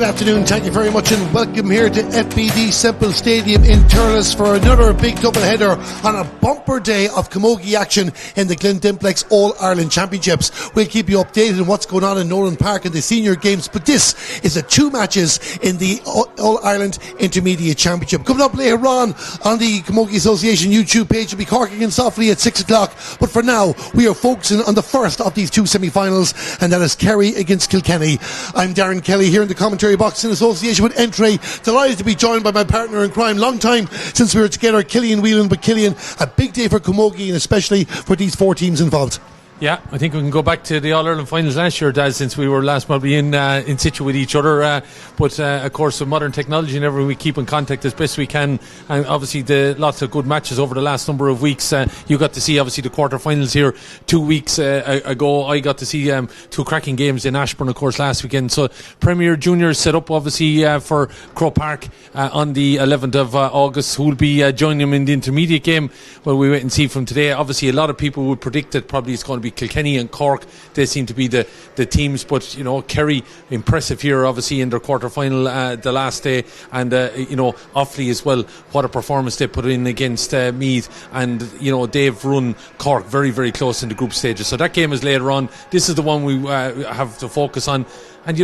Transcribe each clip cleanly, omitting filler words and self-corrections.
Good afternoon, thank you very much, and welcome here to FBD Semple Stadium in Thurles for another big doubleheader on a bumper day of Camogie action in the Glen Dimplex All-Ireland Championships. We'll keep you updated on what's going on in Nolan Park in the senior games, but this is the two matches in the All-Ireland Intermediate Championship. Coming up later on the Camogie Association YouTube page, will be Cork against Offaly at 6 o'clock, but for now we are focusing on the first of these two semi-finals, and that is Kerry against Kilkenny. I'm Darren Kelly here in the commentary box in association with Entry. Delighted to be joined by my partner in crime. Long time since we were together, Killian Whelan. But Killian, a big day for Camogie, and especially for these four teams involved. Yeah, I think we can go back to the All-Ireland finals last year, Daz, since we were last probably in situ with each other. But of course, with modern technology and everything, we keep in contact as best we can. And obviously, lots of good matches over the last number of weeks. You got to see, obviously, the quarter-finals here 2 weeks ago. I got to see two cracking games in Ashbourne, of course, last weekend. So, Premier Juniors set up, obviously, for Croke Park on the 11th of August. Who will be joining them in the intermediate game? Well, we wait and see from today. Obviously, a lot of people would predict that probably it's going to be Kilkenny and Cork. They seem to be the teams, but Kerry, impressive here obviously in their quarter final the last day, and Offaly as well. What a performance they put in against Meath, and they've run Cork very, very close in the group stages. So that game is later on. This is the one we have to focus on, and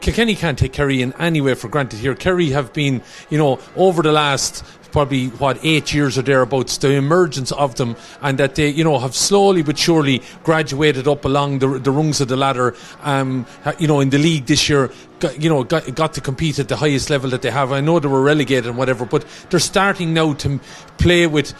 Kilkenny can't take Kerry in any way for granted here. Kerry have been, over the last probably 8 years or thereabouts, the emergence of them, and that they have slowly but surely graduated up along the rungs of the ladder. In the league this year, got to compete at the highest level that they have. I know they were relegated and whatever, but they're starting now to play with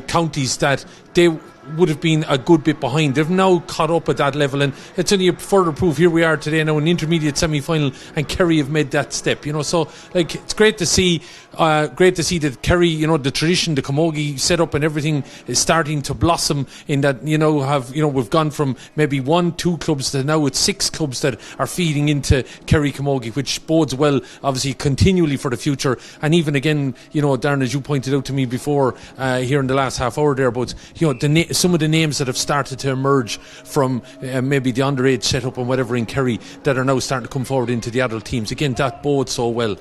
counties that they would have been a good bit behind. They've now caught up at that level, and it's only a further proof. Here we are today now in the intermediate semi-final, and Kerry have made that step. So it's great to see. That Kerry, the tradition, the Camogie setup and everything is starting to blossom. In that we've gone from maybe 1-2 clubs to now it's 6 clubs that are feeding into Kerry Camogie, which bodes well, obviously, continually for the future. And even again, Darren, as you pointed out to me before here in the last half hour there, but some of the names that have started to emerge from maybe the underage setup and whatever in Kerry that are now starting to come forward into the adult teams. Again, that bodes so well.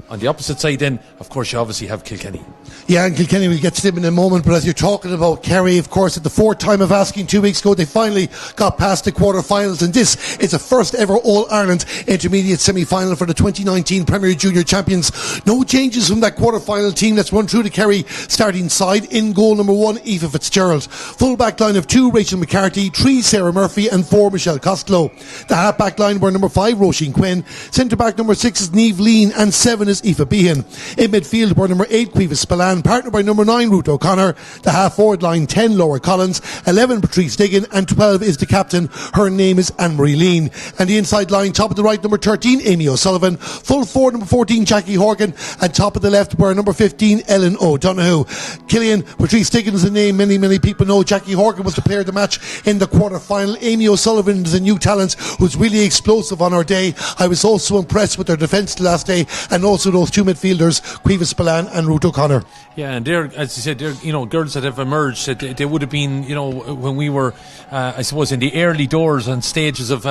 On the opposite side then, of course, you obviously have Kilkenny. Yeah, and Kilkenny, we'll get to them in a moment, but as you're talking about Kerry, of course, at the fourth time of asking 2 weeks ago, they finally got past the quarter-finals, and this is the first ever All-Ireland Intermediate semi-final for the 2019 Premier Junior Champions. No changes from that quarter-final team. Let's run through the Kerry starting side. In goal, number 1, Aoife Fitzgerald. Full-back line of 2, Rachel McCarthy, 3, Sarah Murphy, and 4, Michelle Costello. The half-back line were number 5, Roisin Quinn. Centre-back number 6 is Niamh Lean, and 7 is Aoife Behan. In midfield were number 8, Cuevas Spillane, partnered by number 9, Ruth O'Connor. The half-forward line, 10, Laura Collins, 11, Patrice Diggin, and 12 is the captain. Her name is Anne-Marie Lean. And the inside line, top of the right, number 13, Amy O'Sullivan. Full forward, number 14, Jackie Horgan. And top of the left were number 15, Ellen O'Donoghue. Killian, Patrice Diggin is a name many people know. Jackie Horgan was the player of the match in the quarter-final. Amy O'Sullivan is a new talent who's really explosive on her day. I was also impressed with their defence the last day, and also those two midfielders, Cuevas Spillane and Ruth O'Connor. Yeah, and they're, as you said, they're girls that have emerged. They would have been, when we were, I suppose, in the early doors and stages of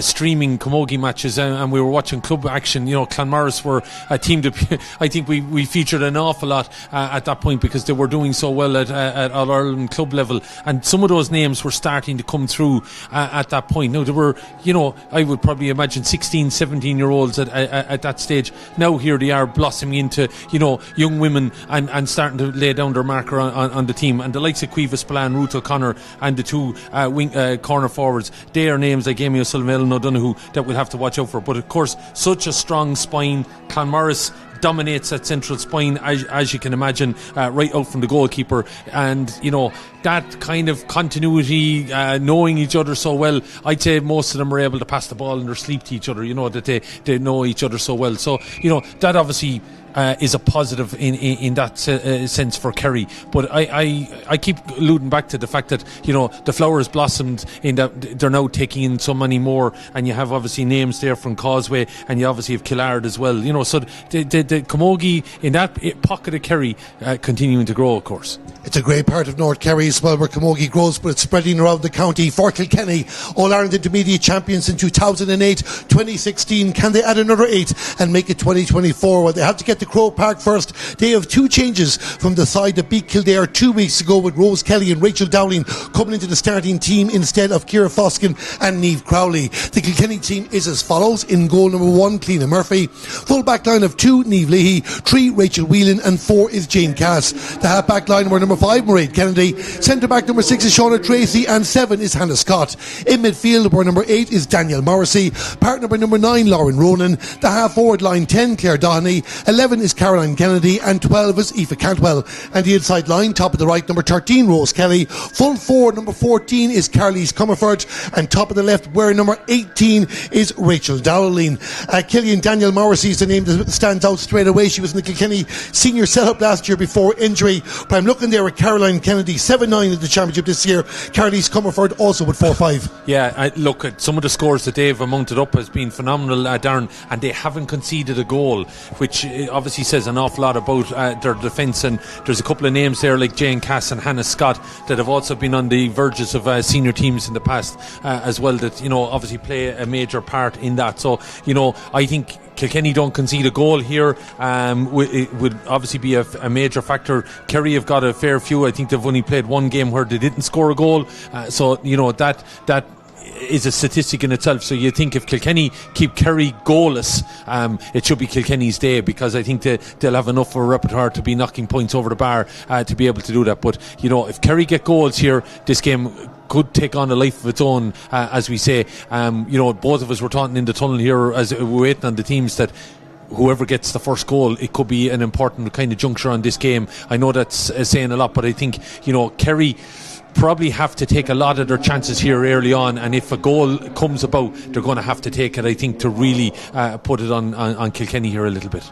streaming Camogie matches, and we were watching club action. Clonmorris were a team that I think we featured an awful lot at that point, because they were doing so well at All-Ireland club level, and some of those names were starting to come through at that point. Now, there were, I would probably imagine 16, 17-year-olds at that stage. Now here they are blossoming into, young women and starting to lay down their marker on the team. And the likes of Cuevas Spillane, Ruth O'Connor, and the two corner forwards, they are names like Amy O'Sullivan, Ellen O'Donoghue that we'll have to watch out for. But of course, such a strong spine. Clonmorris dominates that central spine, as you can imagine, right out from the goalkeeper. And that kind of continuity, knowing each other so well, I'd say most of them are able to pass the ball in their sleep to each other, that they know each other so well. So that obviously is a positive in that sense for Kerry. But I keep alluding back to the fact that, the flowers blossomed in that they're now taking in so many more, and you have obviously names there from Causeway, and you obviously have Killard as well. So the Camogie in that pocket of Kerry continuing to grow, of course. It's a great part of North Kerry as well, where Camogie grows, but it's spreading around the county. For Kilkenny, All-Ireland Intermediate champions in 2008, 2016. Can they add another 8 and make it 2024? Well, they have to get to Croke Park first. They have 2 changes from the side that beat Kildare 2 weeks ago, with Rose Kelly and Rachel Dowling coming into the starting team instead of Ciara Foskin and Niamh Crowley. The Kilkenny team is as follows. In goal number 1, Cliona Murphy. Full back line of 2, Niamh Leahy. 3, Rachel Whelan. And 4 is Jane Cass. The half back line were number 5, Mairead Kennedy. Centre back number 6 is Shauna Tracy. And 7 is Hannah Scott. In midfield, where number 8 is Danielle Morrissey. Partner number 9, Lauren Ronan. The half forward line 10, Claire Doheney. 11 is Caroline Kennedy. And 12 is Aoife Cantwell. And the inside line, top of the right, number 13, Rose Kelly. Full forward, number 14 is Carlise Comerford. And top of the left, where number 18 is Rachel Dowling. Killian Danielle Morrissey is the name that stands out straight away. She was in the Kilkenny senior setup last year before injury. But I'm looking there at Caroline Kennedy, 7-9 in the championship this year. Carlise Comerford also with 4-5. Yeah, look at some of the scores that they've mounted up has been phenomenal, Darren, and they haven't conceded a goal, which obviously says an awful lot about their defence. And there's a couple of names there like Jane Cass and Hannah Scott that have also been on the verges of senior teams in the past as well, that obviously play a major part in that. So I think Kilkenny don't concede a goal here. It would obviously be a major factor. Kerry have got a fair few. I think they've only played 1 game where they didn't score a goal. So that is a statistic in itself. So you think if Kilkenny keep Kerry goalless, it should be Kilkenny's day, because I think they'll have enough of a repertoire to be knocking points over the bar to be able to do that. But if Kerry get goals here, this game could take on a life of its own, as we say. Both of us were talking in the tunnel here as we're waiting on the teams that whoever gets the first goal, it could be an important kind of juncture on this game. I know that's saying a lot, but I think Kerry probably have to take a lot of their chances here early on, and if a goal comes about, they're going to have to take it, I think, to really put it on Kilkenny here a little bit.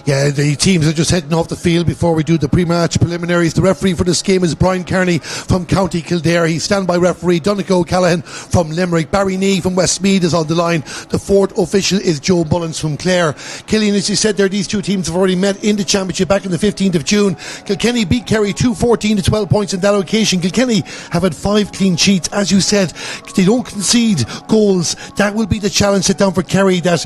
Yeah, the teams are just heading off the field before we do the pre-match preliminaries. The referee for this game is Brian Kearney from County Kildare. He's standby referee Donncha O'Callaghan from Limerick. Barry Nee from Westmeath is on the line. The 4th official is Joe Mullins from Clare. Killian, as you said there, these 2 teams have already met in the championship back on the 15th of June. Kilkenny beat Kerry 2-14 to 12 points in that occasion. Kilkenny have had 5 clean sheets. As you said, they don't concede goals. That will be the challenge set down for Kerry, that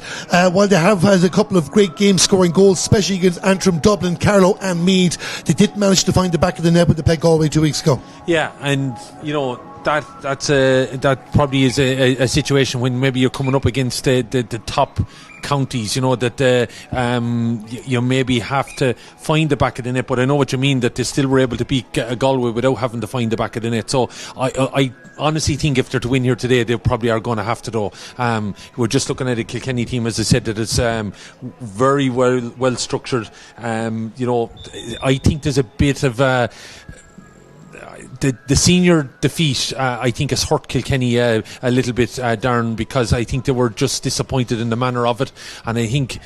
while they have had a couple of great games scoring goals, especially against Antrim, Dublin, Carlow and Meath, they did manage to find the back of the net with the peg Galway 2 weeks ago. Yeah, and that probably is a situation when maybe you're coming up against the top counties, that you maybe have to find the back of the net. But I know what you mean, that they still were able to beat Galway without having to find the back of the net. So I honestly think if they're to win here today, they probably are going to have to, though. We're just looking at a Kilkenny team, as I said, that is very well structured. I think there's a bit of the senior defeat, I think, has hurt Kilkenny a little bit, Darren, because I think they were just disappointed in the manner of it. And I think,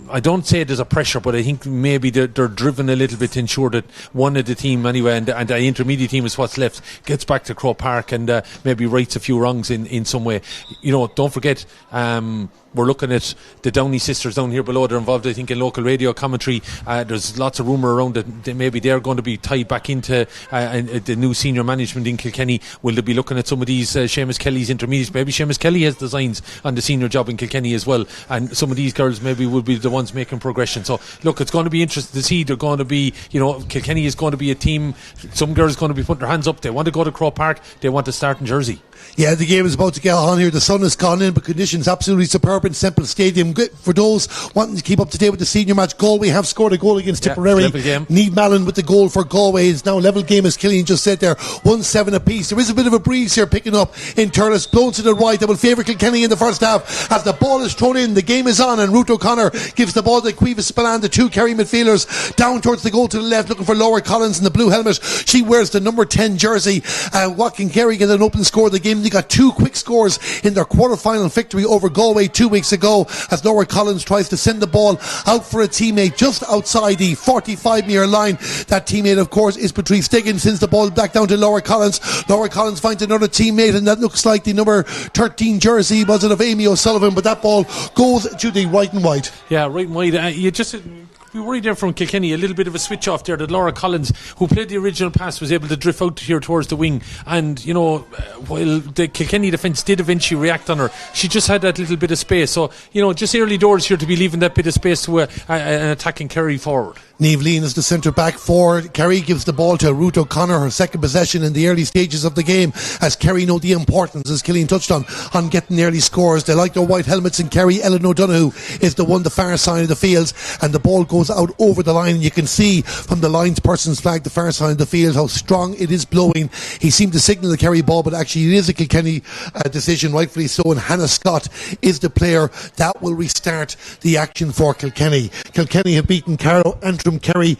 I don't say there's a pressure, but I think maybe they're driven a little bit to ensure that one of the team anyway, and the intermediate team is what's left, gets back to Croke Park and maybe rights a few wrongs in some way. Don't forget, we're looking at the Downey sisters down here below. They're involved, I think, in local radio commentary. There's lots of rumour around that maybe they're going to be tied back into the new senior management in Kilkenny. Will they be looking at some of these Seamus Kelly's intermediates? Maybe Seamus Kelly has designs on the senior job in Kilkenny as well, and some of these girls maybe will be the ones making progression. So look, it's going to be interesting to see. They're going to be, Kilkenny is going to be a team. Some girls are going to be putting their hands up. They want to go to Croke Park. They want to start in Jersey. Yeah, the game is about to get on here. The sun has gone in, but conditions absolutely superb in Semple Stadium. Good for those wanting to keep up to date with the senior match. Galway have scored a goal against Tipperary. Level game. Niamh Mallon with the goal for Galway. Is now level game, as Killian just said. get there. 1-7 apiece. There is a bit of a breeze here picking up in Thurles. Blown to the right. That will favour Kilkenny in the first half. As the ball is thrown in, the game is on, and Ruth O'Connor gives the ball to Cuevas Spillane, the two Kerry midfielders, down towards the goal to the left, looking for Laura Collins in the blue helmet. She wears the number 10 jersey. What can Kerry get an open score of the game? They got two quick scores in their quarter-final victory over Galway 2 weeks ago, as Laura Collins tries to send the ball out for a teammate just outside the 45-metre line. That teammate, of course, is Patrice Diggins. Sends the ball back down to Laura Collins. Laura Collins finds another teammate, and that looks like the number 13 jersey, was it, of Amy O'Sullivan, but that ball goes to the right and wide. Yeah, right and wide. You just we worried there from Kilkenny, a little bit of a switch off there, that Laura Collins, who played the original pass, was able to drift out here towards the wing, and while the Kilkenny defence did eventually react on her, she just had that little bit of space. So just early doors here to be leaving that bit of space to an attacking Kerry forward. Niamh Lean is the centre back for Kerry, gives the ball to Ruth O'Connor, her second possession in the early stages of the game, as Kerry know the importance, as Killian touched on getting early scores. They like their white helmets in Kerry. Ellen O'Donoghue is the one the far side of the fields, and the ball goes out over the line, and you can see from the linesperson's flag the far side of the field how strong it is blowing. He seemed to signal the Kerry ball, but actually it is a Kilkenny decision, rightfully so, and Hannah Scott is the player that will restart the action for Kilkenny. Kilkenny have beaten Carlow Antrim Kerry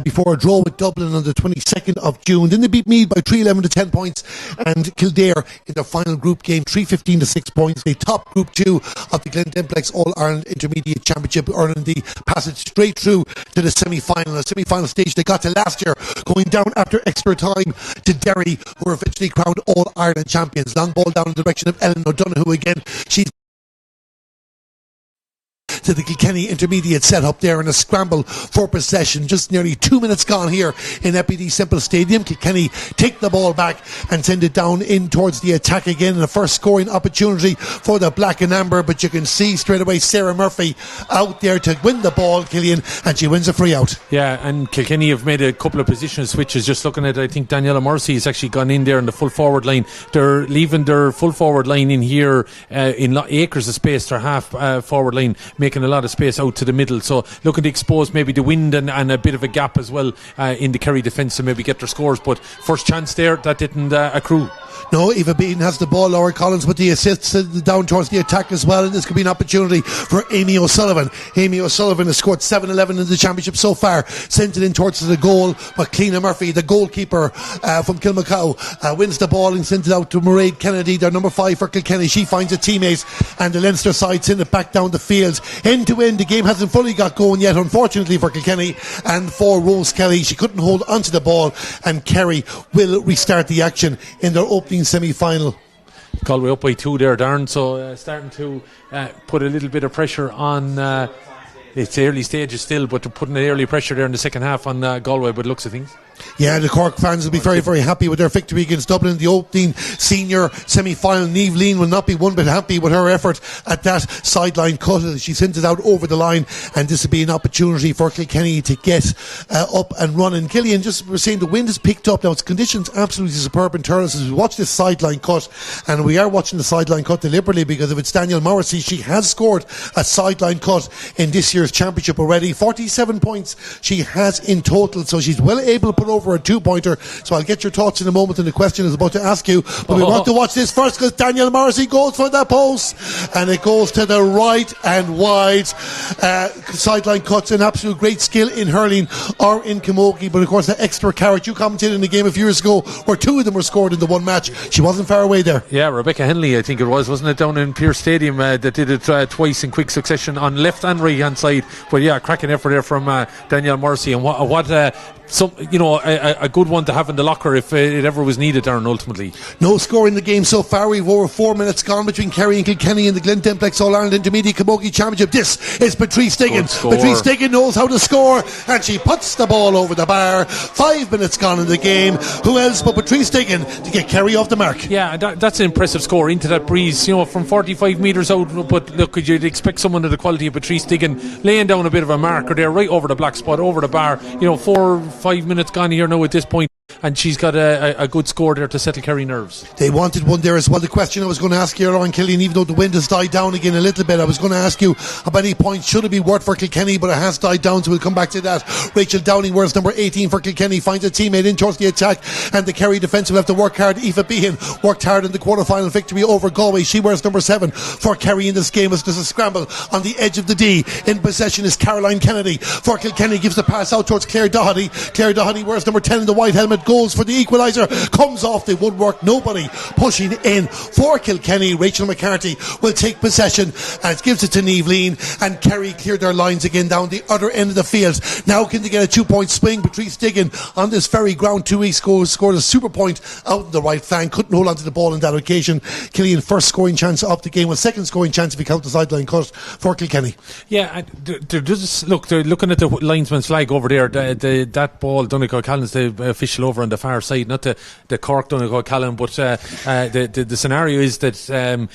before a draw with Dublin on the 22nd of June. Then they beat Meath by 3-11 to 10 points, and Kildare in their final group game 3-15 to 6 points. They top Group 2 of the Glen Dimplex All-Ireland Intermediate Championship, earning the passage straight through to the semi-final. The semi-final stage they got to last year, going down after extra time to Derry, who were eventually crowned All-Ireland champions. Long ball down in the direction of Ellen O'Donoghue again. She's to the Kilkenny intermediate set up there in a scramble for possession. Just nearly 2 minutes gone here in FBD Semple Stadium. Kilkenny take the ball back and send it down in towards the attack again, and a first scoring opportunity for the black and amber, but you can see straight away Sarah Murphy out there to win the ball, Killian, and she wins a free out. Yeah, and Kilkenny have made a couple of positional switches. Just looking at, I think Daniela Morrissey has actually gone in there in the full forward line. They're leaving their full forward line in here in acres of space, their half forward line, making a lot of space out to the middle, so looking to expose maybe the wind and a bit of a gap as well in the Kerry defence, and maybe get their scores. But first chance there, that didn't accrue. No, Eva Beaton has the ball. Laura Collins with the assists down towards the attack as well, and this could be an opportunity for Amy O'Sullivan. Amy O'Sullivan has scored 7-11 in the championship so far, sent it in towards the goal, but Cleena Murphy, the goalkeeper from Kilmacow, wins the ball and sends it out to Mairead Kennedy, their number 5 for Kilkenny. She finds a teammate, and the Leinster side send it back down the field. End to end, the game hasn't fully got going yet, unfortunately for Kilkenny and for Rose Kelly. She couldn't hold onto the ball, and Kerry will restart the action in their opening semi-final. Galway up by 2 there, Darren, so starting to put a little bit of pressure on it's early stages still, but they're putting the early pressure there in the second half on Galway by the looks of things. Yeah, the Cork fans will be very, very happy with their victory against Dublin in the opening senior semi-final. Niamh Lean will not be one bit happy with her effort at that sideline cut. She sent it out over the line, and this will be an opportunity for Kilkenny to get up and running. Killian, just we're saying the wind has picked up now. It's conditions absolutely superb in Thurles as we watch this sideline cut, and we are watching the sideline cut deliberately because if it's Danielle Morrissey, she has scored a sideline cut in this year's championship already. 47 points she has in total, so she's well able to put over a 2-pointer. So I'll get your thoughts in a moment, and the question is about to ask you, but we want to watch this first because Danielle Morrissey goes for the post, and it goes to the right and wide. Sideline cuts, an absolute great skill in hurling or in camogie, but of course the extra carrot. You commented in the game a few years ago where 2 of them were scored in the one match. She wasn't far away there. Yeah, Rebecca Henley, I think it was, wasn't it, down in Pierce Stadium, that did it twice in quick succession on left and right hand side. But yeah, cracking effort there from Danielle Morrissey, and what a good one to have in the locker if it ever was needed, Darren, ultimately. No score in the game so far. We've over 4 minutes gone between Kerry and Kilkenny in the Glen Dimplex All-Ireland Intermediate Camogie Championship. This is Patrice Diggin. Patrice Diggin knows how to score, and she puts the ball over the bar. 5 minutes gone in the game. Who else but Patrice Diggin to get Kerry off the mark? Yeah, that's an impressive score into that breeze, from 45 metres out. But look, you'd expect someone of the quality of Patrice Diggin laying down a bit of a marker there, right over the black spot, over the bar. 4 5 minutes gone here now at this point, and she's got a good score there to settle Kerry nerves. They wanted one there as well. The question I was going to ask you earlier on, Killian, even though the wind has died down again a little bit, I was going to ask you how many points should it be worth for Kilkenny, but it has died down, so we'll come back to that. Rachel Downing wears number 18 for Kilkenny, finds a teammate in towards the attack, and the Kerry defence will have to work hard. Aoife Behan worked hard in the quarter-final victory over Galway. She wears number 7 for Kerry in this game as there's a scramble on the edge of the D. In possession is Caroline Kennedy for Kilkenny, gives the pass out towards Claire Doherty. Claire Doherty wears number 10 in the white helmet, goes for the equaliser, comes off the woodwork, nobody pushing in for Kilkenny. Rachel McCarthy will take possession and gives it to Niamh Lean, and Kerry cleared their lines again down the other end of the field. Now can they get a 2-point swing? Patrice Diggin on this very ground 2 weeks ago scored a super point out the right flank, couldn't hold on to the ball on that occasion. Killian, first scoring chance of the game, well, second scoring chance if you count the sideline cut for Kilkenny. Yeah, they're looking at the linesman's flag over there. That ball, Donegal Callan's the official over on the far side, not the Cork Donegal Callan, but the scenario is that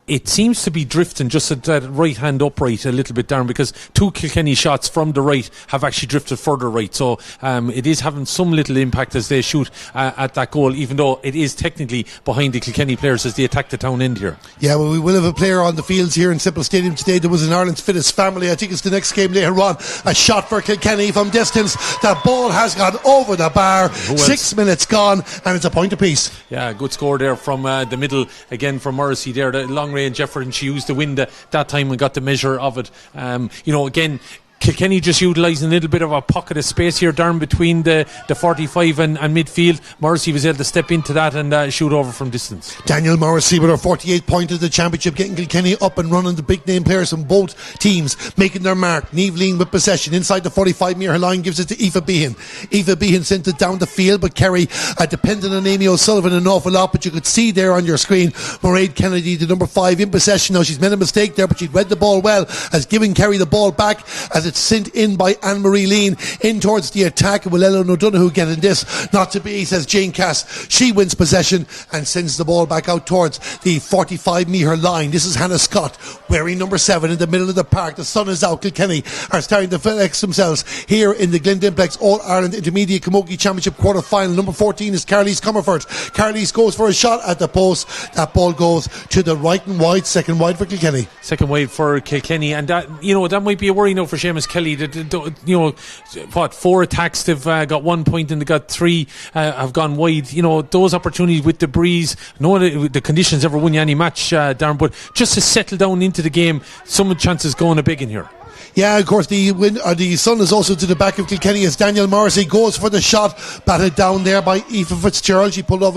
it seems to be drifting just at that right hand upright a little bit down, because 2 Kilkenny shots from the right have actually drifted further right, so it is having some little impact as they shoot at that goal, even though it is technically behind the Kilkenny players as they attack the town end here. Yeah, well, we will have a player on the fields here in Semple Stadium today that was in Ireland's fittest family. I think it's the next game later on. A shot for Kilkenny from distance. The ball has gone over the bar. 6 minutes gone, and it's a point apiece. Yeah, good score there from the middle again from Morrissey there. The long range effort, and she used the wind that time and got the measure of it. Again, Kilkenny just utilising a little bit of a pocket of space here, Darren, between the 45 and midfield. Morrissey was able to step into that and shoot over from distance. Daniel Morrissey with her 48 point of the championship, getting Kilkenny up and running. The big name players from both teams making their mark. Niamh Lean with possession inside the 45 metre line, gives it to Aoife Behan. Aoife Behan sent it down the field, but Kerry depended on Amy O'Sullivan an awful lot, but you could see there on your screen Mairead Kennedy, the number 5, in possession. Now she's made a mistake there, but she'd read the ball well as giving Kerry the ball back as it's sent in by Anne-Marie Lean in towards the attack. Will Ellen O'Donoghue getting this? Not to be, says Jane Cass. She wins possession and sends the ball back out towards the 45 metre line. This is Hannah Scott wearing number 7 in the middle of the park. The sun is out. Kilkenny are starting to flex themselves here in the Glen Dimplex All-Ireland Intermediate Camogie Championship quarter final. Number 14 is Carly's Comerford. Carly's goes for a shot at the post. That ball goes to the right and wide. Second wide for Kilkenny. Second wide for Kilkenny, and that might be a worry now for Seamus Kelly. 4 attacks, they've got 1 point and they got 3 have gone wide. Those opportunities with the breeze, the conditions ever win you any match, Darren, but just to settle down into the game, some chances going a big in here. Yeah, of course, the sun is also to the back of Kilkenny as Daniel Morrissey goes for the shot, batted down there by Aoife Fitzgerald. She pulled off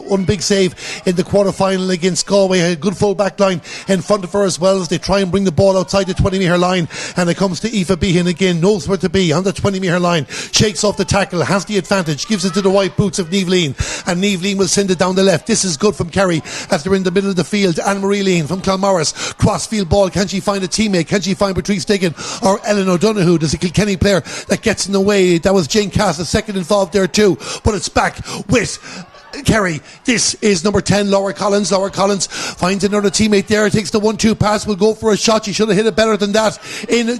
one big save in the quarter-final against Galway. Had a good full back line in front of her as well as they try and bring the ball outside the 20 metre line, and it comes to Aoife Behan again, knows where to be on the 20 metre line, shakes off the tackle, has the advantage, gives it to the white boots of Niamh Lean, and Niamh Lean will send it down the left. This is good from Kerry as they're in the middle of the field. Anne-Marie Lean from Clonmorris, crossfield ball. Can she find a teammate? Can she find Patrice Diggin or Ellen O'Donoghue? There's a Kilkenny player that gets in the way. That was Jane Cass, the second involved there too, but it's back with Kerry. This is number 10, Laura Collins. Laura Collins finds another teammate there, takes the 1-2 pass, will go for a shot. She should have hit it better than that.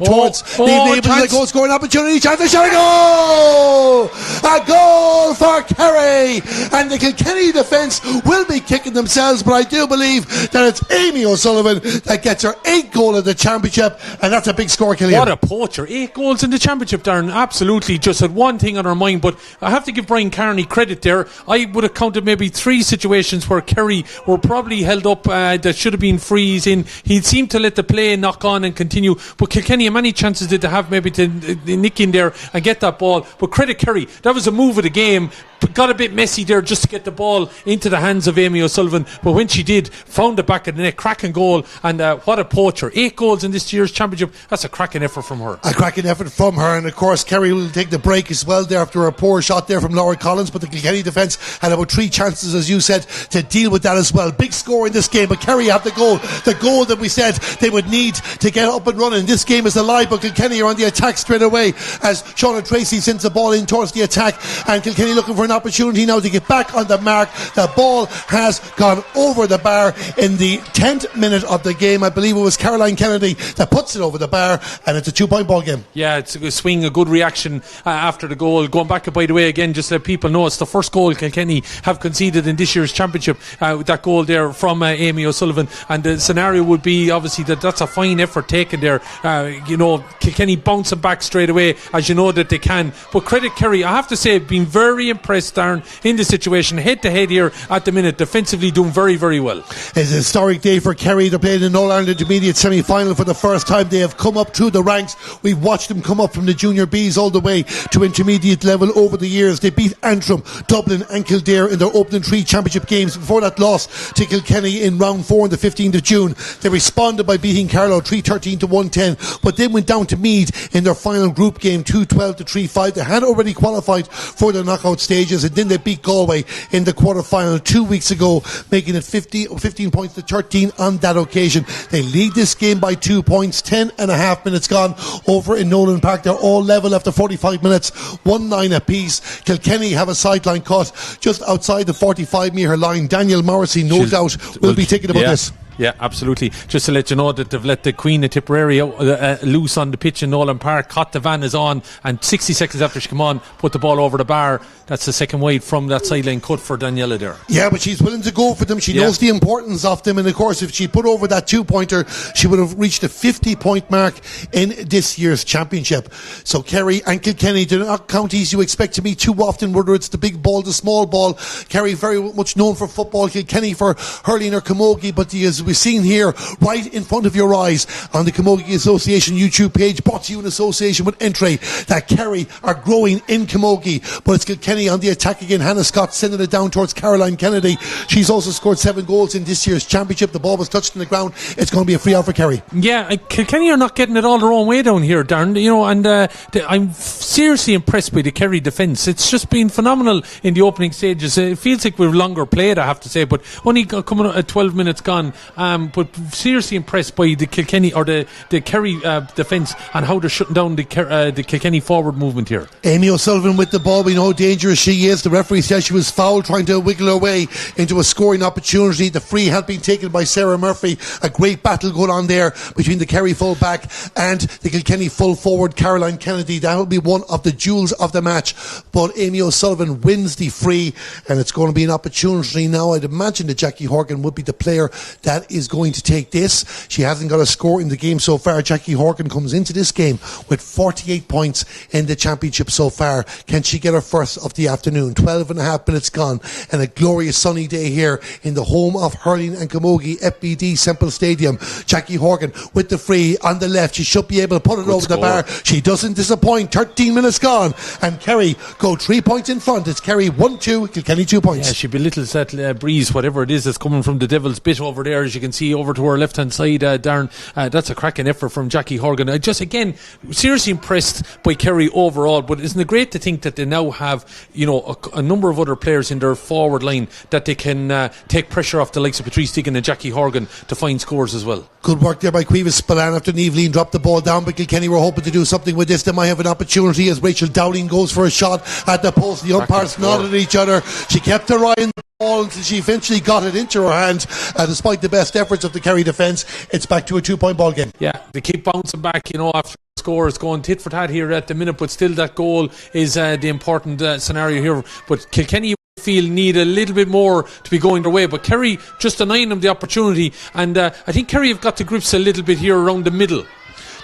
Towards the goal scoring opportunity. Chance to shot. A goal! A goal for Kerry! And the Kilkenny defence will be kicking themselves, but I do believe that it's Amy O'Sullivan that gets her 8th goal of the championship, and that's a big score, Killian. What a poacher. 8 goals in the championship, Darren. Absolutely. Just had one thing on her mind, but I have to give Brian Carney credit there. I would have counted maybe 3 situations where Kerry were probably held up that should have been frees in. He seemed to let the play knock on and continue, but Kilkenny, how many chances did they have maybe to nick in there and get that ball? But credit Kerry, that was a move of the game. Got a bit messy there just to get the ball into the hands of Amy O'Sullivan, but when she did, found the back of the net, cracking goal, and what a poacher. 8 goals in this year's championship. That's a cracking effort from her. A cracking effort from her, and of course Kerry will take the break as well there after a poor shot there from Laura Collins, but the Kilkenny defence had about with 3 chances, as you said, to deal with that as well. Big score in this game, but Kerry have the goal that we said they would need to get up and running. This game is alive, but Kilkenny are on the attack straight away as Sean Tracy sends the ball in towards the attack, and Kilkenny looking for an opportunity now to get back on the mark. The ball has gone over the bar in the 10th minute of the game. I believe it was Caroline Kennedy that puts it over the bar, and it's a 2-point ball game. Yeah, it's a swing, a good reaction after the goal. Going back, by the way, again, just to let people know, it's the first goal Kilkenny have conceded in this year's championship. That goal there from Amy O'Sullivan, and the scenario would be obviously that's a fine effort taken there. Kilkenny bouncing back straight away, as you know that they can. But credit Kerry, I have to say, been very impressed, Darren, in the situation, head to head here at the minute, defensively doing very, very well. It's a historic day for Kerry. They're playing in the All-Ireland Intermediate semi-final for the first time. They have come up through the ranks. We've watched them come up from the junior Bs all the way to intermediate level over the years. They beat Antrim, Dublin and Kildare in their opening 3 championship games before that loss to Kilkenny in round 4 on the 15th of June. They responded by beating Carlow 3-13 to 110, but then went down to Meath in their final group game 2-12 to 3-5. They had already qualified for the knockout stages, and then they beat Galway in the quarter-final 2 weeks ago, making it 15 points to 13 on that occasion. They lead this game by 2 points. 10 and a half minutes gone over in Nolan Park. They're all level after 45 minutes, 1-9 apiece. Kilkenny have a sideline cut just outside the 45-metre line. Daniel Morrissey, no doubt, will be thinking about this. Yeah, absolutely. Just to let you know that they've let the Queen of Tipperary loose on the pitch in Nolan Park. Caught the van is on, and 60 seconds after she came on, put the ball over the bar. That's the second wide from that sideline cut for Daniela there. Yeah, but she's willing to go for them. She knows the importance of them, and of course if she put over that 2-pointer, she would have reached a 50-point mark in this year's championship. So Kerry and Kilkenny, they're not counties you expect to meet too often, whether it's the big ball, the small ball. Kerry very much known for football, Kilkenny for hurling or camogie, but as we've seen here right in front of your eyes on the Camogie Association YouTube page, brought to you in association with Entry, that Kerry are growing in camogie, but it's Kilkenny on the attack again. Hannah Scott sending it down towards Caroline Kennedy. She's also scored 7 goals in this year's championship. The ball was touched on the ground. It's going to be a free out for Kerry. Yeah, Kilkenny are not getting it all their own way down here, Darren, and I'm seriously impressed by the Kerry defence. It's just been phenomenal in the opening stages. It feels like we've longer played, I have to say, but only coming at 12 minutes gone. But seriously impressed by the Kilkenny or the Kerry defence and how they're shutting down the Kilkenny forward movement here. Amy O'Sullivan with the ball. We know how dangerous she is. The referee said she was fouled, trying to wiggle her way into a scoring opportunity. The free had been taken by Sarah Murphy. A great battle going on there between the Kerry full back and the Kilkenny full forward Caroline Kennedy. That will be one of the jewels of the match. But Amy O'Sullivan wins the free, and it's going to be an opportunity now. I'd imagine that Jackie Horgan would be the player that is going to take this. She hasn't got a score in the game so far. Jackie Horgan comes into this game with 48 points in the championship so far. Can she get her first of the afternoon? 12 and a half minutes gone, and a glorious sunny day here in the home of hurling and camogie, FBD Semple Stadium. Jackie Horgan with the free on the left. She should be able to put it over the bar. She doesn't disappoint. 13 minutes gone, and Kerry go 3 points in front. It's Kerry 1-2, Kilkenny 2 points. Yeah, she belittles that breeze, whatever it is that's coming from the Devil's Bit over there, as you can see over to her left hand side, Darren. That's a cracking effort from Jackie Horgan. Just again, seriously impressed by Kerry overall, but isn't it great to think that they now have a number of other players in their forward line that they can take pressure off the likes of Patrice Deegan and Jackie Horgan to find scores as well. Good work there by Cuevas Spillane after Niamh dropped the ball down, but Kilkenny were hoping to do something with this. They might have an opportunity as Rachel Dowling goes for a shot at the post. The umpires nodded at each other. She kept her eye on the ball until she eventually got it into her hand. Despite the best efforts of the Kerry defence, it's back to a 2-point ball game. Yeah, they keep bouncing back, after the score is going tit for tat here at the minute, but still that goal is the important scenario here. But Kilkenny need a little bit more to be going their way, but Kerry just denying them the opportunity, and I think Kerry have got to grips a little bit here around the middle.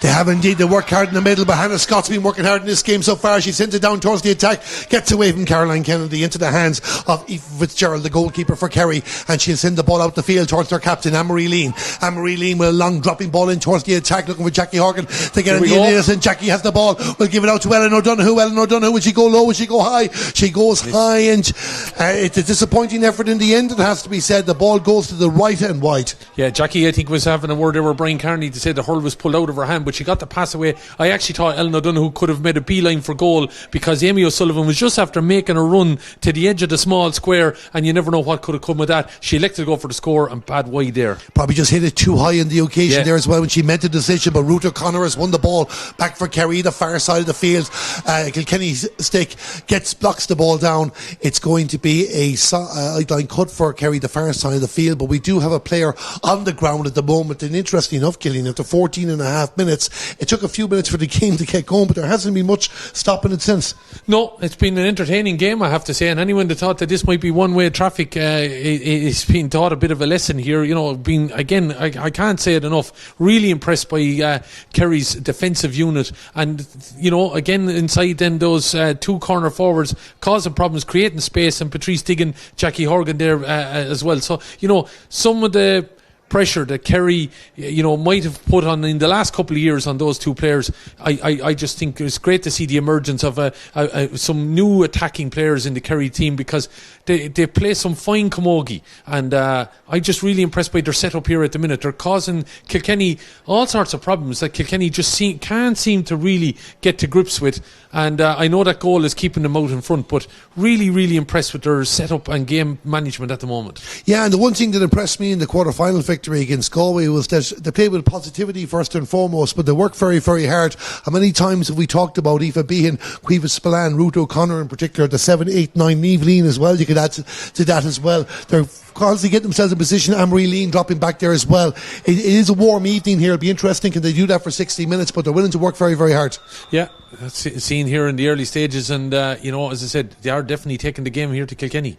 They have indeed. They work hard in the middle, but Hannah Scott's been working hard in this game so far. She sends it down towards the attack, gets away from Caroline Kennedy into the hands of Aoife Fitzgerald, the goalkeeper for Kerry, and she'll send the ball out the field towards their captain, Anne-Marie Lean. Anne-Marie Lean with a long dropping ball in towards the attack, looking for Jackie Horgan to get in the areas, and Jackie has the ball. We'll give it out to Ellen O'Donoghue. Ellen O'Donoghue, will she go low? Will she go high? She goes high, and it's a disappointing effort in the end, it has to be said. The ball goes to the right and wide. Yeah, Jackie, I think, was having a word there with Brian Carney to say the hurl was pulled out of her hand, but but she got the pass away. I actually thought Ellen O'Donoghue could have made a beeline for goal, because Amy O'Sullivan was just after making a run to the edge of the small square, and you never know what could have come with that. She elected to go for the score and bad wide there. Probably just hit it too high in the occasion there as well when she meant a decision, but Ruth O'Connor has won the ball back for Kerry, the far side of the field. Kilkenny's stick blocks the ball down. It's going to be a line cut for Kerry, the far side of the field, but we do have a player on the ground at the moment. And interesting enough, Gillian, after 14 and a half minutes, it took a few minutes for the game to get going, but there hasn't been much stopping it since. No, it's been an entertaining game, I have to say, and anyone that thought that this might be one-way traffic, it's been taught a bit of a lesson here. I can't say it enough, really impressed by Kerry's defensive unit, and again inside then those two corner forwards causing problems, creating space, and Patrice Diggin, Jackie Horgan there as well. So some of the pressure that Kerry might have put on in the last couple of years on those two players, I just think it's great to see the emergence of some new attacking players in the Kerry team, because they play some fine camogie, and I'm just really impressed by their setup here at the minute. They're causing Kilkenny all sorts of problems that Kilkenny just can't seem to really get to grips with, and I know that goal is keeping them out in front, but really, really impressed with their setup and game management at the moment. Yeah, and the one thing that impressed me in the quarter-final victory against Galway was that they played with positivity first and foremost, but they worked very, very hard. How many times have we talked about Aoife Behan, Caoimhe Spillane, Ruth O'Connor in particular, the 7, 8, 9, Niamh Lean as well, you could add to that as well. They're constantly getting themselves in position. Anne-Marie Lean dropping back there as well. It is a warm evening here. It'll be interesting. Can they do that for 60 minutes? But they're willing to work very, very hard. Yeah, that's seen here in the early stages, and as I said, they are definitely taking the game here to Kilkenny.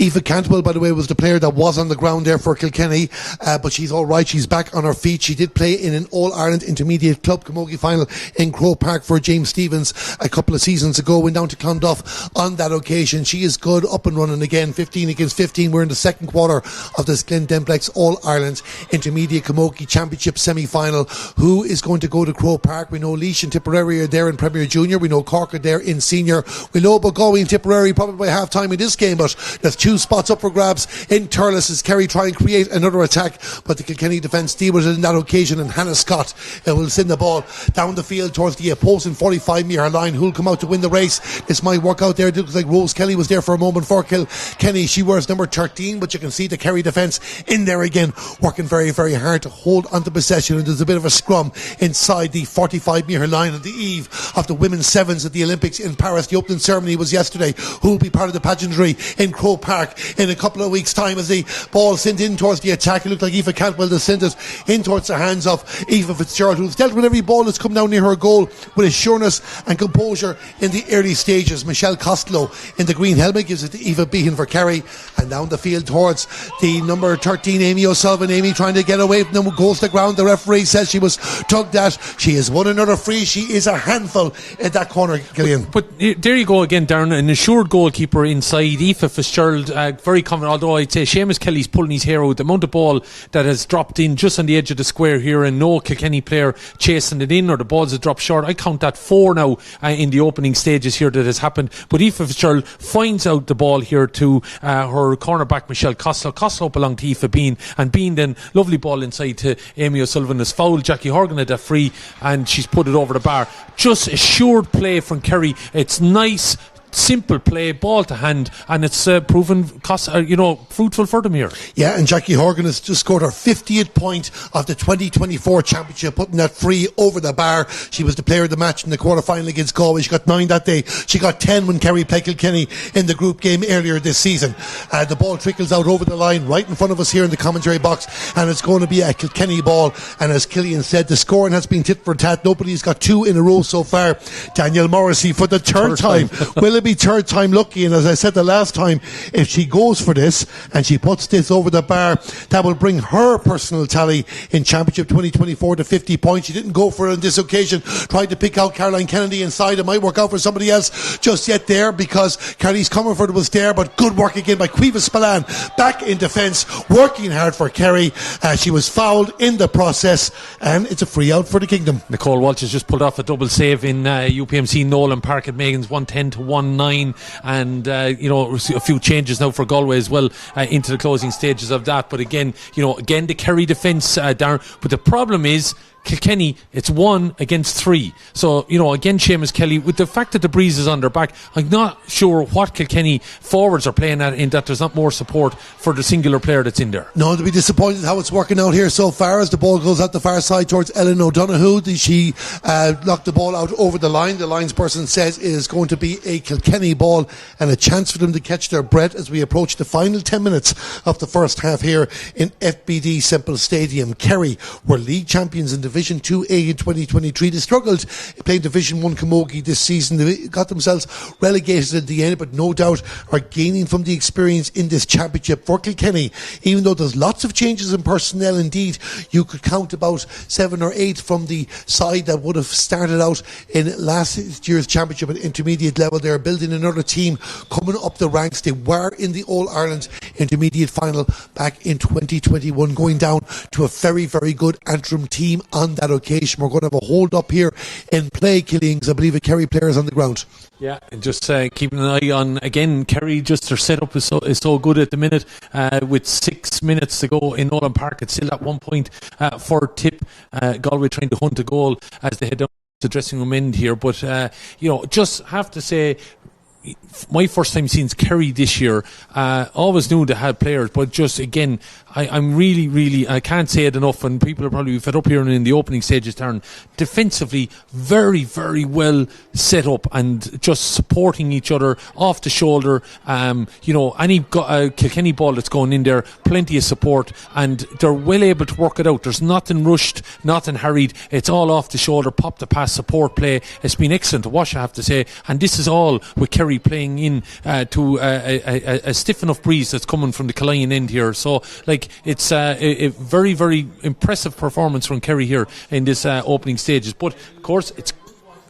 Aoife Cantwell, by the way, was the player that was on the ground there for Kilkenny, but she's all right. She's back on her feet. She did play in an All-Ireland Intermediate Club Camogie final in Croke Park for James Stevens a couple of seasons ago. Went down to Clonduff on that occasion. She is good, up and running again. 15 against 15. We're in the second quarter of this Glen Dimplex All-Ireland Intermediate Camogie Championship semi-final. Who is going to go to Croke Park? We know Laois and Tipperary are there in Premier Junior. We know Cork are there in Senior. We know about Galway and Tipperary probably by half time in this game, but there's two spots up for grabs in Turles as Kerry try and create another attack, but the Kilkenny defence deal with it in that occasion, and Hannah Scott will send the ball down the field towards the opposing 45-metre line. Who'll come out to win the race? This might work out there. It looks like Rose Kelly was there for a moment for Kilkenny. She wears number 13, but you can see the Kerry defence in there again, working very, very hard to hold onto possession, and there's a bit of a scrum inside the 45-metre line on the eve of the women's sevens at the Olympics in Paris. The opening ceremony was yesterday. Who will be part of the pageantry in Croke Park in a couple of weeks' time as the ball sent in towards the attack? It looked like Aoife Cantwell to send it in towards the hands of Aoife Fitzgerald, who's dealt with every ball that's come down near her goal with assurance and composure in the early stages. Michelle Costello in the green helmet gives it to Aoife Behan for Kerry, and down the field towards the number 13 Amy O'Sullivan. Amy trying to get away from them, goes to the ground. The referee says she was tugged at. She has won another free. She is a handful in that corner, Gillian. But there you go again, Darren, an assured goalkeeper inside. Aoife Fitzgerald, very confident, although I'd say Seamus Kelly's pulling his hair out. The amount of ball that has dropped in just on the edge of the square here, and no Kilkenny player chasing it in, or the balls have dropped short. I count that 4 now in the opening stages here that has happened. But Aoife Fitzgerald finds out the ball here to her cornerback Michelle Costello. Costello up along to Aoife Behan, and Behan then lovely ball inside to Amy O'Sullivan as foul. Jackie Horgan had that free, and she's put it over the bar. Just assured play from Kerry. It's nice, simple play, ball to hand, and it's proven fruitful for them here. Yeah, and Jackie Horgan has just scored her 50th point of the 2024 championship, putting that free over the bar. She was the player of the match in the quarter-final against Galway. She got 9 that day. She got 10 when Kerry played Kilkenny in the group game earlier this season. The ball trickles out over the line right in front of us here in the commentary box, and it's going to be a Kilkenny ball. And as Killian said, the scoring has been tit for tat. Nobody's got 2 in a row so far. Danielle Morrissey for the third time. Will it be third time lucky? And as I said the last time, if she goes for this and she puts this over the bar, that will bring her personal tally in Championship 2024 to 50 points. She didn't go for it on this occasion. Tried to pick out Caroline Kennedy inside. It might work out for somebody else just yet there, because Kerry's Comerford was there, but good work again by Caoimhe Spillane back in defence, working hard for Kerry. She was fouled in the process, and it's a free out for the Kingdom. Nicole Walsh has just pulled off a double save in UPMC Nolan Park at Megan's 110 to 1-9, and a few changes now for Galway as well into the closing stages of that. But again the Kerry defence, Darren. But the problem is Kilkenny, it's 1 against 3. So, again, Seamus Kelly, with the fact that the breeze is on their back, I'm not sure what Kilkenny forwards are playing at, in that there's not more support for the singular player that's in there. No, to be disappointed how it's working out here so far as the ball goes out the far side towards Ellen O'Donoghue. She knocked the ball out over the line. The linesperson says it is going to be a Kilkenny ball and a chance for them to catch their breath as we approach the final 10 minutes of the first half here in FBD Semple Stadium. Kerry were league champions in Division 2A in 2023. They struggled playing Division 1 Camogie this season. They got themselves relegated at the end, but no doubt are gaining from the experience in this championship. For Kilkenny, even though there's lots of changes in personnel, indeed, you could count about 7 or 8 from the side that would have started out in last year's championship at intermediate level. They're building another team coming up the ranks. They were in the All-Ireland intermediate final back in 2021, going down to a very, very good Antrim team on that occasion. We're going to have a hold up here in play, Killian, because I believe a Kerry player is on the ground. Yeah, and just keeping an eye on, again, Kerry, just their setup is so good at the minute, with 6 minutes to go in Nolan Park. It's still at 1 point for Tip. Galway trying to hunt a goal as they head down the dressing room end here. But, just have to say, my first time seeing Kerry this year, always knew they had players, but just again, I'm really, I can't say it enough, and people are probably fed up here in the opening stages, Darren. Defensively, very, very well set up and just supporting each other off the shoulder. Any Kilkenny ball that's going in there, plenty of support, and they're well able to work it out. There's nothing rushed, nothing hurried. It's all off the shoulder, pop the pass, support play. It's been excellent to watch, I have to say, and this is all with Kerry playing in to a stiff enough breeze that's coming from the Kilkenny end here. So, it's a very, very impressive performance from Kerry here in this opening stages. But, of course, it's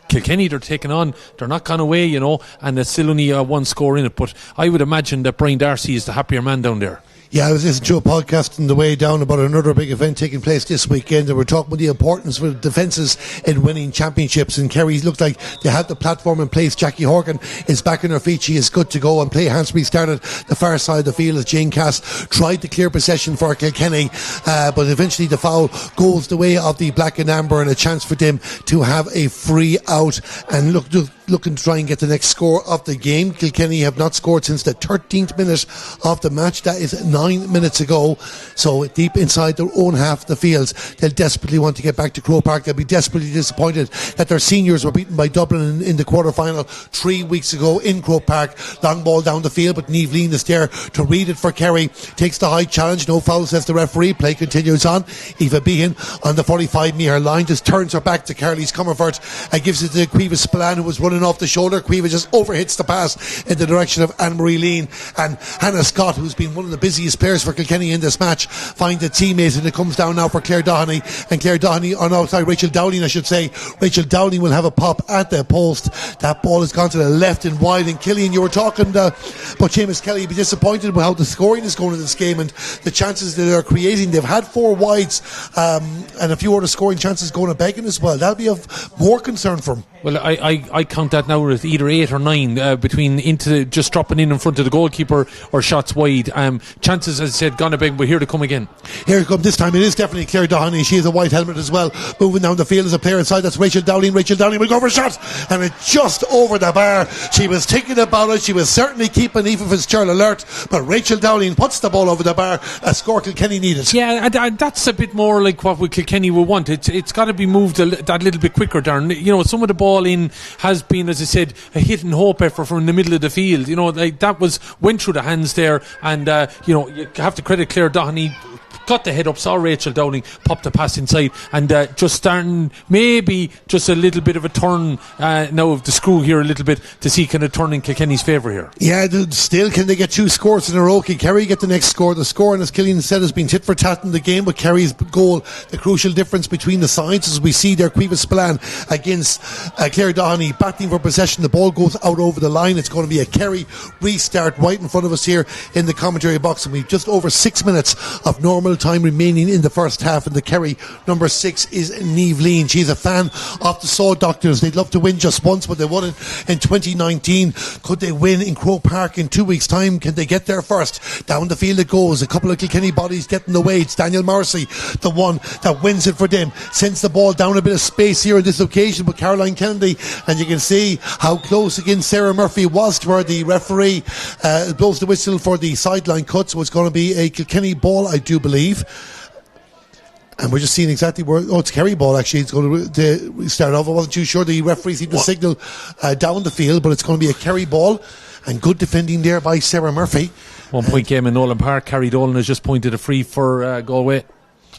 Kilkenny they're taking on. They're not gone away, and there's still only one score in it. But I would imagine that Brian Darcy is the happier man down there. Yeah, I was listening to a podcast on the way down about another big event taking place this weekend, and we're talking about the importance of defences in winning championships, and Kerry looked like they had the platform in place. Jackie Horgan is back on her feet. She is good to go, and play has to be started the far side of the field as Jane Cass tried to clear possession for Kilkenny, but eventually the foul goes the way of the black and amber, and a chance for them to have a free out and looking to try and get the next score of the game. Kilkenny have not scored since the 13th minute of the match. That is 9 minutes ago. So deep inside their own half of the fields, they'll desperately want to get back to Croke Park. They'll be desperately disappointed that their seniors were beaten by Dublin in the quarter-final 3 weeks ago in Croke Park. Long ball down the field, but Niamh Lean is there to read it for Kerry. Takes the high challenge. No foul, says the referee. Play continues on. Eva Behan on the 45-metre line just turns her back to Carly's Comerford and gives it to Quiva Spillane, who was running off the shoulder. Quiva just overhits the pass in the direction of Anne-Marie Lean, and Hannah Scott, who's been one of the busiest players for Kilkenny in this match, finds a teammate, and it comes down now for Claire Dohenny, and Rachel Dowling, I should say. Rachel Dowling will have a pop at the post. That ball has gone to the left and wide, and Killian, you were talking about Seamus Kelly be disappointed with how the scoring is going in this game and the chances that they're creating. They've had 4 wides and a few other scoring chances going to Began as well. That'll be of more concern for them. Well, I count that now as either 8 or 9 between into just dropping in front of the goalkeeper or shots wide. Chances, as I said, gone a big, but here to come again. Here come this time. It is definitely Claire Dohenny. She has a white helmet as well. Moving down the field as a player inside. That's Rachel Dowling. Rachel Dowling will go for a shot, and it's just over the bar. She was thinking about it. She was certainly keeping Aoife Fitzgerald alert, but Rachel Dowling puts the ball over the bar. A score Kilkenny needed. Yeah, that's a bit more like what Kilkenny will want. It's got to be moved that little bit quicker, Darren. Some of the ball in has been, as I said, a hit and hope effort from the middle of the field. That went through the hands there, and you have to credit Claire Dohenny. Got the head up, saw Rachel Dowling pop the pass inside, and just starting maybe just a little bit of a turn now of the screw here a little bit to see kind of turn in Kilkenny's favour here. Yeah, still can they get 2 scores in a row? Can Kerry get the next score? The score, as Killian said, has been tit for tat in the game, but Kerry's goal, the crucial difference between the sides, as we see there, Quiva Spillane against Claire Dohenny battling for possession. The ball goes out over the line. It's going to be a Kerry restart right in front of us here in the commentary box, and we've just over 6 minutes of normal time remaining in the first half, and the Kerry number 6 is Niamh Lean. She's a fan of the Saw Doctors. They'd love to win just once, but they won it in 2019. Could they win in Croke Park in 2 weeks' time? Can they get there first? Down the field it goes. A couple of Kilkenny bodies get in the way. It's Daniel Morrissey, the one that wins it for them. Sends the ball down a bit of space here on this occasion, but Caroline Kennedy, and you can see how close again Sarah Murphy was to her. The referee blows the whistle for the sideline cut, so it's going to be a Kilkenny ball, I do believe. And we're just seeing exactly where... Oh, it's Kerry ball, actually. It's going to start off. I wasn't too sure. The referee seemed to signal down the field, but it's going to be a Kerry ball. And good defending there by Sarah Murphy. 1 point game in Nolan Park. Carrie Dolan has just pointed a free for Galway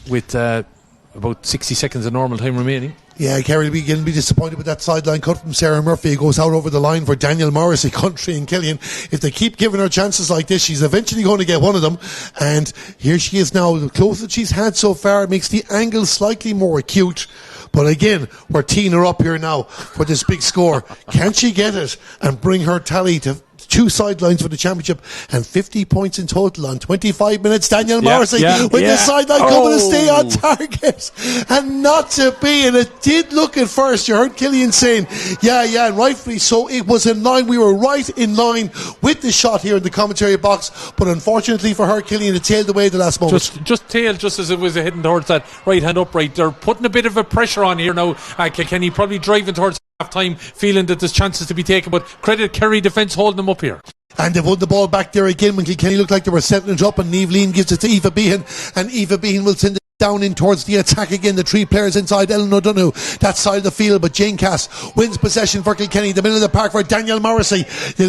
with about 60 seconds of normal time remaining. Yeah, Kerry will be disappointed with that sideline cut from Sarah Murphy. It goes out over the line for Daniel Morrissey, Country and Killian. If they keep giving her chances like this, she's eventually going to get one of them. And here she is now, the closest she's had so far. It makes the angle slightly more acute. But again, we're teeing her up here now for this big score. Can she get it and bring her tally to 2 sidelines for the championship and 50 points in total on 25 minutes? Daniel Morrissey with the sideline coming to stay on target and not to be. And it did look at first, you heard Killian saying and rightfully so, it was in line. We were right in line with the shot here in the commentary box, but unfortunately for her, Killian, it tailed away the last moment. Just tailed just as it was heading towards that right hand upright. They're putting a bit of a pressure on here now. Kilkenny probably driving towards half time, feeling that there's chances to be taken, but credit Kerry defence holding them up here. And they've won the ball back there again when Kilkenny looked like they were settling it up, and Niamh Lean gives it to Eva Behan, and Eva Behan will send it down in towards the attack again. The 3 players inside, Ellen O'Donoghue that side of the field, but Jane Cass wins possession for Kilkenny. The middle of the park for Daniel Morrissey.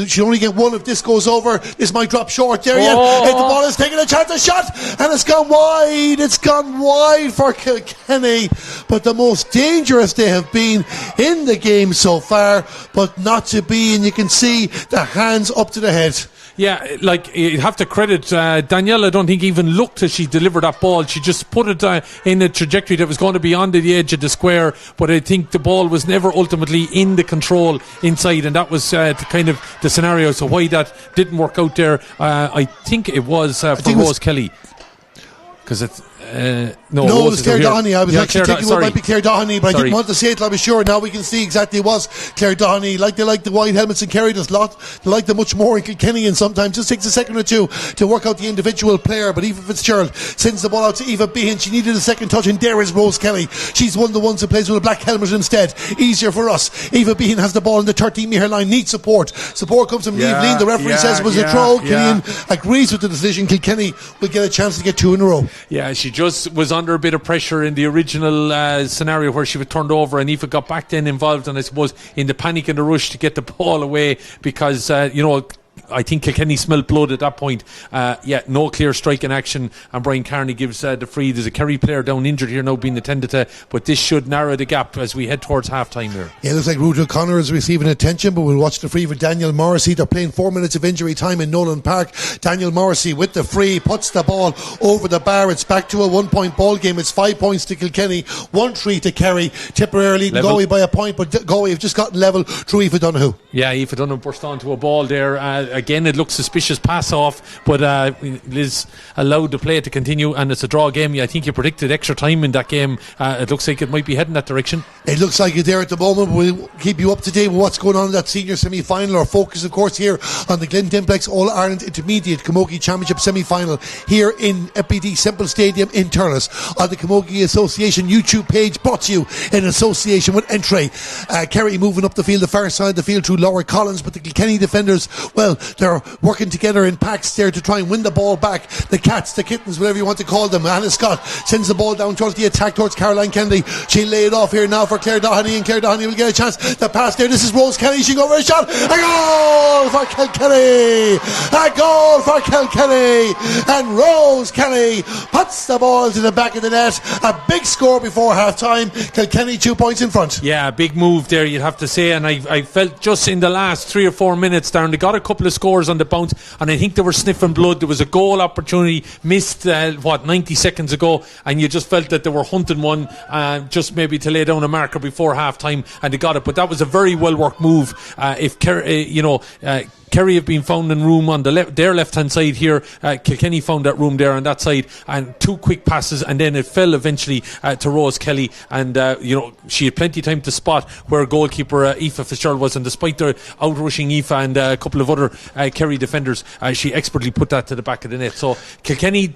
She'll only get one if this goes over. This might drop short there yet. The ball is taking a chance, a shot, and it's gone wide. It's gone wide for Kilkenny, but the most dangerous they have been in the game so far, but not to be. And you can see the hands up to the head. Yeah, like, you have to credit Danielle. I don't think even looked as she delivered that ball. She just put it in a trajectory that was going to be on the edge of the square, but I think the ball was never ultimately in the control inside, and that was kind of the scenario. So why that didn't work out there, I think it was for Rose Kelly, because it's it was Claire Doheny. I was actually thinking it might be Claire Doheny, but I didn't want to say it till I was sure. Now we can see exactly it was Claire Doheny. They like the white helmets in Kerry, there's lot. They like them much more in Kilkenny, and sometimes just takes a second or two to work out the individual player. But Eva Fitzgerald sends the ball out to Eva Behan. She needed a second touch, and there is Rose Kelly. She's one of the ones who plays with a black helmet instead. Easier for us. Eva Behan has the ball in the 13-metre line. Needs support. Support comes from Niamh Lean. The referee says it was a throw. Killian agrees with the decision. Kilkenny will get a chance to get 2 in a row. Yeah, she just was under a bit of pressure in the original scenario where she was turned over, and Aoife got back then involved, and I suppose in the panic and the rush to get the ball away, because I think Kilkenny smelled blood at that point. No clear strike in action, and Brian Carney gives the free. There's a Kerry player down injured here now being attended to, but this should narrow the gap as we head towards half time here. Yeah, it looks like Ruth O'Connor is receiving attention, but we'll watch the free for Daniel Morrissey. They're playing 4 minutes of injury time in Nolan Park. Daniel Morrissey with the free puts the ball over the bar. It's back to a 1-point ball game. It's 5 points to Kilkenny, 1-3 to Kerry. Tipperary leading Galway by a point, but Galway have just gotten level through Aoife Donoghue. Yeah, Aoife Donoghue burst onto a ball there. Again, it looks suspicious pass off, but Liz allowed the play to continue, and it's a draw game. I think you predicted extra time in that game. It looks like it might be heading that direction. It looks like it there at the moment. We'll keep you up to date with what's going on in that senior semi-final. Our focus, of course, here on the Glen Dimplex All-Ireland Intermediate Camogie Championship semi-final here in FBD Semple Stadium in Thurles, on the Camogie Association YouTube page, brought to you in association with Entray. Kerry moving up the field, the far side of the field through Laura Collins, but the Kilkenny defenders, well, they're working together in packs there to try and win the ball back. The cats, the kittens, whatever you want to call them. Anna Scott sends the ball down towards the attack towards Caroline Kennedy. She'll lay it off here now for Claire Doheny, and Claire Doheny will get a chance. The pass there, this is Rose Kelly. She go for a shot. A goal for Kilkenny. A goal for Kilkenny. And Rose Kelly puts the ball to the back of the net. A big score before half time. Kilkenny 2 points in front. Yeah, big move there, you'd have to say. And I felt just in the last 3 or 4 minutes, Darren, they got a couple of scores on the bounce, and I think they were sniffing blood. There was a goal opportunity missed 90 seconds ago, and you just felt that they were hunting one, just maybe to lay down a marker before half time, and they got it. But that was a very well worked move. If Kerry have been found in room on their left-hand side here. Kilkenny found that room there on that side, and 2 quick passes, and then it fell eventually to Rose Kelly, and she had plenty of time to spot where goalkeeper Aoife Fitzgerald was, and despite the outrushing Aoife and a couple of other Kerry defenders, she expertly put that to the back of the net. So Kilkenny,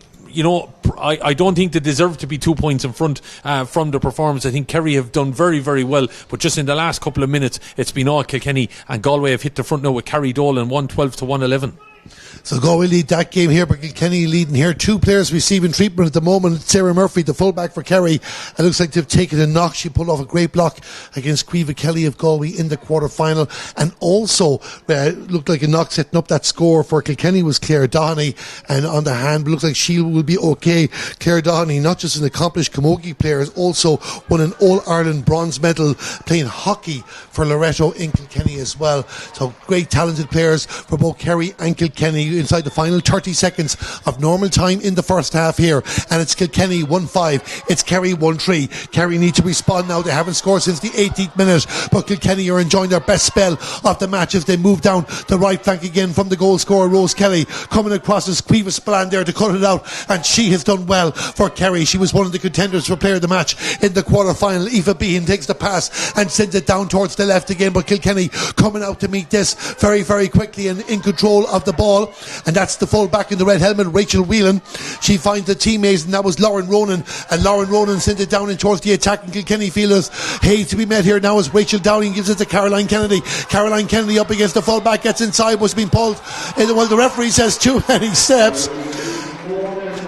I don't think they deserve to be 2 points in front from the performance. I think Kerry have done very, very well, but just in the last couple of minutes it's been all Kilkenny, and Galway have hit the front now with Carrie Dolan 112 to 111. So Galway lead that game here, but Kilkenny leading here. 2 players receiving treatment at the moment. Sarah Murphy, the fullback for Kerry, it looks like they've taken a knock. She pulled off a great block against Caoimhe Kelly of Galway in the quarter-final, and also looked like a knock setting up that score for Kilkenny was Claire Doheney, and on the hand looks like she will be okay. Claire Doheney, not just an accomplished Camogie player, has also won an All-Ireland bronze medal playing hockey for Loretto in Kilkenny as well. So great talented players for both Kerry and Kilkenny inside the final 30 seconds of normal time in the first half here, and it's Kilkenny 1-5, it's Kerry 1-3. Kerry need to respond now. They haven't scored since the 18th minute, but Kilkenny are enjoying their best spell of the match as they move down the right flank again from the goal scorer Rose Kelly, coming across as Caoimhe Spillane there to cut it out, and she has done well for Kerry. She was one of the contenders for player of the match in the quarter final. Aoife Behan takes the pass and sends it down towards the left again, but Kilkenny coming out to meet this very, very quickly and in control of the ball, and that's the full back in the red helmet, Rachel Whelan. She finds the teammates, and that was Lauren Ronan, and Lauren Ronan sent it down in towards the attacking Kilkenny fielders. Hey, to be met here now as Rachel Downing gives it to Caroline Kennedy. Caroline Kennedy up against the full back, gets inside, was being pulled. Well, the referee says too many steps.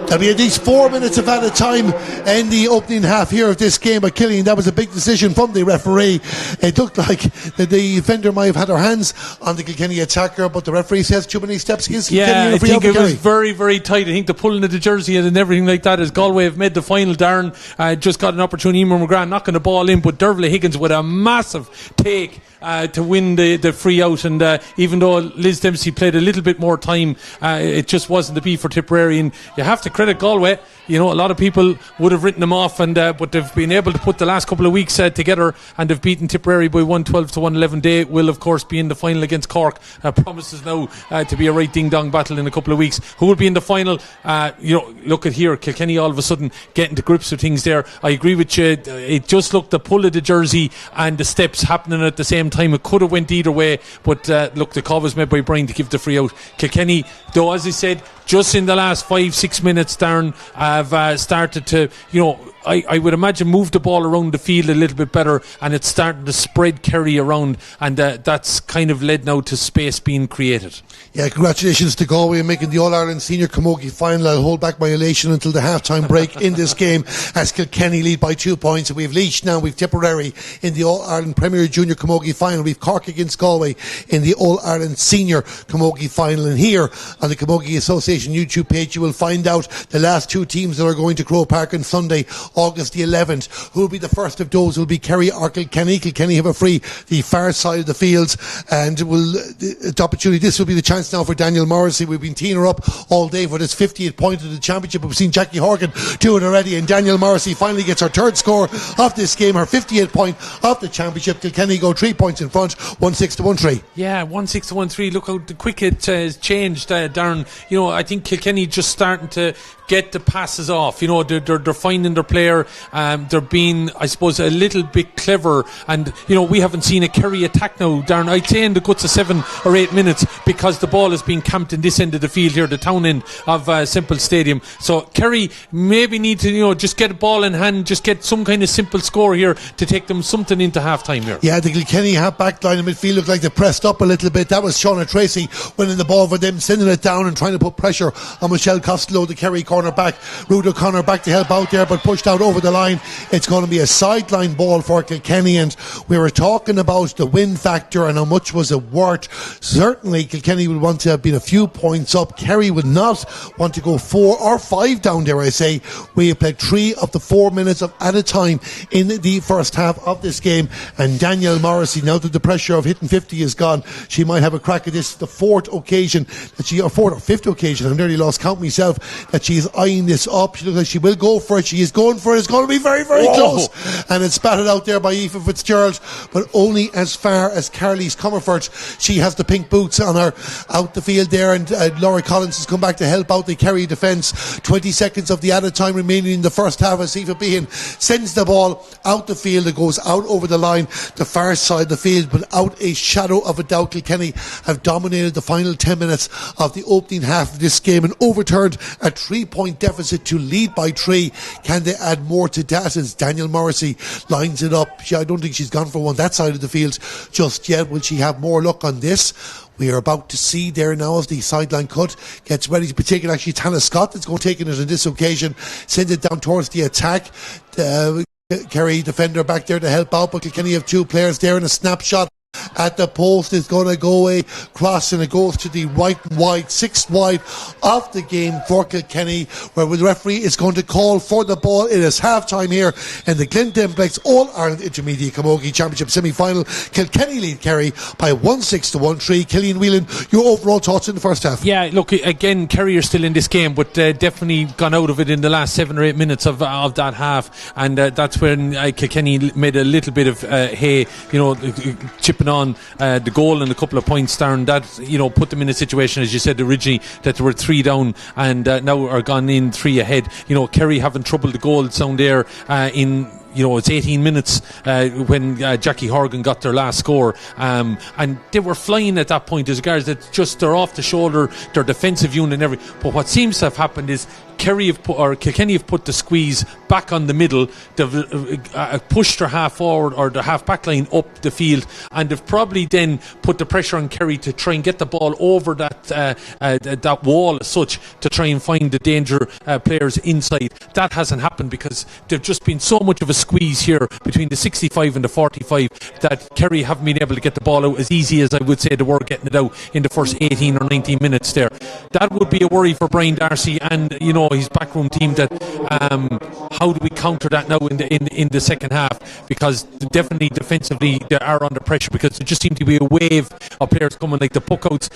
There'll be at least 4 minutes of added time in the opening half here of this game at Kilkenny. That was a big decision from the referee. It looked like the defender might have had her hands on the Kilkenny attacker, but the referee says too many steps against Kilkenny. Yeah, I think it was very, very tight. I think the pulling of the jersey and everything like that, as Galway have made the final. Darren just got an opportunity, Emer McGrath knocking the ball in, but Dervla Higgins with a massive take to win the free out, and even though Liz Dempsey played a little bit more time, it just wasn't the be for Tipperary. And you have to credit Galway. A lot of people would have written them off, and but they've been able to put the last couple of weeks together, and they've beaten Tipperary by 112 to 111. They will of course be in the final against Cork. Promises now to be a right ding dong battle in a couple of weeks. Who will be in the final? Look at here, Kilkenny all of a sudden getting to grips with things there. I agree with you. It just looked the pull of the jersey and the steps happening at the same time. It could have went either way, but look, the call was made by Brian to give the free out. Kilkenny, though, as I said, just in the last 5-6 minutes, Darren, have started to, I would imagine, move the ball around the field a little bit better, and it's starting to spread Kerry around, and that's kind of led now to space being created. Yeah, congratulations to Galway in making the All-Ireland Senior Camogie final. I'll hold back my elation until the half-time break in this game as Kilkenny lead by 2 points. We've Laois now, we've Tipperary in the All-Ireland Premier Junior Camogie final. We've Cork against Galway in the All-Ireland Senior Camogie final. And here on the Camogie Association YouTube page, you will find out the last 2 teams that are going to Croke Park on Sunday, August the 11th. Who will be the first of those? Will be Kerry or Kilkenny. Kilkenny have a free the far side of the fields, and the opportunity, this will be the chance now for Daniel Morrissey. We've been teeing her up all day for this 50th point of the championship. We've seen Jackie Horgan do it already, and Daniel Morrissey finally gets her 3rd score of this game, her 58th point of the championship. Kilkenny go 3 points in front, 1-6 to 1-3. Yeah, 1-6 to 1-3. Look how quick it has changed, Darren. I think Kilkenny just starting to get the passes off. They're finding their player. They're being, I suppose, a little bit clever. And we haven't seen a Kerry attack now, Darren. I'd say in the guts of 7 or 8 minutes, because the ball is being camped in this end of the field here, the town end of Semple Stadium. So Kerry maybe need to, just get a ball in hand, just get some kind of simple score here to take them something into half time here. Yeah, the Kilkenny half-back line in midfield looked like they pressed up a little bit. That was Shauna Tracy winning the ball for them, sending it down and trying to put pressure on Michelle Costello, the Kerry corner back. Ruth O'Connor back to help out there, but pushed out over the line. It's going to be a sideline ball for Kilkenny, and we were talking about the win factor and how much was it worth. Certainly Kilkenny would want to have been a few points up. Kerry would not want to go 4 or 5 down there, I say. We have played 3 of the 4 minutes of added time in the first half of this game, and Danielle Morrissey, now that the pressure of hitting 50 is gone, she might have a crack at this. The 4th occasion that she, or 4th or 5th occasion I nearly lost count myself, that she is eyeing this up. She looks like she will go for it. She is going for it. It's going to be very, very close. And it's batted out there by Aoife Fitzgerald, but only as far as Carly's Comerford. She has the pink boots on her out the field there, and Laura Collins has come back to help out the Kerry defence. 20 seconds of the added time remaining in the first half as Aoife Behan sends the ball out the field. It goes out over the line, the far side of the field, without a shadow of a doubt. Kilkenny have dominated the final 10 minutes of the opening half of this game and overturned a 3-point deficit to lead by 3. Can they add more to that as Daniel Morrissey lines it up? I don't think she's gone for one that side of the field just yet. Will she have more luck on this? We are about to see there now as the sideline cut gets ready to be taken. Actually, Tana Scott is going to take it on this occasion, send it down towards the attack. Kerry defender back there to help out, but Kilkenny have 2 players there, and a snapshot at the post is going to go across, and it goes to the right wide, 6th wide of the game for Kilkenny, where the referee is going to call for the ball. It is half time here in the Glen Dimplex All-Ireland Intermediate Camogie Championship semi-final. Kilkenny lead Kerry by 1-6 to 1-3. Killian Whelan, your overall thoughts in the first half? Yeah, look, again, Kerry are still in this game, but definitely gone out of it in the last 7 or 8 minutes of that half, and that's when Kilkenny made a little bit of hay, chipping on the goal and a couple of points down. That put them in a situation, as you said originally, that they were 3 down and now are gone in 3 ahead. Kerry having trouble the goal down there in it's 18 minutes when Jackie Horgan got their last score, and they were flying at that point as regards that they're off the shoulder, their defensive unit and everything. But what seems to have happened is Kilkenny have put the squeeze back on the middle. They've pushed their half forward or the half back line up the field, and they've probably then put the pressure on Kerry to try and get the ball over that wall as such, to try and find the danger players inside. That hasn't happened because they've just been so much of a squeeze here between the 65 and the 45 that Kerry haven't been able to get the ball out as easy as I would say they were getting it out in the first 18 or 19 minutes there. That would be a worry for Brian Darcy and his backroom team, that how do we counter that now in the second half, because definitely defensively they are under pressure, because there just seemed to be a wave of players coming, like the puckouts.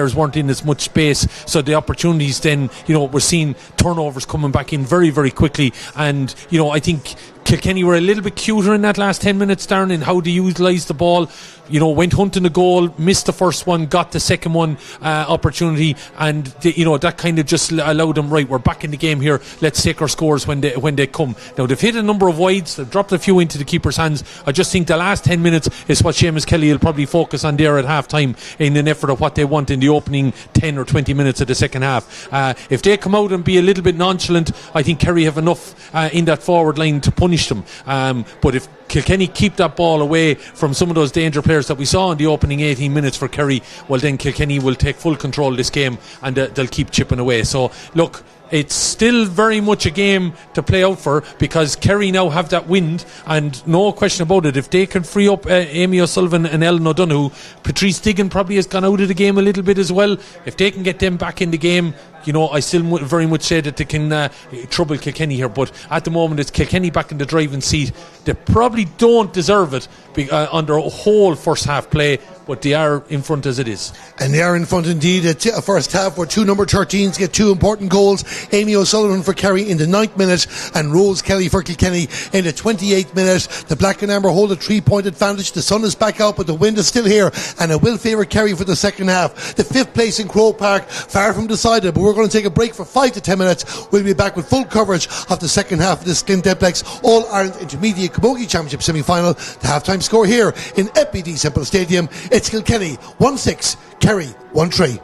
Aoife weren't in as much space, so the opportunities then, we're seeing turnovers coming back in very, very quickly, and I think Kilkenny were a little bit cuter in that last 10 minutes, Darren, in how they utilised the ball. Went hunting the goal, missed the first one, got the second one opportunity, and that kind of just allowed them, right, we're back in the game here, let's take our scores when they come. Now they've hit a number of wides, they've dropped a few into the keeper's hands. I just think the last 10 minutes is what Seamus Kelly will probably focus on there at half time, in an effort of what they want in the opening 10 or 20 minutes of the second half. If they come out and be a little bit nonchalant, I think Kerry have enough in that forward line to punish them. But if Kilkenny keep that ball away from some of those danger players that we saw in the opening 18 minutes for Kerry, well then Kilkenny will take full control of this game, and they'll keep chipping away. So look, it's still very much a game to play out for, because Kerry now have that wind, and no question about it, if they can free up Amy O'Sullivan and Ellen O'Donoghue, Patrice Diggin probably has gone out of the game a little bit as well. If they can get them back in the game, I still very much say that they can trouble Kilkenny here, but at the moment it's Kilkenny back in the driving seat. They probably don't deserve it under a whole first half play, but they are in front as it is. And they are in front indeed. A first half where 2 number 13s get 2 important goals. Amy O'Sullivan for Kerry in the 9th minute, and Rose Kelly for Kilkenny in the 28th minute. The Black and Amber hold a 3-point advantage. The sun is back out, but the wind is still here, and it will favour Kerry for the second half. The 5th place in Croke Park, far from decided, but we're going to take a break for 5 to 10 minutes. We'll be back with full coverage of the second half of this Glen Dimplex All-Ireland Intermediate Camogie Championship semi-final. The half-time score here in FBD Semple Stadium. It's Kilkenny 1-6, Kerry 1-3.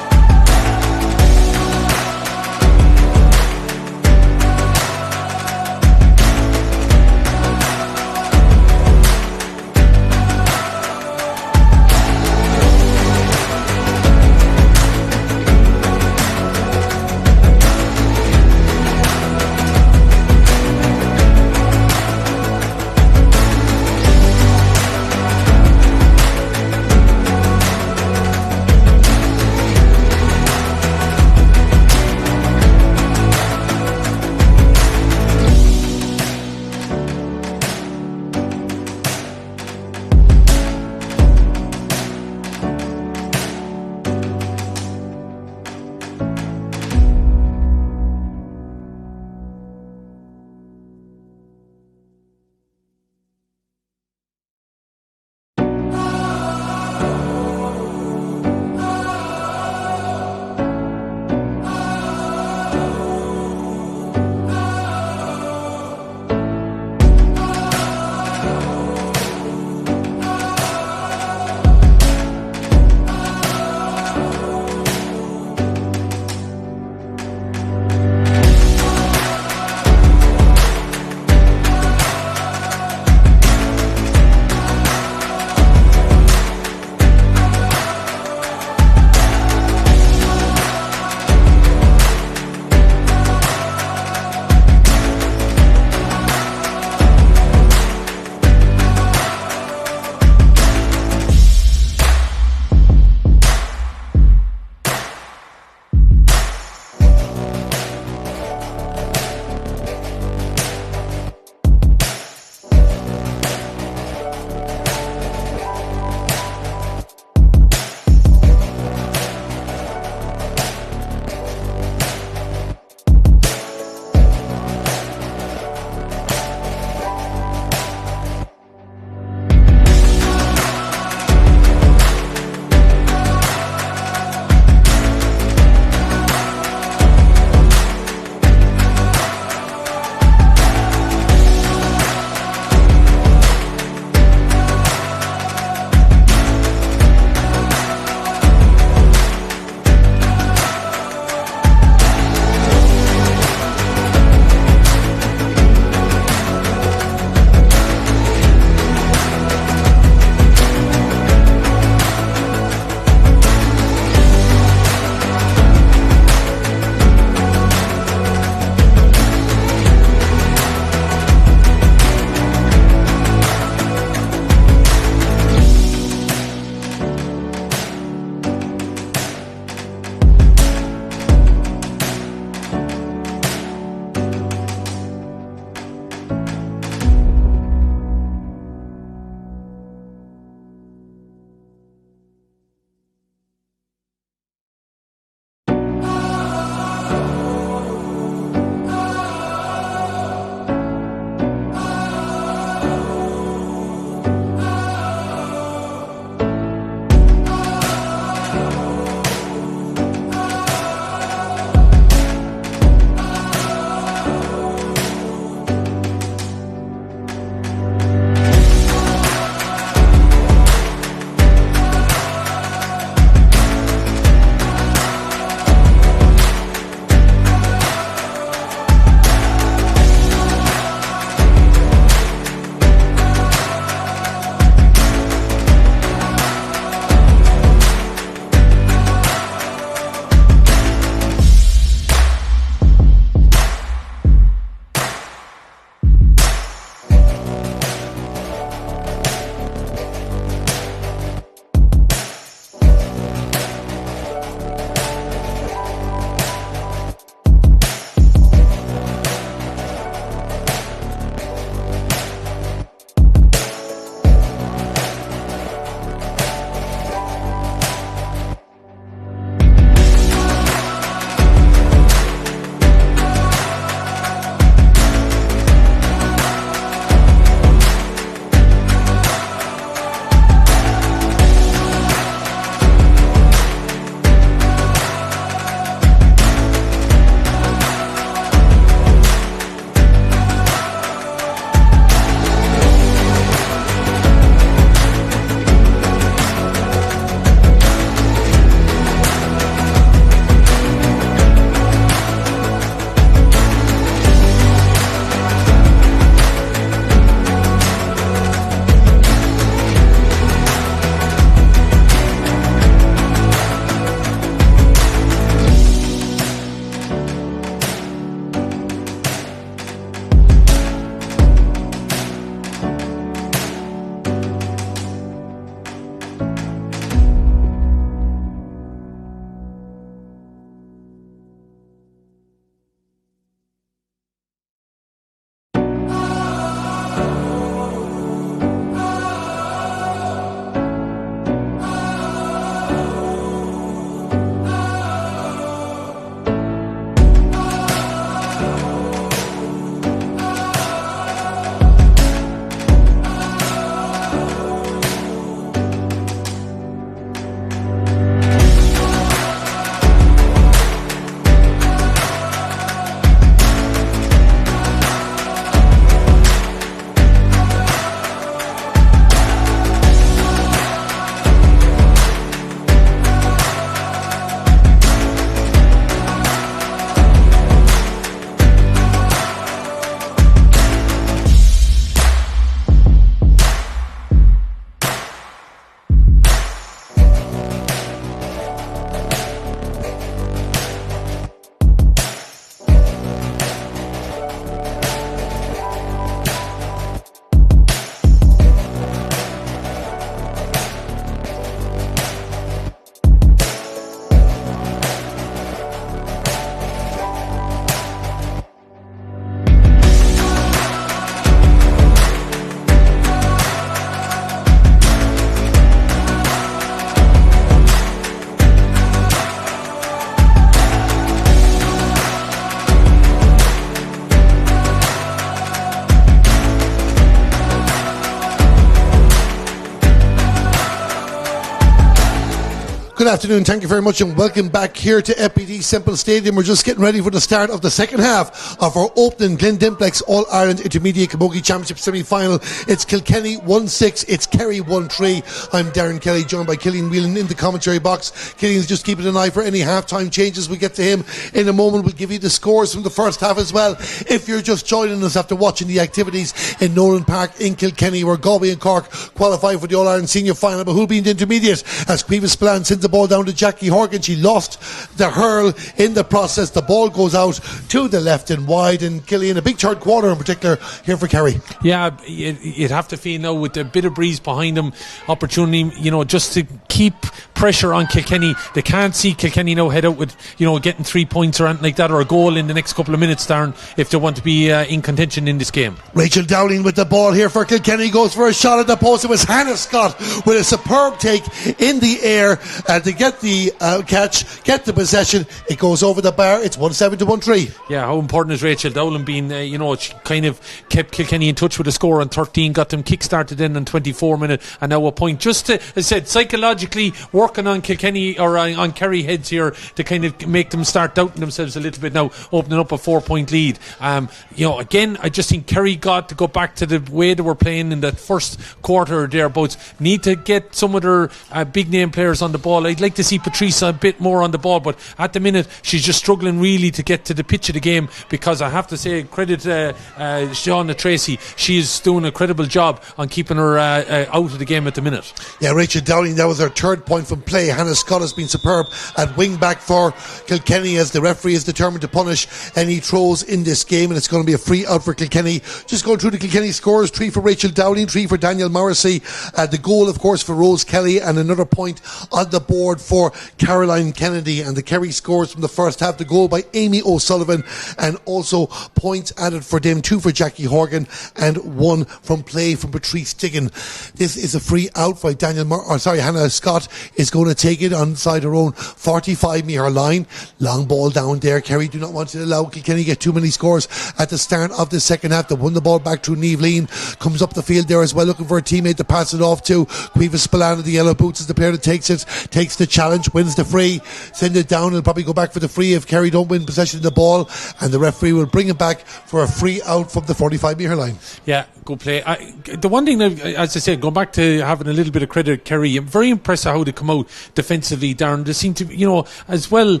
Good afternoon, thank you very much and welcome back here to FBD Semple Stadium. We're just getting ready for the start of the second half of our opening Glen Dimplex All-Ireland Intermediate Camogie Championship semi-final. It's Kilkenny 1-6, it's Kerry 1-3. I'm Darren Kelly, joined by Killian Whelan in the commentary box. Killian's just keeping an eye for any half-time changes. We get to him in a moment. We'll give you the scores from the first half as well. If you're just joining us after watching the activities in Nolan Park in Kilkenny, where Galway and Cork qualify for the All-Ireland Senior Final, but who'll be in the intermediate as Cuevas Spillane sends the ball down to Jackie Horgan. She lost the hurl in the process. The ball goes out to the left and wide, and Killian, a big third quarter in particular here for Kerry. Yeah, you'd have to feel now with a bit of breeze behind them, opportunity, just to keep pressure on Kilkenny. They can't see Kilkenny now head out with, getting 3 points or anything like that, or a goal in the next couple of minutes, Darren, if they want to be in contention in this game. Rachel Dowling with the ball here for Kilkenny, goes for a shot at the post. It was Hannah Scott with a superb take in the air to get the catch, get the possession. It goes over the bar. It's 1-7 to 1-3. Yeah, how important is Rachel Dowling being, she kind of kept Kilkenny in touch with the score on 13, got them kick-started in 24 minutes, and now a point. Just to, as I said, psychologically working on Kilkenny, or on Kerry heads here, to kind of make them start doubting themselves a little bit now, opening up a 4-point lead. Again, I just think Kerry got to go back to the way they were playing in that first quarter thereabouts. Need to get some of their big name players on the ball. I'd like to see Patrice a bit more on the ball, but at the minute she's just struggling really to get to the pitch of the game, because I have to say credit Shauna Tracy. She is doing a credible job on keeping her out of the game at the minute. Yeah, Rachel Dowling, that was her third point from play. Hannah Scott has been superb at wing back for Kilkenny, as the referee is determined to punish any throws in this game, and it's going to be a free out for Kilkenny. Just going through the Kilkenny scores: 3 for Rachel Dowling, 3 for Daniel Morrissey, the goal of course for Rose Kelly, and another point on the board for Caroline Kennedy. And the Kerry scores from the first half: the goal by Amy O'Sullivan, and also points added for them: 2 for Jackie Horgan and 1 from play from Patrice Diggin. This is a free out by Hannah Scott is going to take it inside her own 45-metre line. Long ball down there. Kerry do not want to allow Kilkenny get too many scores at the start of the second half. They won the ball back through Niamh Lean, comes up the field there as well, looking for a teammate to pass it off to. Cuevas Spillane of the yellow boots is the player that takes the challenge, wins the free, send it down, and probably go back for the free if Kerry don't win possession of the ball, and the referee will bring it back for a free out from the 45-metre line. Yeah, good play. The one thing that, as I said, going back to having a little bit of credit, Kerry, I'm very impressed at how they come out defensively, Darren. They seem to, as well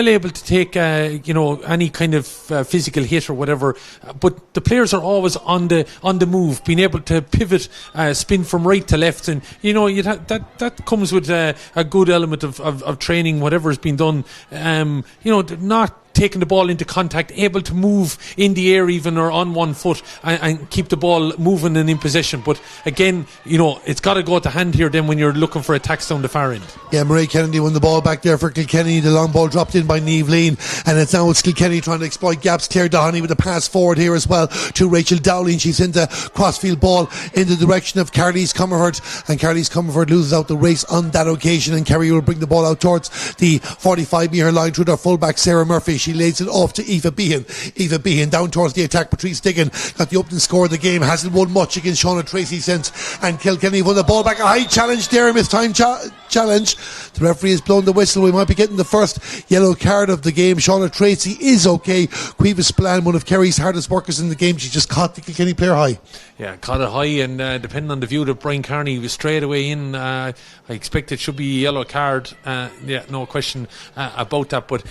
able to take, any kind of physical hit or whatever, but the players are always on the move, being able to pivot, spin from right to left, and that comes with a good element of training, whatever has been done. Not taking the ball into contact, able to move in the air even, or on one foot, and keep the ball moving and in possession. But again, it's got to go to hand here then when you're looking for attacks down the far end. Yeah, Marie Kennedy won the ball back there for Kilkenny. The long ball dropped in by Niamh Lean, and it's Kilkenny trying to exploit gaps. Claire Doheny with a pass forward here as well to Rachel Dowling. She's into crossfield ball in the direction of Carly's Comerford, and Carly's Comerford loses out the race on that occasion, and Kerry will bring the ball out towards the 45-metre line through their fullback Sarah Murphy. She lays it off to Eva Behan. Eva Behan down towards the attack. Patrice Diggin got the opening score of the game. Hasn't won much against Shauna Tracy since. And Kilkenny won the ball back. A high challenge there. Missed time challenge. The referee has blown the whistle. We might be getting the first yellow card of the game. Shauna Tracy is okay. Cuevas Spillane, one of Kerry's hardest workers in the game, she just caught the Kilkenny player high. Yeah, caught it high, and depending on the view that Brian Carney was straight away in, I expect it should be a yellow card. No question about that. But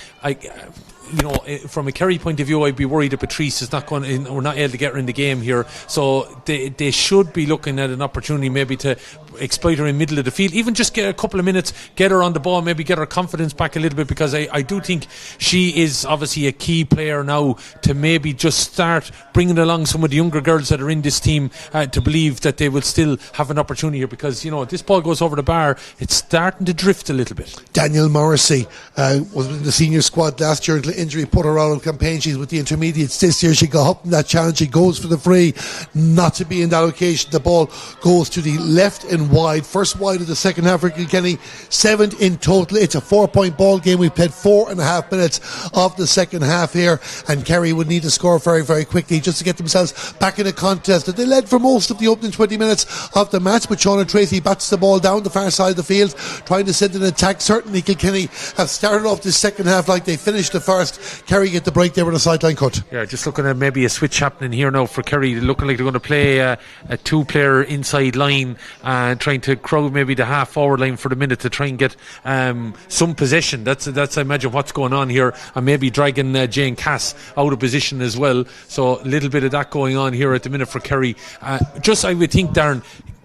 from a Kerry point of view, I'd be worried that Patrice is not going in, or not able to get her in the game here. So they should be looking at an opportunity maybe to exploit her in middle of the field, even just get a couple of minutes, get her on the ball, maybe get her confidence back a little bit, because I do think she is obviously a key player now to maybe just start bringing along some of the younger girls that are in this team to believe that they will still have an opportunity here, because this ball goes over the bar, it's starting to drift a little bit. Daniel Morrissey was in the senior squad last year until injury put her out of campaign. She's with the intermediates this year. She got up in that challenge. She goes for the free, not to be in that occasion. The ball goes to the left and wide, first wide of the second half for Kilkenny. Kilkenny, 7 in total. It's a 4-point ball game. We've played 4.5 minutes of the second half here, and Kerry would need to score very, very quickly just to get themselves back in a contest that they led for most of the opening 20 minutes of the match. But Sean Tracy bats the ball down the far side of the field, trying to send an attack. Certainly Kilkenny have started off this second half like they finished the first. Kerry get the break there with a sideline cut. Yeah, just looking at maybe a switch happening here now for Kerry. They're looking like they're going to play a two-player inside line, trying to crowd maybe the half-forward line for the minute to try and get some possession. That's I imagine what's going on here, and maybe dragging Jane Cass out of position as well. So a little bit of that going on here at the minute for Kerry. Just I would think, Darren,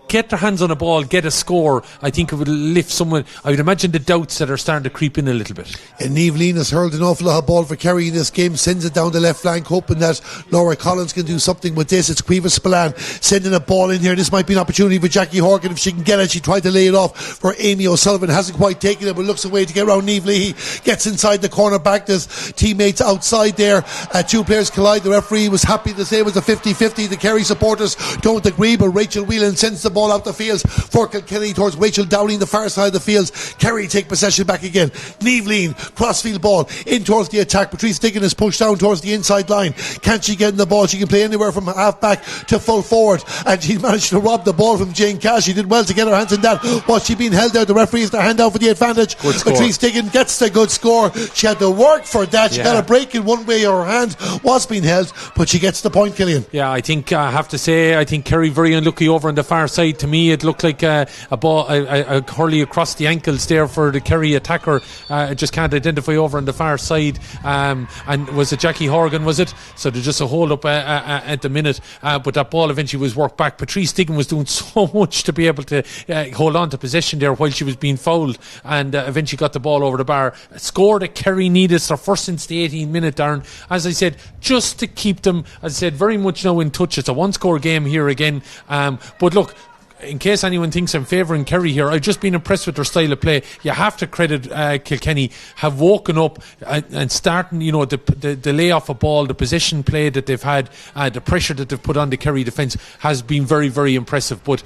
get their hands on a ball, get a score. I think it would lift someone. I would imagine the doubts that are starting to creep in a little bit. And Niamh Lean has hurled an awful lot of ball for Kerry in this game, sends it down the left flank, hoping that Laura Collins can do something with this. It's Quiva Spillane sending a ball in here. This might be an opportunity for Jackie Horgan if she can get it. She tried to lay it off for Amy O'Sullivan, hasn't quite taken it, but looks away to get around Niamh Leahy. Gets inside the corner back. There's teammates outside there. Two players collide. The referee was happy to say it was a 50-50. The Kerry supporters don't agree, but Rachel Whelan sends the ball out the field for Kilkenny towards Rachel Downing, the far side of the field. Kerry take possession back again. Niamh Lean, crossfield ball in towards the attack. Patrice Diggin is pushed down towards the inside line. Can she get in the ball? She can play anywhere from half back to full forward, and she managed to rob the ball from Jane Cash. She did well to get her hands in that. Was she being held out? The referee is to hand out for the advantage. Patrice Diggin gets the good score. She had to work for that. She got a break in one way. Her hand was being held, but she gets the point, Killian. Yeah, I think I have to say, I think Kerry very unlucky over on the far side. To me, it looked like a ball, a hurley across the ankles there for the Kerry attacker. I just can't identify over on the far side. And was it Jackie Horgan, was it? So there's just a hold up at the minute. But that ball eventually was worked back. Patrice Diggin was doing so much to be able to hold on to possession there while she was being fouled, and eventually got the ball over the bar. A score that Kerry needed, their first since the 18th minute, Darren. As I said, just to keep them, as I said, very much now in touch. It's a one-score game here again. But look, in case anyone thinks I'm favouring Kerry here, I've just been impressed with their style of play. You have to credit Kilkenny have woken up and starting, the lay off a ball, the possession play that they've had, the pressure that they've put on the Kerry defence has been very, very impressive. But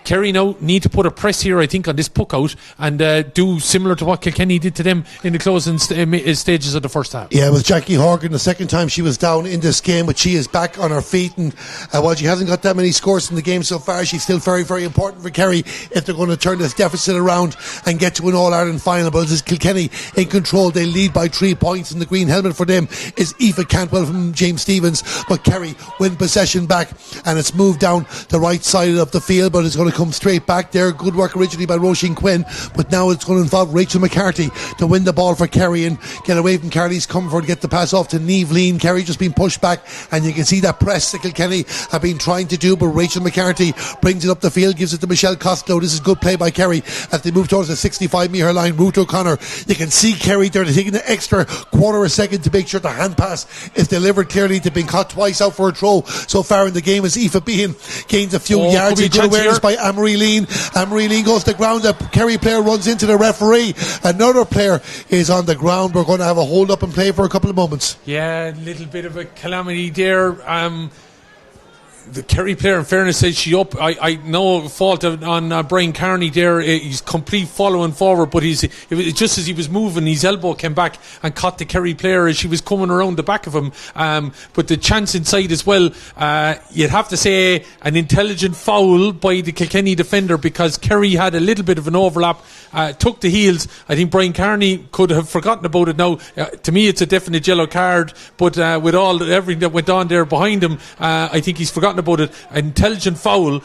Kerry now need to put a press here, I think, on this puck out and do similar to what Kilkenny did to them in the closing stages of the first half. Yeah, with Jackie Horgan, the second time she was down in this game, but she is back on her feet, and while she hasn't got that many scores in the game so far, she's still very, very important for Kerry if they're going to turn this deficit around and get to an All-Ireland final. But as Kilkenny in control, they lead by 3 points, and the green helmet for them is Aoife Cantwell from James Stephens. But Kerry win possession back, and it's moved down the right side of the field, but it's going to come straight back there. Good work originally by Roisin Quinn, but now it's going to involve Rachel McCarthy to win the ball for Kerry and get away from Carly's comfort, get the pass off to Niamh Lean. Kerry just been pushed back, and you can see that press that Kilkenny have been trying to do, but Rachel McCarthy brings it up the field, gives it to Michelle Costello. This is good play by Kerry as they move towards the 65-metre line. Ruth O'Connor, you can see Kerry there taking an extra quarter of a second to make sure the hand pass is delivered clearly. They've been caught twice out for a throw so far in the game as Aoife Behan gains a few yards. Good awareness by Amory Lean. Amory Lean goes to the ground. A Kerry player runs into the referee. Another player is on the ground. We're going to have a hold up and play for a couple of moments. Yeah, a little bit of a calamity there. The Kerry player, in fairness, says she up. I know fault on Brian Carney there. He's complete following forward, but it was just as he was moving, his elbow came back and caught the Kerry player as she was coming around the back of him. But the chance inside as well, you'd have to say an intelligent foul by the Kilkenny defender, because Kerry had a little bit of an overlap, took the heels. I think Brian Carney could have forgotten about it now. To me, it's a definite yellow card, but with everything that went on there behind him, I think he's forgotten about it. An intelligent foul,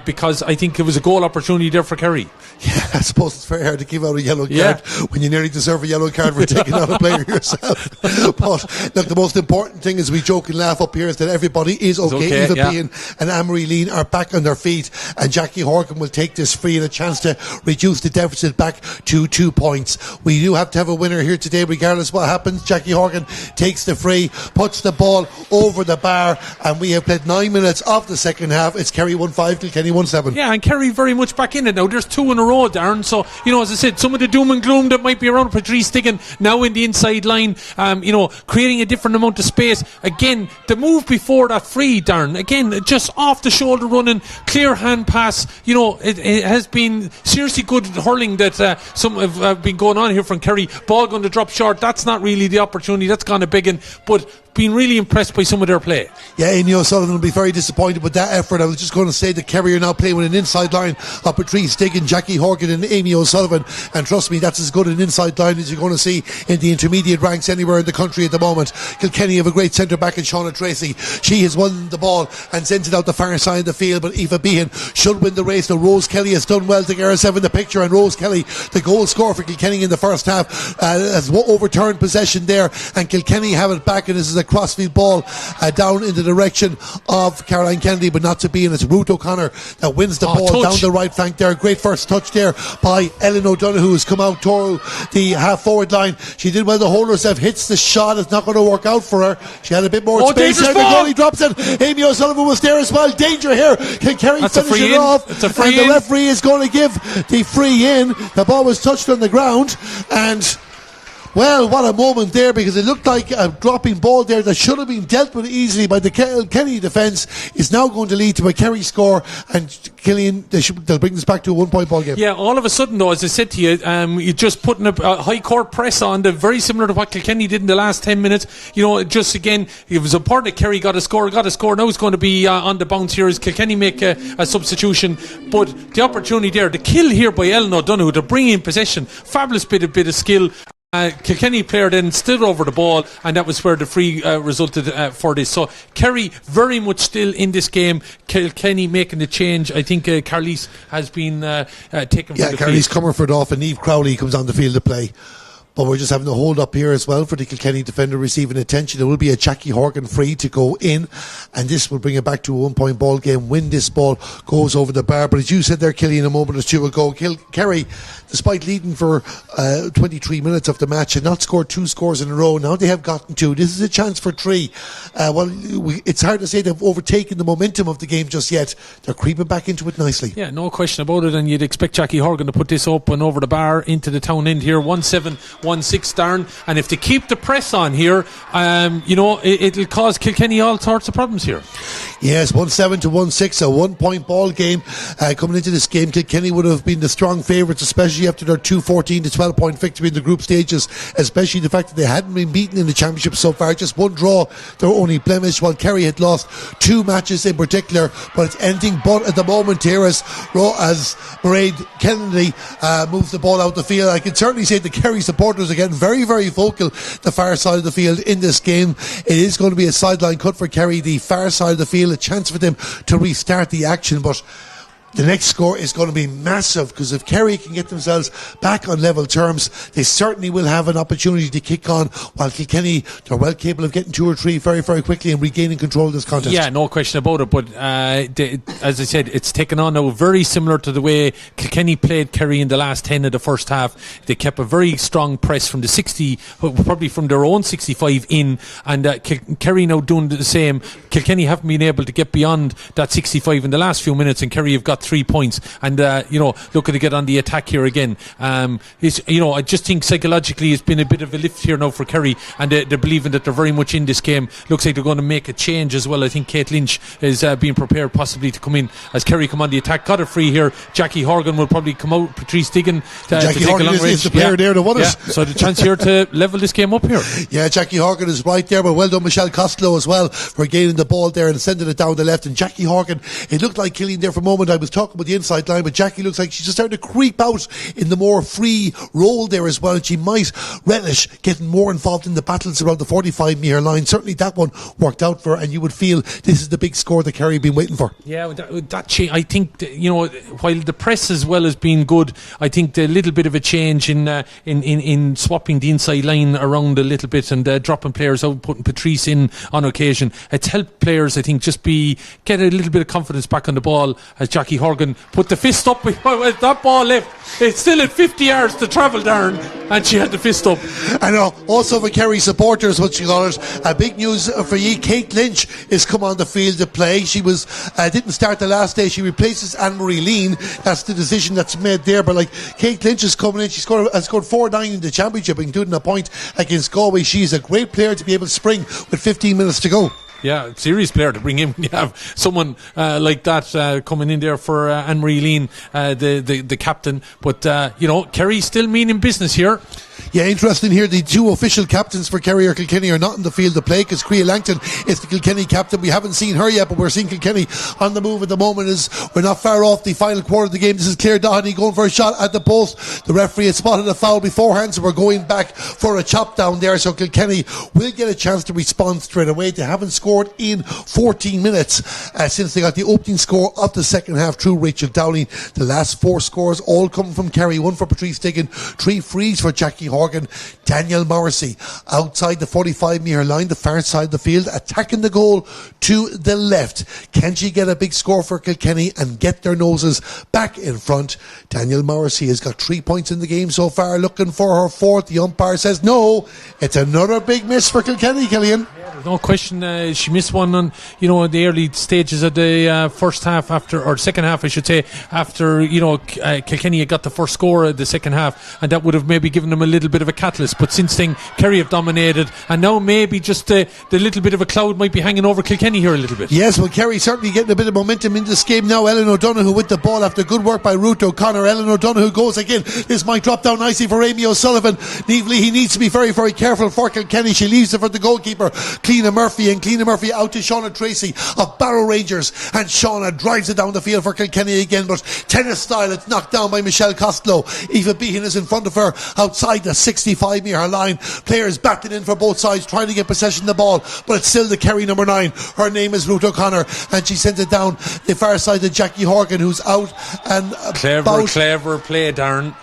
because I think it was a goal opportunity there for Kerry. Yeah, I suppose it's very hard to give out a yellow card when you nearly deserve a yellow card for taking out a player yourself. But look, the most important thing is we joke and laugh up here is that everybody is okay. Aoife Behan and Amory Lean are back on their feet, and Jackie Horgan will take this free and a chance to reduce the deficit back to 2 points. We do have to have a winner here today regardless what happens. Jackie Horgan takes the free, puts the ball over the bar, and we have played 9 minutes minutes of the second half. It's Kerry 1-5, Kilkenny 1-7. Yeah, and Kerry very much back in it now. There's 2 in a row, Darren. So, as I said, some of the doom and gloom that might be around Patrice Diggin now in the inside line, creating a different amount of space. Again, the move before that free, Darren, again, just off the shoulder running, clear hand pass. It has been seriously good hurling that some have been going on here from Kerry. Ball going to drop short. That's not really the opportunity. That's gone a big one. But been really impressed by some of their play. Yeah, Amy O'Sullivan will be very disappointed with that effort. I was just going to say that Kerry are now playing with an inside line of Patrice Diggin, Jackie Horgan and Amy O'Sullivan, and trust me, that's as good an inside line as you're going to see in the intermediate ranks anywhere in the country at the moment. Kilkenny have a great centre back in Shauna Tracy. She has won the ball and sends it out the far side of the field, but Aoife Behan should win the race. Now Rose Kelly has done well to get herself in the picture, and Rose Kelly, the goal scorer for Kilkenny in the first half, has overturned possession there, and Kilkenny have it back, and this is a crossfield ball down in the direction of Caroline Kennedy, but not to be, and it's Ruth O'Connor that wins the ball down the right flank there. Great first touch there by Ellen O'Donoghue, who's come out toward the half forward line. She did well to hold herself, hits the shot. It's not going to work out for her. She had a bit more space there. The goalie drops it. Amy O'Sullivan was there as well. Danger here. Can Kerry finish it off? It's a free in. And the referee is going to give the free in. The ball was touched on the ground, and well, what a moment there, because it looked like a dropping ball there that should have been dealt with easily by the Kerry defence is now going to lead to a Kerry score, and Killian, they'll bring this back to a 1-point ball game. Yeah, all of a sudden though, as I said to you, you're just putting a high court press on, very similar to what Kilkenny did in the last 10 minutes. Just again, it was important that Kerry got a score. Now it's going to be on the bounce here as Kilkenny make a substitution, but the opportunity there, the kill here by Ellen O'Donoghue to bring in possession, fabulous bit of skill. Kilkenny player then stood over the ball, and that was where the free resulted for this. So Kerry very much still in this game. Kilkenny making the change. I think Carlise has been taken from the Carlise field. Comerford off, and Eve Crowley comes on the field to play. But we're just having a hold up here as well for the Kilkenny defender receiving attention. There will be a Jackie Horgan free to go in, and this will bring it back to a 1-point ball game when this ball goes over the bar. But as you said there, Killian, a moment or two ago, Kerry, despite leading for 23 minutes of the match and not scored 2 scores in a row, now they have gotten 2. This is a chance for 3. It's hard to say they've overtaken the momentum of the game just yet. They're creeping back into it nicely. Yeah, no question about it, and you'd expect Jackie Horgan to put this up and over the bar into the town end here. 1-7, 1-6, Darren, and if they keep the press on here, it'll cause Kilkenny all sorts of problems here. Yes, 1-7 to 1-6, a 1-point ball game coming into this game. Kilkenny would have been the strong favourites, especially after their 14 to 12 point victory in the group stages, especially the fact that they hadn't been beaten in the championship so far. Just 1 draw, their only blemish, while Kerry had lost 2 matches in particular. But it's anything but at the moment here as Mairead Kennedy moves the ball out the field. I can certainly say the Kerry supporters are getting very, very vocal the far side of the field in this game. It is going to be a sideline cut for Kerry, the far side of the field, a chance for them to restart the action, but the next score is going to be massive, because if Kerry can get themselves back on level terms, they certainly will have an opportunity to kick on, while Kilkenny, they're well capable of getting 2 or 3 very, very quickly and regaining control of this contest. Yeah, no question about it, but as I said, it's taken on now very similar to the way Kilkenny played Kerry in the last 10 of the first half. They kept a very strong press from the 60, probably from their own 65 in, and Kerry now doing the same. Kilkenny haven't been able to get beyond that 65 in the last few minutes, and Kerry have got 3 points, and looking to get on the attack here again. I just think psychologically it's been a bit of a lift here now for Kerry, and they're believing that they're very much in this game. Looks like they're going to make a change as well. I think Kate Lynch is being prepared possibly to come in as Kerry come on the attack. Got it free here. Jackie Horgan will probably come out. Patrice Diggin to take a long range. Is the player there to win it. So the chance here to level this game up here. Yeah, Jackie Horgan is right there, but well done Michelle Costello as well for gaining the ball there and sending it down the left. And Jackie Horgan, it looked like Killian there for a moment. I was talking about the inside line, but Jackie looks like she's just starting to creep out in the more free role there as well. She might relish getting more involved in the battles around the 45 metre line. Certainly that one worked out for her, and you would feel this is the big score that Kerry have been waiting for. Yeah, that change, I think, while the press as well has been good, I think the little bit of a change in swapping the inside line around a little bit and dropping players out, putting Patrice in on occasion, it's helped players, I think, just get a little bit of confidence back on the ball as Jackie Horgan put the fist up. That ball left. It's still at 50 yards to travel, Darren, and she had the fist up. I know. Also for Kerry supporters, what you call it, big news for you. Kate Lynch is come on the field to play. She was didn't start the last day. She replaces Anne-Marie Lean. That's the decision that's made there. But like, Kate Lynch is coming in. She scored 4-9 in the championship, including a point against Galway. She's a great player to be able to spring with 15 minutes to go. Yeah, serious player to bring in when you have someone like that coming in there for Anne-Marie Lean, the captain. But, Kerry still meaning business here. Yeah, interesting here. The two official captains for Kerry or Kilkenny are not in the field to play because Crea Langton is the Kilkenny captain. We haven't seen her yet, but we're seeing Kilkenny on the move at the moment. As we're not far off the final quarter of the game. This is Claire Doherty going for a shot at the post. The referee had spotted a foul beforehand, so we're going back for a chop down there. So Kilkenny will get a chance to respond straight away. They haven't scored in 14 minutes since they got the opening score of the second half through Rachel Dowling. The last 4 scores all coming from Kerry. 1 for Patrice Diggin, 3 frees for Jackie Horgan. Daniel Morrissey outside the 45-metre line, the far side of the field, attacking the goal to the left. Can she get a big score for Kilkenny and get their noses back in front? Daniel Morrissey has got 3 points in the game so far, looking for her 4th. The umpire says no. It's another big miss for Kilkenny, Killian. No question, she missed one on, the early stages of the first half or second half, I should say, after, Kilkenny had got the first score of the second half, and that would have maybe given them a little bit of a catalyst. But since then, Kerry have dominated, and now maybe just the little bit of a cloud might be hanging over Kilkenny here a little bit. Yes, well, Kerry certainly getting a bit of momentum in this game now. Ellen O'Donoghue with the ball after good work by Ruth O'Connor. Ellen O'Donoghue goes again. This might drop down nicely for Amy O'Sullivan. Niamh Lee, he needs to be very, very careful for Kilkenny. She leaves it for the goalkeeper, Cliona Murphy, and Cliona Murphy out to Shauna Tracy of Barrow Rangers, and Shauna drives it down the field for Kilkenny again, but tennis style, it's knocked down by Michelle Costello. Eva Behan is in front of her outside the 65-metre line. Players batting in for both sides trying to get possession of the ball, but it's still the Kerry number 9. Her name is Ruth O'Connor, and she sends it down the far side to Jackie Horgan, who's out and clever play, Darren.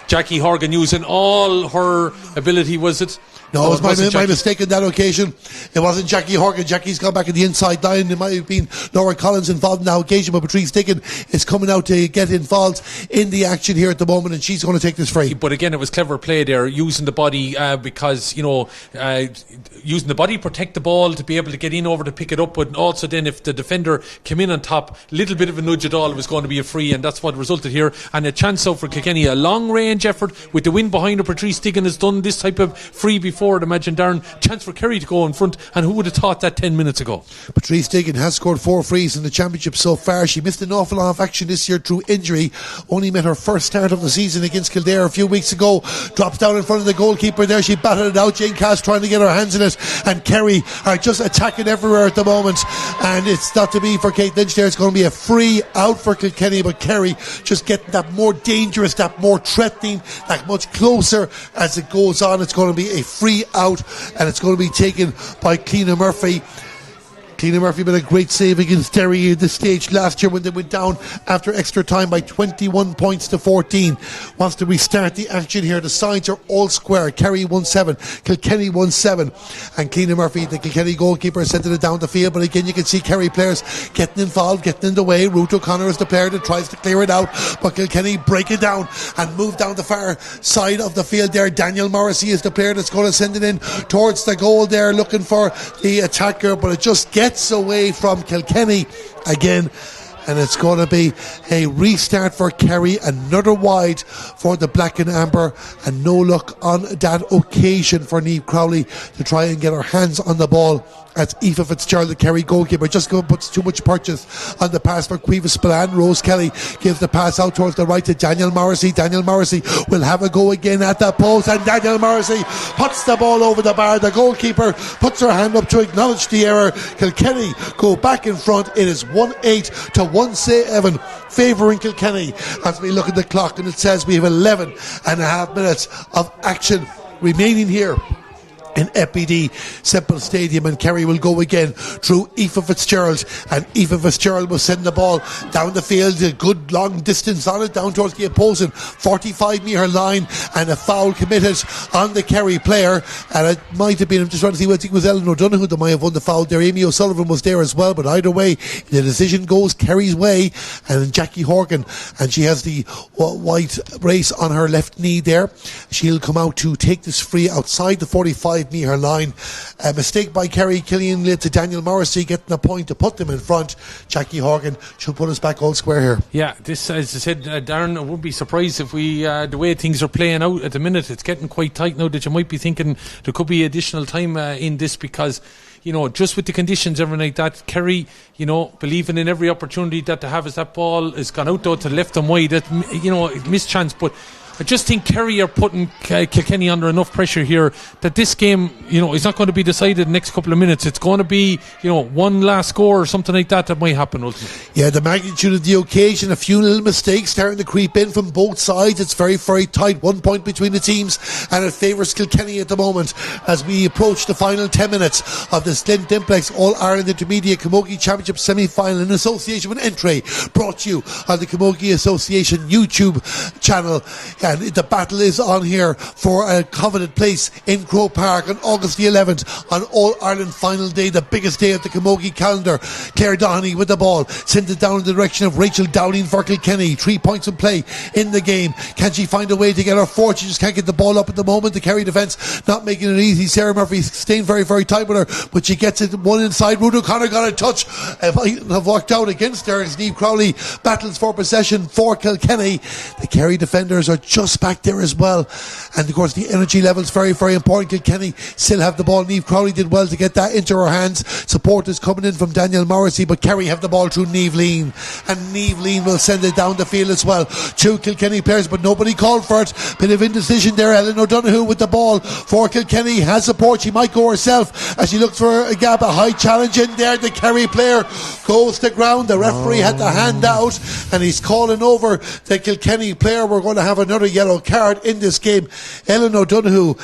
Jackie Horgan using all her ability, was it? No, it was my mistake on that occasion. It wasn't Jackie Horgan. Jackie's gone back in the inside line. It might have been Laura Collins involved in that occasion, but Patrice Diggin is coming out to get involved in the action here at the moment, and she's going to take this free. But again, it was clever play there, using the body because, using the body, protect the ball to be able to get in over to pick it up, but also then if the defender came in on top, little bit of a nudge at all, it was going to be a free, and that's what resulted here. And a chance out for Kilkenny, a long range effort with the wind behind her. Patrice Diggin has done this type of free before. Imagine, Darren, chance for Kerry to go in front, and who would have thought that 10 minutes ago? Patrice Diggin has scored 4 frees in the championship so far. She missed an awful lot of action this year through injury. Only made her first start of the season against Kildare a few weeks ago. Drops down in front of the goalkeeper there. She batted it out. Jane Cass trying to get her hands in it, and Kerry are just attacking everywhere at the moment, and it's not to be for Kate Lynch there. It's going to be a free out for Kilkenny, but Kerry just getting that more dangerous, that more threatening, that much closer as it goes on. It's going to be a free out, and it's going to be taken by Cliona Murphy. Cliona Murphy made a great save against Derry at this stage last year when they went down after extra time by 21 points to 14. Wants to restart the action here. The sides are all square. Kerry 1-7, Kilkenny 1-7, and Cliona Murphy, the Kilkenny goalkeeper, sending it down the field. But again, you can see Kerry players getting involved, getting in the way. Ruth O'Connor is the player that tries to clear it out, but Kilkenny break it down and move down the far side of the field there. Daniel Morrissey is the player that's going to send it in towards the goal there, looking for the attacker, but it just gets away from Kilkenny again, and it's going to be a restart for Kerry. Another wide for the black and amber, and no luck on that occasion for Niamh Crowley to try and get her hands on the ball. That's Aoife Fitzgerald, the Kerry goalkeeper, just puts too much purchase on the pass for Caoimhe Spillane. Rose Kelly gives the pass out towards the right to Daniel Morrissey. Daniel Morrissey will have a go again at the post, and Daniel Morrissey puts the ball over the bar. The goalkeeper puts her hand up to acknowledge the error. Kilkenny go back in front. It is 1-8 to 1-7 favouring Kilkenny as we look at the clock, and it says we have 11 and a half minutes of action remaining here in FBD Semple Stadium, and Kerry will go again through Aoife Fitzgerald, and Aoife Fitzgerald will send the ball down the field, a good long distance on it down towards the opposing 45-metre line, and a foul committed on the Kerry player, and it might have been, I'm just trying to see, I think it was Ellen O'Donoghue that might have won the foul there. Amy O'Sullivan was there as well, but either way the decision goes Kerry's way, and Jackie Horgan, and she has the white brace on her left knee there. She'll come out to take this free outside the 45-metre line. A mistake by Kerry. Killian led to Daniel Morrissey getting a point to put them in front. Jackie Horgan should put us back all square here. Yeah, this, as I said, Darren, I wouldn't be surprised if we, the way things are playing out at the minute, it's getting quite tight now that you might be thinking there could be additional time in this, because just with the conditions, everything like that, Kerry, believing in every opportunity that they have, as that ball has gone out though to left and wide, that, missed chance, but I just think Kerry are putting Kilkenny under enough pressure here that this game, is not going to be decided in the next couple of minutes. It's going to be, one last score or something like that might happen ultimately. Yeah, the magnitude of the occasion, a few little mistakes starting to creep in from both sides. It's very, very tight. 1 point between the teams, and it favours Kilkenny at the moment as we approach the final 10 minutes of this Glen Dimplex All-Ireland Intermediate Camogie Championship semi-final in association with Entry, brought to you on the Camogie Association YouTube channel. And the battle is on here for a coveted place in Croke Park on August the 11th on All-Ireland Final Day, the biggest day of the Camogie calendar. Claire Doheney with the ball, sends it down in the direction of Rachel Dowling for Kilkenny. 3 points in play in the game. Can she find a way to get her fourth? She just can't get the ball up at the moment. The Kerry defence not making it easy. Sarah Murphy staying very, very tight with her, but she gets it one inside. Ruth O'Connor got a touch. Have walked out against her as Niamh Crowley battles for possession for Kilkenny. The Kerry defenders are just back there as well, and of course the energy levels very, very important. Kilkenny still have the ball. Niamh Crowley did well to get that into her hands. Support is coming in from Daniel Morrissey, but Kerry have the ball through Niamh Lean, and Niamh Lean will send it down the field as well. 2 Kilkenny players, but nobody called for it. Bit of indecision there. Ellen O'Donoghue with the ball for Kilkenny, has support. She might go herself as she looks for a gap. A high challenge in there. The Kerry player goes to ground. The referee had the hand out, and he's calling over the Kilkenny player. We're going to have another yellow card in this game. Ellen O'Donoghue,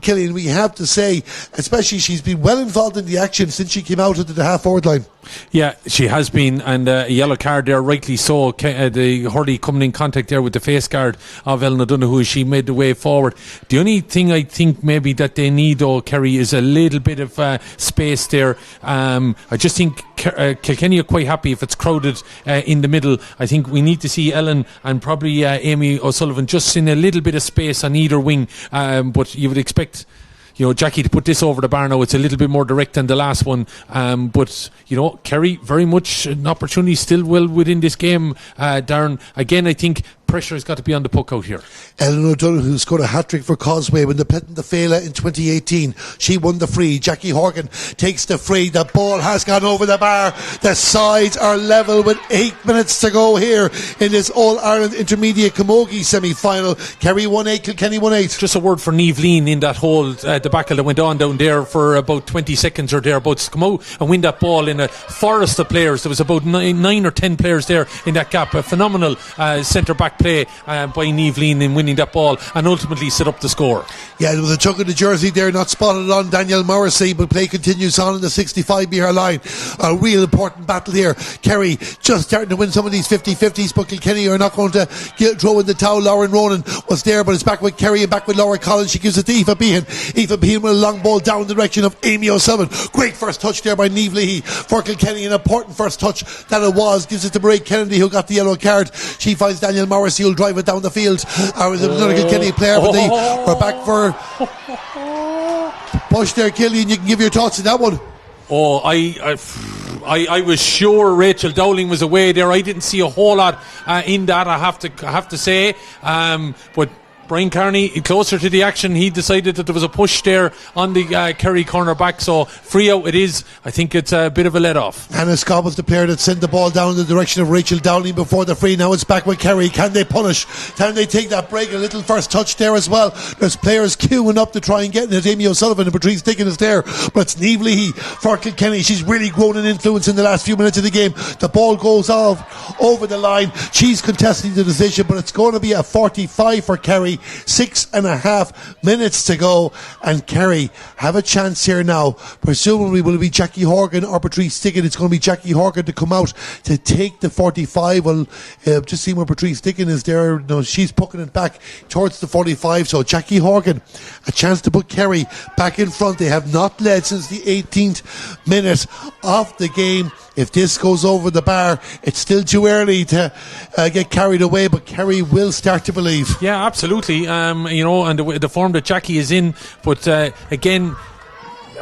Killian, we have to say, especially she's been well involved in the action since she came out into the half forward line. Yeah, she has been, and a yellow card there, rightly so. The Hurley coming in contact there with the face guard of Ellen O'Donoghue, she made the way forward. The only thing I think maybe that they need, though, Kerry, is a little bit of space there. I just think Kilkenny are quite happy if it's crowded in the middle. I think we need to see Ellen and probably Amy O'Sullivan just in a little bit of space on either wing, but you would expect Jackie to put this over the bar now. It's a little bit more direct than the last one, but Kerry very much an opportunity still well within this game. Darren, again, I think pressure has got to be on the puck out here. Ellen O'Donoghue scored a hat-trick for Causeway when they played in the Fela in 2018. She won the free. Jackie Horgan takes the free. The ball has gone over the bar. The sides are level with 8 minutes to go here in this All-Ireland Intermediate Camogie semi-final. Kerry 1-8, Kilkenny 1-8. Just a word for Niamh Lean in that whole debacle that went on down there for about 20 seconds or thereabouts to come out and win that ball in a forest of players. There was about 9 or 10 players there in that gap. A phenomenal centre-back play by Niamh Lean in winning that ball and ultimately set up the score. Yeah, there was a chunk of the jersey there not spotted on Daniel Morrissey, but play continues on in the 65-metre line. A real important battle here. Kerry just starting to win some of these 50-50s, but Kilkenny are not going to throw in the towel. Lauren Ronan was there, but it's back with Kerry and back with Laura Collins. She gives it to Aoife Behan. Aoife Behan with a long ball down the direction of Amy O'Sullivan. Great first touch there by Niamh Leahy for Kilkenny. An important first touch that it was. Gives it to Marie Kennedy, who got the yellow card. She finds Daniel Morrissey, who'll drive it down the field. Was another Kilkenny player, but we're back for push there. Killian, you can give your thoughts on that one. I was sure Rachel Dowling was away there. I didn't see a whole lot in that, I have to say, but Brian Carney, closer to the action, he decided that there was a push there on the Kerry corner back, so free out it is. I think it's a bit of a let-off. Anna Scott was the player that sent the ball down in the direction of Rachel Dowling before the free. Now it's back with Kerry. Can they punish? Can they take that break? A little first touch there as well. There's players queuing up to try and get it. Amy O'Sullivan and Patrice Dickens is there, but it's Niamh Leahy for Kilkenny. She's really grown in influence in the last few minutes of the game. The ball goes off over the line. She's contesting the decision, but it's going to be a 45 for Kerry. Kerry. 6.5 minutes to go, and Kerry have a chance here now. Presumably will it be Jackie Horgan or Patrice Diggin? It's going to be Jackie Horgan to come out to take the 45. Well, just see where Patrice Diggin is there. No, she's pucking it back towards the 45. So Jackie Horgan, a chance to put Kerry back in front. They have not led since the 18th minute of the game. If this goes over the bar, it's still too early to get carried away, but Kerry will start to believe. Yeah, absolutely. And the form that Jackie is in, but again,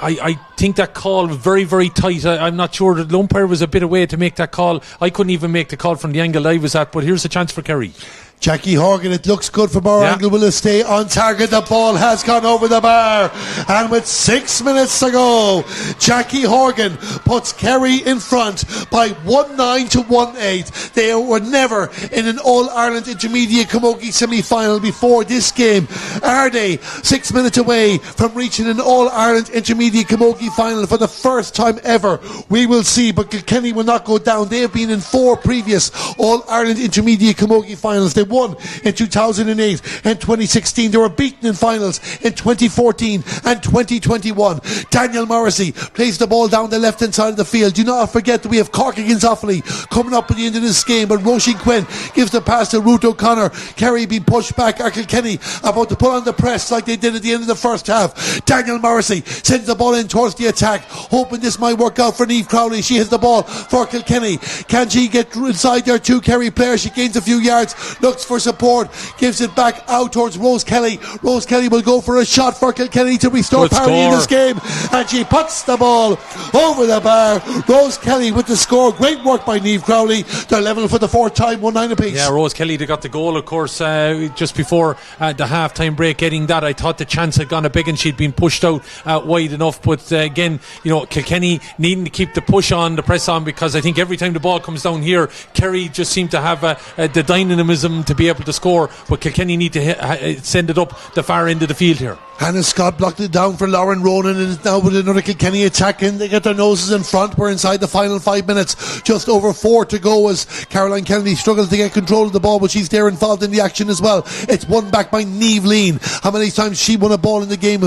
I think that call was very, very tight. I'm not sure. The umpire was a bit away to make that call. I couldn't even make the call from the angle I was at, but here's a chance for Kerry. Jackie Horgan, it looks good from our angle. Will it stay on target? The ball has gone over the bar, and with 6 minutes to go, Jackie Horgan puts Kerry in front by 1-9 to 1-8. They were never in an All-Ireland Intermediate Camogie semi-final before this game. Are they 6 minutes away from reaching an All-Ireland Intermediate Camogie final for the first time ever? We will see, but Kilkenny will not go down. They have been in 4 previous All-Ireland Intermediate Camogie finals. They won in 2008 and 2016. They were beaten in finals in 2014 and 2021. Daniel Morrissey plays the ball down the left hand side of the field. Do not forget that we have Cork against Offaly coming up at the end of this game, but Roisin Quinn gives the pass to Ruth O'Connor. Kerry being pushed back. Kilkenny about to put on the press like they did at the end of the first half. Daniel Morrissey sends the ball in towards the attack, hoping this might work out for Niamh Crowley. She has the ball for Kilkenny. Can she get inside their 2 Kerry players? She gains a few yards, looks for support, gives it back out towards Rose Kelly. Rose Kelly will go for a shot for Kilkenny to restore parity in this game, and she puts the ball over the bar. Rose Kelly with the score. Great work by Niamh Crowley. They're level for the 4th time, 1-9 apiece. Yeah, Rose Kelly, they got the goal, of course, just before the half-time break. Getting that, I thought the chance had gone a big and she'd been pushed out wide enough, but again, Kilkenny needing to keep the push on, the press on, because I think every time the ball comes down here, Kerry just seem to have the dynamism to be able to score, but Kilkenny need to send it up the far end of the field here. Hannah Scott blocked it down for Lauren Ronan, and now with another Kilkenny attack in. They get their noses in front. We're inside the final 5 minutes, just over 4 to go as Caroline Kennedy struggles to get control of the ball, but she's there involved in the action as well. It's won back by Niamh Lean. How many times she won a ball in the game?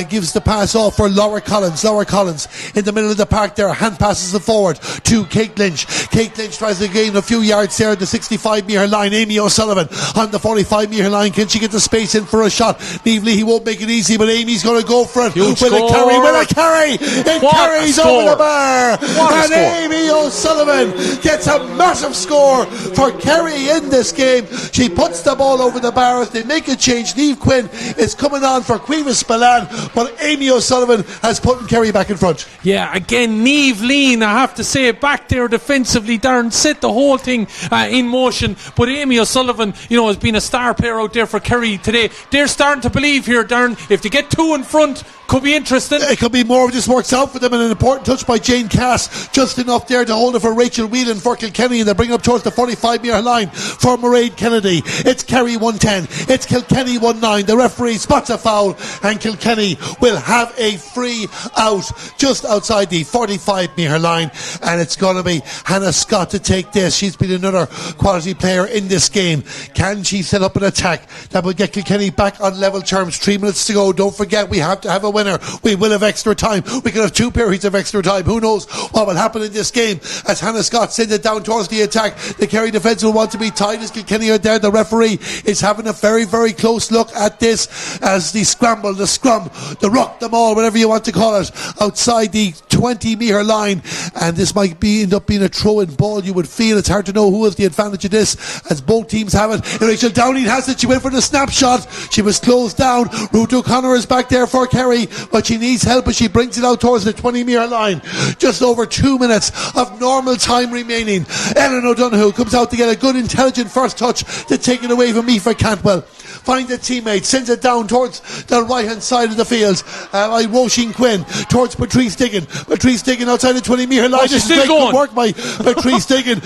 Gives the pass off for Laura Collins. Laura Collins in the middle of the park there, hand passes it forward to Kate Lynch. Kate Lynch tries to gain a few yards there at the 65-metre line. Amy O'Sullivan on the 45-metre line. Can she get the space in for a shot? Niamh Lean, he won't make it easy, but Amy's going to go for it. Will it carry? Will it carry? It carries over the bar, and Amy O'Sullivan gets a massive score for Kerry in this game. She puts the ball over the bar as they make a change. Niamh Quinn is coming on for Cuevas Spillane, but Amy O'Sullivan has put Kerry back in front. Yeah, again, Niamh Lean, I have to say, back there defensively, Darren, set the whole thing in motion, but Amy O'Sullivan, has been a star player out there for Kerry today. They're starting to believe here, Darren. If they get 2 in front, could be interesting. It could be more if this works out for them, and an important touch by Jane Cass, just enough there to hold it for Rachel Whelan for Kilkenny, and they bring it up towards the 45-metre line for Mairead Kennedy. It's Kerry 1-10, it's Kilkenny 1-9. The referee spots a foul, and Kilkenny will have a free out just outside the 45-metre line, and it's going to be Hannah Scott to take this. She's been another quality player in this game. Can she set up an attack that will get Kilkenny back on level terms? 3 minutes to go. Don't forget, we have to have a winner. We will have extra time. We could have 2 periods of extra time. Who knows what will happen in this game as Hannah Scott sends it down towards the attack. The Kerry defence will want to be tight as Kilkenny are there. The referee is having a very, very close look at this as the scramble, the scrum, the ruck, the maul, whatever you want to call it, outside the 20-metre line, and this might end up being a throw-in ball. You would feel it's hard to know who has the advantage of this as both teams have it. And Rachel Downing has it. She went for the snapshot. She was closed down. Ruth O'Connor is back there for Kerry, but she needs help as she brings it out towards the 20-metre line. Just over 2 minutes of normal time remaining. Ellen O'Donoghue comes out to get a good intelligent first touch to take it away from Aoife Cantwell. Finds a teammate, sends it down towards the right hand side of the field by Roisin Quinn towards Patrice Diggin. Patrice Diggin outside the 20-metre line. She's still going. Good work by Patrice Diggin.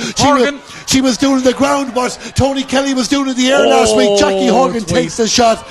She was doing the ground, but Tony Kelly was doing it in the air last week. Jackie Horgan takes the shot.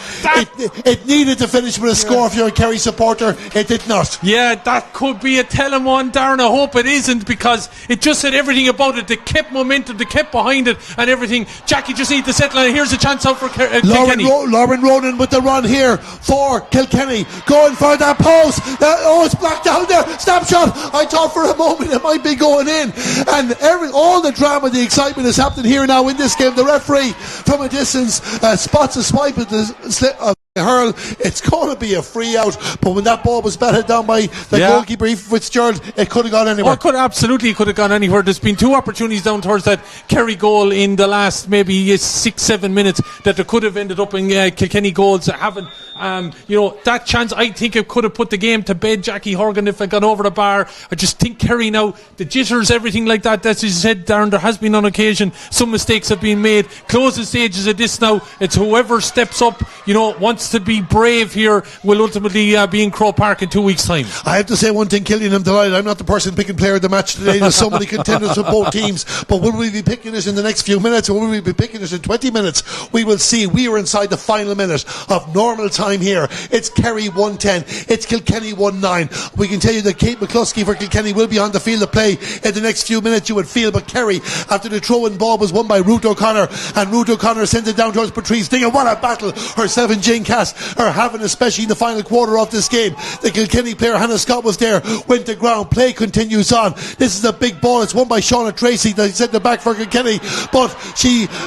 It needed to finish with a score if you're a Kerry supporter. It did not. Yeah, that could be a tell-em one, Darren. I hope it isn't, because it just said everything about it. They kept momentum, they kept behind it and everything. Jackie just needs to settle, and here's a chance out for Kilkenny. Lauren Ronan with the run here for Kilkenny, going for that post. It's blocked down there. Snapshot. I thought for a moment it might be going in, and all the drama, the excitement is happening here now in this game. The referee from a distance spots a swipe at the hurl. It's going to be a free out, but when that ball was batted down by the goalkeeper Fitzgerald, it could have gone anywhere. It could have gone anywhere. There's been 2 opportunities down towards that Kerry goal in the last maybe 6-7 minutes that there could have ended up in Kilkenny goals. Haven't that chance, I think it could have put the game to bed, Jackie Horgan, if it got over the bar. I just think Kerry now, the jitters, everything like that, as you said, Darren, there has been on occasion some mistakes have been made. Closing stages of this now, it's whoever steps up, wants to be brave here, will ultimately be in Croke Park in 2 weeks' time. I have to say one thing, Killian, I'm delighted I'm not the person picking player of the match today. There's so many contenders for both teams, but will we be picking it in the next few minutes, or will we be picking it in 20 minutes? We will see. We are inside the final minute of normal time here. It's Kerry 110, it's Kilkenny 1-9. We can tell you that Kate McCluskey for Kilkenny will be on the field of play in the next few minutes, you would feel, but Kerry, after the throw-in ball was won by Ruth O'Connor, and Ruth O'Connor sent it down towards Patrice Dingan. What a battle herself and Jane Cass are having, especially in the final quarter of this game. The Kilkenny player Hannah Scott was there, went to ground, play continues on. This is a big ball, it's won by Shauna Tracy, they sent it back for Kilkenny, but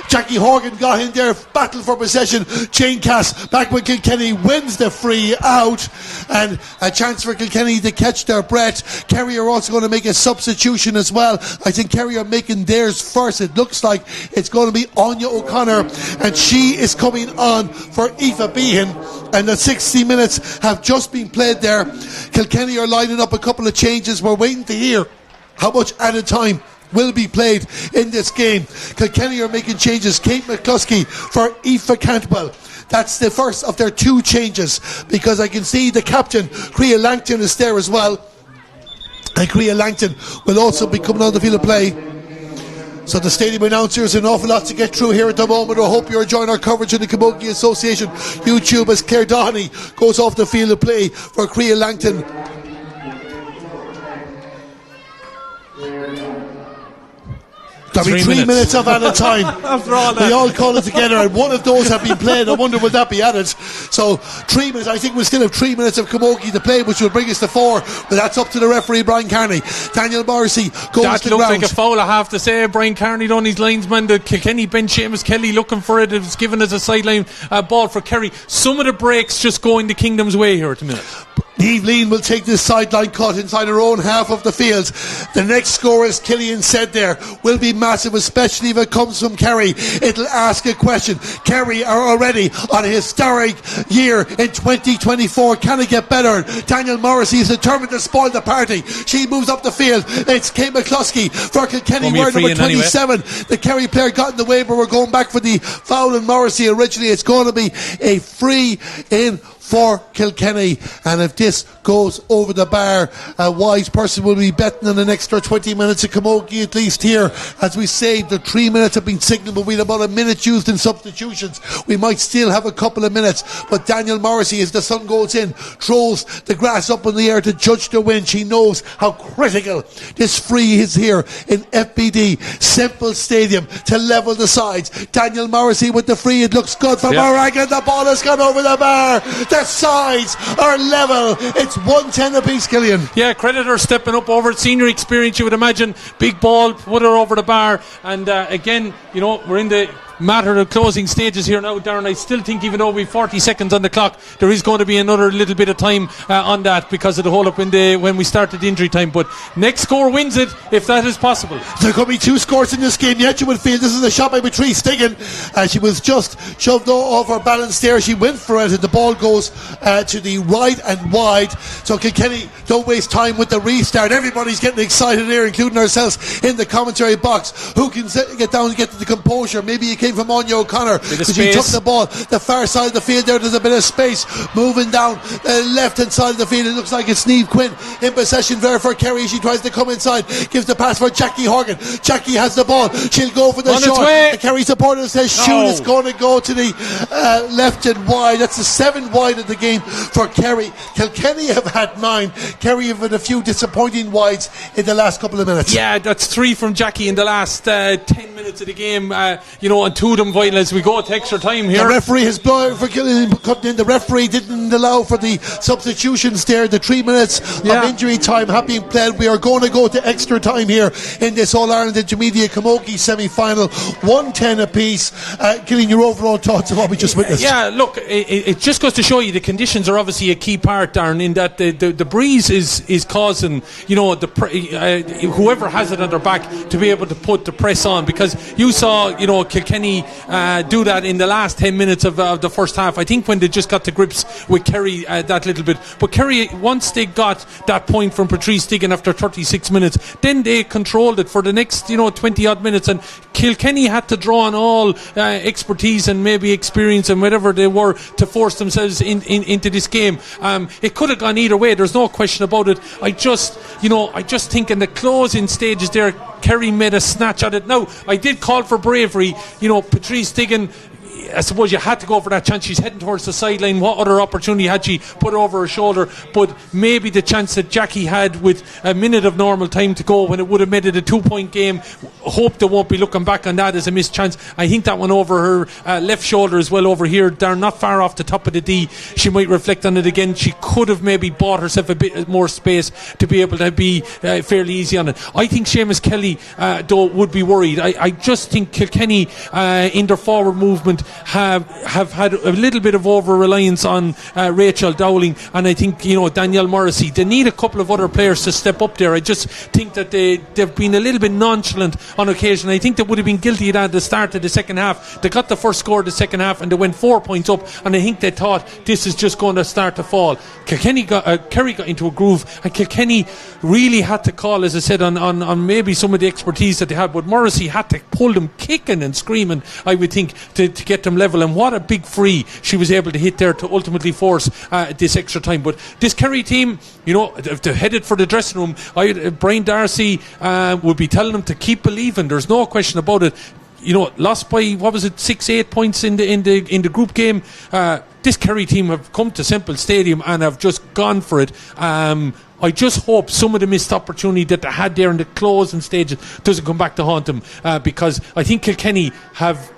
Jackie Horgan got in there, battle for possession. Jane Cass back with Kilkenny, wins the free out, and a chance for Kilkenny to catch their breath. Kerry are also going to make a substitution as well. I think Kerry are making theirs first. It looks like it's going to be Anya O'Connor, and she is coming on for Aoife Behan, and the 60 minutes have just been played there. Kilkenny are lining up a couple of changes. We're waiting to hear how much added time will be played in this game. Kilkenny are making changes. Kate McCluskey for Aoife Cantwell. That's the first of their 2 changes, because I can see the captain, Crea Langton, is there as well. And Crea Langton will also be coming on the field of play. So the stadium announcers, an awful lot to get through here at the moment. I hope you're enjoying our coverage in the Camogie Association YouTube as Claire Doheney goes off the field of play for Crea Langton. There'll be 3 minutes of added time. After all that. We all call it together, and one of those have been played. I wonder will that be added. So 3 minutes. I think we'll still have 3 minutes of Camogie to play, which will bring us to 4. But that's up to the referee, Brian Carney. Daniel Morrissey goes to ground. That looked like a foul, I have to say. Brian Carney done his linesman. The Kilkenny bench, Seamus Kelly looking for it. It was given as a sideline ball for Kerry. Some of the breaks just going the Kingdom's way here at the minute. Eve Lean will take this sideline cut inside her own half of the field. The next score, as Killian said there, will be massive, especially if it comes from Kerry. It'll ask a question. Kerry are already on a historic year in 2024. Can it get better? Daniel Morrissey is determined to spoil the party. She moves up the field. It's Kate McCluskey for Kilkenny, wearing number 27. Anyway. The Kerry player got in the way, but we're going back for the foul on Morrissey originally. It's going to be a free in for Kilkenny, and if this goes over the bar, a wise person will be betting on an extra 20 minutes of Camogie at least here. As we say, the 3 minutes have been signalled, but we've about a minute used in substitutions. We might still have a couple of minutes, but Daniel Morrissey, as the sun goes in, throws the grass up in the air to judge the win. She knows how critical this free is here in FBD Semple Stadium to level the sides. Daniel Morrissey with the free. It looks good for Moragan. The ball has gone over the bar. The sides are level. It's 110 apiece, Killian. Yeah, creditor stepping up over senior experience, you would imagine. Big ball, put her over the bar. And again, we're in the matter of closing stages here now, Darren. I still think, even though we've 40 seconds on the clock, there is going to be another little bit of time on that, because of the hold up when we started the injury time. But next score wins it, if that is possible. There could be 2 scores in this game yet, you would feel. This is a shot by Patrice Dingan. She was just shoved off her balance there. She went for it, and the ball goes to the right and wide. So Kilkenny don't waste time with the restart. Everybody's getting excited here, including ourselves in the commentary box. Who can get down and get to the composure? Maybe you can from Anya O'Connor, because she took the ball the far side of the field. There's a bit of space moving down the left hand side of the field. It looks like it's Niamh Quinn in possession there for Kerry. She tries to come inside, gives the pass for Jackie Horgan. Jackie has the ball, she'll go for the shot. The Kerry supporter says shoot. It's going to go to the left and wide. That's the 7 wide of the game for Kerry. Kilkenny have had 9. Kerry have had a few disappointing wides in the last couple of minutes. Yeah, that's 3 from Jackie in the last 10 minutes of the game, and to them, Vital, as we go to extra time here. The referee has blown for Kilkenny cutting in. The referee didn't allow for the substitutions there. The 3 minutes of injury time have been played. We are going to go to extra time here in this All-Ireland Intermediate Camogie semi-final. 1-10 apiece. Killing your overall thoughts of what we just witnessed. Yeah, look, it just goes to show you the conditions are obviously a key part, Darren, in that the breeze is causing, you know, whoever has it on their back to be able to put the press on, because you saw, you know, Kilkenny do that in the last 10 minutes of the first half. I think when they just got to grips with Kerry that little bit. But Kerry, once they got that point from Patrice Diggin after 36 minutes, then they controlled it for the next, you know, 20 odd minutes, and Kilkenny had to draw on all expertise and maybe experience and whatever they were to force themselves into this game. It could have gone either way, there's no question about it. I just think in the closing stages there, Kerry made a snatch at it. Now, I did call for bravery. You know, Patrice Diggin, I suppose you had to go for that chance. She's heading towards the sideline. What other opportunity had she put over her shoulder? But maybe the chance that Jackie had with a minute of normal time to go, when it would have made it a 2-point game, hope they won't be looking back on that as a missed chance. I think that one over her left shoulder as well over here. They're not far off the top of the D. She might reflect on it again. She could have maybe bought herself a bit more space to be able to be fairly easy on it. I think Seamus Kelly though would be worried. I just think Kilkenny in their forward movement have had a little bit of over-reliance on Rachel Dowling, and I think, you know, Danielle Morrissey. They need a couple of other players to step up there. I just think that they've been a little bit nonchalant on occasion. I think they would have been guilty of that at the start of the second half. They got the first score of the second half and they went 4 points up, and I think they thought this is just going to start to fall. Kerry got into a groove, and Kilkenny really had to call, as I said, on maybe some of the expertise that they had, but Morrissey had to pull them kicking and screaming, I would think, to get them level. And what a big free she was able to hit there to ultimately force this extra time. But this Kerry team, you know, if they're headed for the dressing room, Brian Darcy would be telling them to keep believing. There's no question about it. You know, lost by, what was it, 6-8 points in the group game. This Kerry team have come to Semple Stadium and have just gone for it. I just hope some of the missed opportunity that they had there in the closing stages doesn't come back to haunt them, because I think Kilkenny have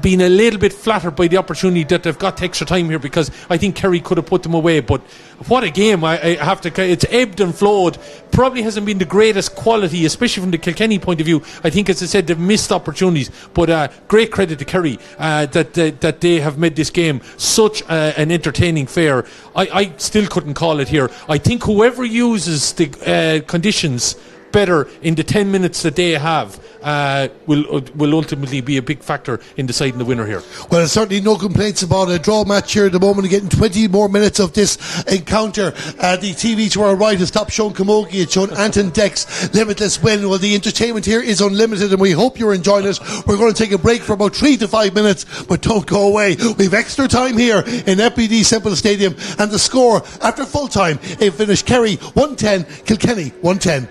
been a little bit flattered by the opportunity that they've got to extra time here, because I think Kerry could have put them away. But what a game. I have to, it's ebbed and flowed. Probably hasn't been the greatest quality, especially from the Kilkenny point of view. I think, as I said, they've missed opportunities, but great credit to Kerry that they have made this game such an entertaining affair. I still couldn't call it here. I think whoever uses the conditions better in the 10 minutes that they have will ultimately be a big factor in deciding the winner here. Well, there's certainly no complaints about a draw match here at the moment. Getting 20 more minutes of this encounter. The TV to our right has stopped showing Camogie. It's shown Anton Deck's limitless win. Well, the entertainment here is unlimited, and we hope you're enjoying it. We're going to take a break for about 3 to 5 minutes, but don't go away. We've extra time here in FBD Semple Stadium, and the score after full time, it finished Kerry 110, Kilkenny 110.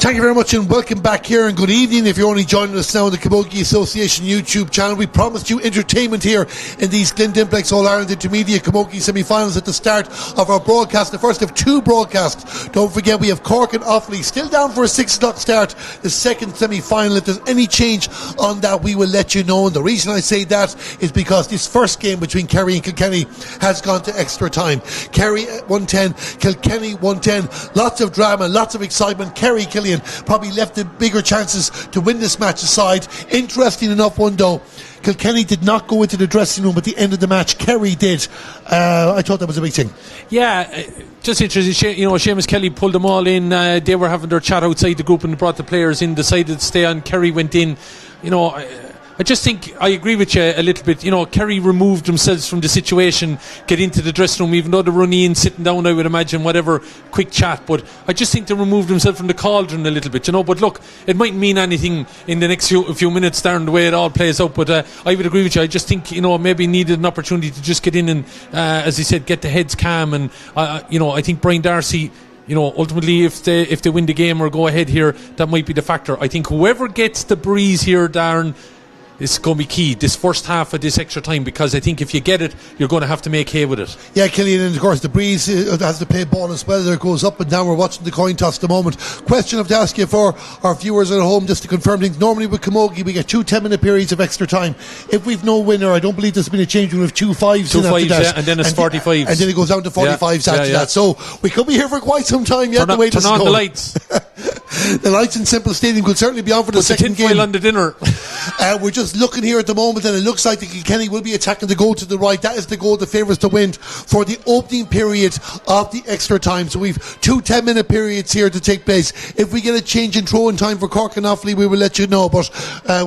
Thank you very much and welcome back here and good evening. If you're only joining us now on the Camogie Association YouTube channel, we promised you entertainment here in these Glen Dimplex All-Ireland Intermediate Camogie semi-finals at the start of our broadcast, the first of two broadcasts. Don't forget we have Cork and Offaly still down for a 6 o'clock start, the second semi-final. If there's any change on that, we will let you know. And the reason I say that is because this first game between Kerry and Kilkenny has gone to extra time. Kerry 110, Kilkenny 110. Lots of drama, lots of excitement. Kerry Killian probably left the bigger chances to win this match aside. Interesting enough one though, Kilkenny did not go into the dressing room at the end of the match. Kerry did. I thought that was a big thing. Yeah, just interesting. Seamus Kelly pulled them all in. They were having their chat outside the group and brought the players in, decided to stay on. Kerry went in. I just think I agree with you a little bit. Kerry removed themselves from the situation, get into the dressing room, even though they're running in, sitting down, I would imagine, whatever, quick chat. But I just think they removed themselves from the cauldron a little bit, But look, it mightn't mean anything in the next few minutes there and the way it all plays out. But I would agree with you. I just think, maybe needed an opportunity to just get in and, as he said, get the heads calm. And, I think Brian Darcy, ultimately if they win the game or go ahead here, that might be the factor. I think whoever gets the breeze here, Darren, it's going to be key, this first half of this extra time, because I think if you get it, you're going to have to make hay with it. Yeah, Killian, and of course the breeze has to play ball as well. There goes up and down. We're watching the coin toss at the moment. Question I have to ask you for our viewers at home, just to confirm things. Normally with Camogie we get 2 10-minute periods of extra time. If we've no winner, I don't believe there's been a change. We have 2 5s. 2 5s, yeah, and then it's 45s. And then it goes down to 45s after that. So we could be here for quite some time yet. Turn on the lights. The lights in Semple Stadium could certainly be on for the second game. On the dinner. We're just looking here at the moment, and it looks like the Kilkenny will be attacking the goal to the right. That is the goal the favourites to win for the opening period of the extra time. So we've 2 10-minute periods here to take place. If we get a change in throw-in time for Cork and Offaly, we will let you know. But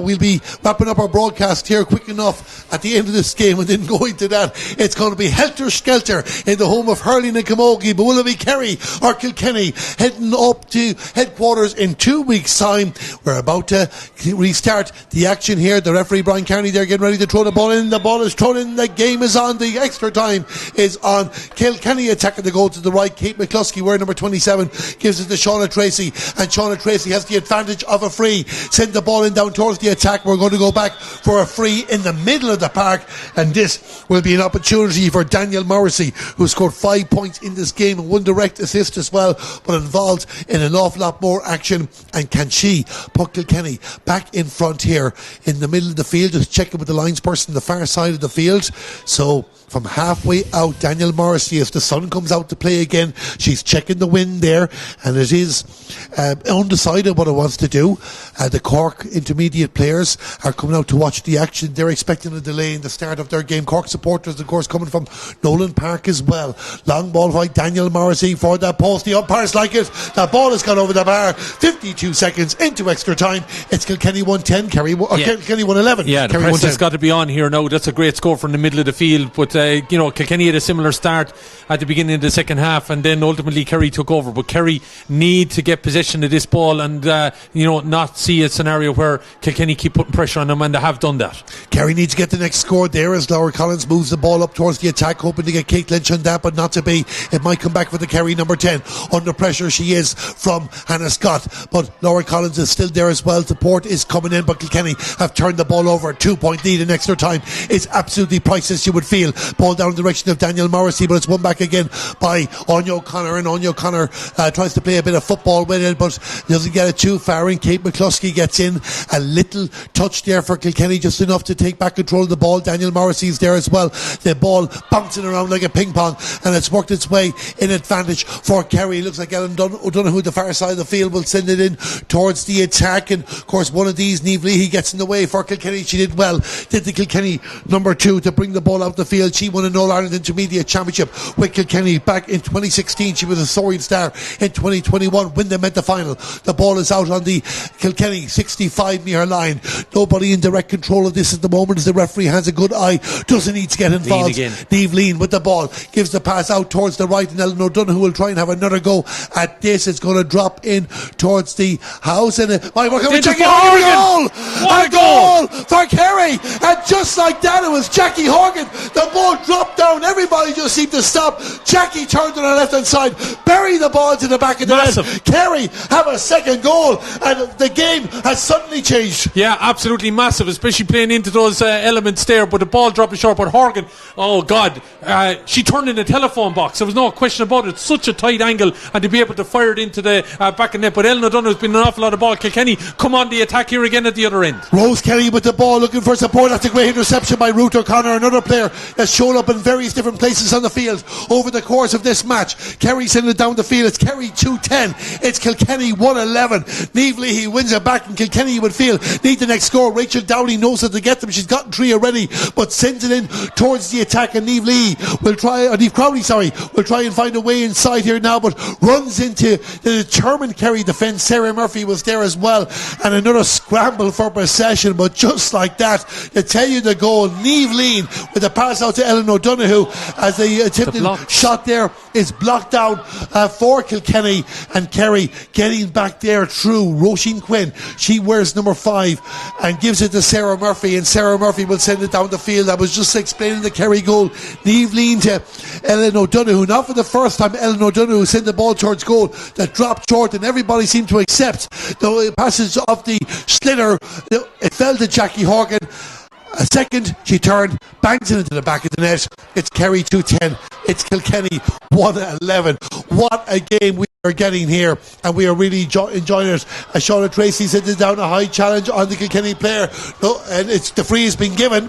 we'll be wrapping up our broadcast here quick enough at the end of this game, and then going to that, it's going to be helter-skelter in the home of hurling and Camogie. But will it be Kerry or Kilkenny heading up to headquarters in 2 weeks' time? We're about to restart the action here. The referee Brian Kearney there getting ready to throw the ball in. The ball is thrown in. The game is on. The extra time is on. Kilkenny attacking the goal to the right. Kate McCluskey, wearing number 27, gives it to Shauna Tracy, and Shauna Tracy has the advantage of a free. Send the ball in down towards the attack. We're going to go back for a free in the middle of the park, and this will be an opportunity for Daniel Morrissey, who scored 5 points in this game and 1 direct assist as well, but involved in an awful lot more action. And can she put Kilkenny back in front here in the middle of the field? Just checking with the lines person, the far side of the field. So from halfway out, Daniel Morrissey, if the sun comes out to play again, she's checking the wind there, and it is undecided what it wants to do. The Cork intermediate players are coming out to watch the action. They're expecting a delay in the start of their game. Cork supporters, of course, coming from Nolan Park as well. Long ball by Daniel Morrissey for that post. The umpires like it. That ball has gone over the bar. 52 seconds into extra time. It's Kilkenny 110, Kilkenny 111. Yeah, the press has got to be on here now. That's a great score from the middle of the field, but Kilkenny had a similar start at the beginning of the second half, and then ultimately Kerry took over. But Kerry need to get possession of this ball and not see a scenario where Kilkenny keep putting pressure on them, and they have done that. Kerry needs to get the next score there as Laura Collins moves the ball up towards the attack, hoping to get Kate Lynch on that, but not to be. It might come back for the Kerry number 10. Under pressure she is from Hannah Scott, but Laura Collins is still there as well. Support is coming in, but Kilkenny have turned the ball over. 2-point lead in extra time. It's absolutely priceless, you would feel. Ball down in the direction of Daniel Morrissey, but it's won back again by Anya O'Connor, and Anya O'Connor tries to play a bit of football with it, but doesn't get it too far, and Kate McCluskey gets in. A little touch there for Kilkenny, just enough to take back control of the ball. Daniel Morrissey's there as well. The ball bouncing around like a ping pong, and it's worked its way in advantage for Kerry. Looks like Ellen O'Donoghue, the far side of the field, will send it in towards the attack, and of course one of these, Niamh Leahy, gets in the way for Kilkenny. She did well, did the Kilkenny number 2 to bring the ball out the field. She won an All-Ireland Intermediate Championship with Kilkenny back in 2016. She was a soaring star in 2021 when they met the final. The ball is out on the Kilkenny 65-metre line. Nobody in direct control of this at the moment, as the referee has a good eye. Doesn't need to get involved. Niamh Lean with the ball, gives the pass out towards the right, and Ellen O'Donoghue will try and have another go at this. It's going to drop in towards the house, and Jackie Horgan! A goal for Kerry, and just like that, it was Jackie Horgan. The ball dropped down. Everybody just just seemed to stop. Jackie turned on her left hand side, buried the ball to the back of the net. Kerry have a second goal, and the game has suddenly changed. Yeah, absolutely massive, especially playing into those elements there. But the ball dropping short. But Horgan, oh God, she turned in the telephone box. There was no question about it. Such a tight angle, and to be able to fire it into the back of net. But Ellen O'Donoghue has been an awful lot of ball. Kilkenny come on the attack here again at the other end. Rose Kelly with the ball, looking for support. That's a great interception by Ruth O'Connor, another player that's shown up in various different places on the field over the course of this match. Kerry sending it down the field. It's Kerry 2-10. It's Kilkenny 1-11. Niamh Leahy wins it back, and Kilkenny, you would feel, need the next score. Rachel Downey knows how to get them. She's gotten 3 already, but sends it in towards the attack, and Niamh Leahy will try, Niamh Crowley, will try and find a way inside here now, but runs into the determined Kerry defence. Sarah Murphy was there as well, and another scramble for possession, but just like that, to tell you the goal, Niamh Lean with the pass out to Ellen O'Donoghue as the attempted shot there is blocked down for Kilkenny, and Kerry getting back there through Roisin Quinn. She wears number 5 and gives it to Sarah Murphy, and Sarah Murphy will send it down the field. I was just explaining the Kerry goal. Niamh Lean to Ellen O'Donoghue. Not for the first time Ellen O'Donoghue sent the ball towards goal that dropped short, and everybody seemed to accept the passage of the sliotar. It fell to Jackie Horgan. A second, she turned, bangs it into the back of the net. It's Kerry 2-10. It's Kilkenny 1-11. What a game we are getting here, and we are really enjoying it. As Shauna Tracy sent it down, a high challenge on the Kilkenny player. And it's the free has been given.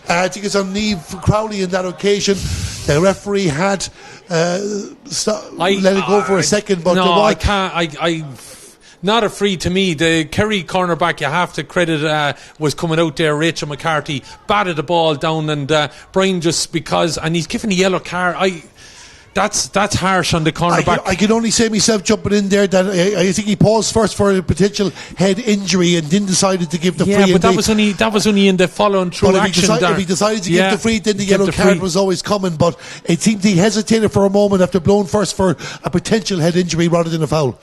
I think it's on Niamh Crowley in that occasion. The referee had let it go for a second, but no, I can't. Not a free to me. The Kerry cornerback, you have to credit, was coming out there. Rachel McCarthy batted the ball down, and Brian just because, and he's given a yellow card. That's harsh on the cornerback. I can only say myself jumping in there that I think he paused first for a potential head injury and then decided to give the free. Yeah, but that was only in the following through action. If he decided to give the free, then the yellow card was always coming. But it seemed he hesitated for a moment after blowing first for a potential head injury rather than a foul.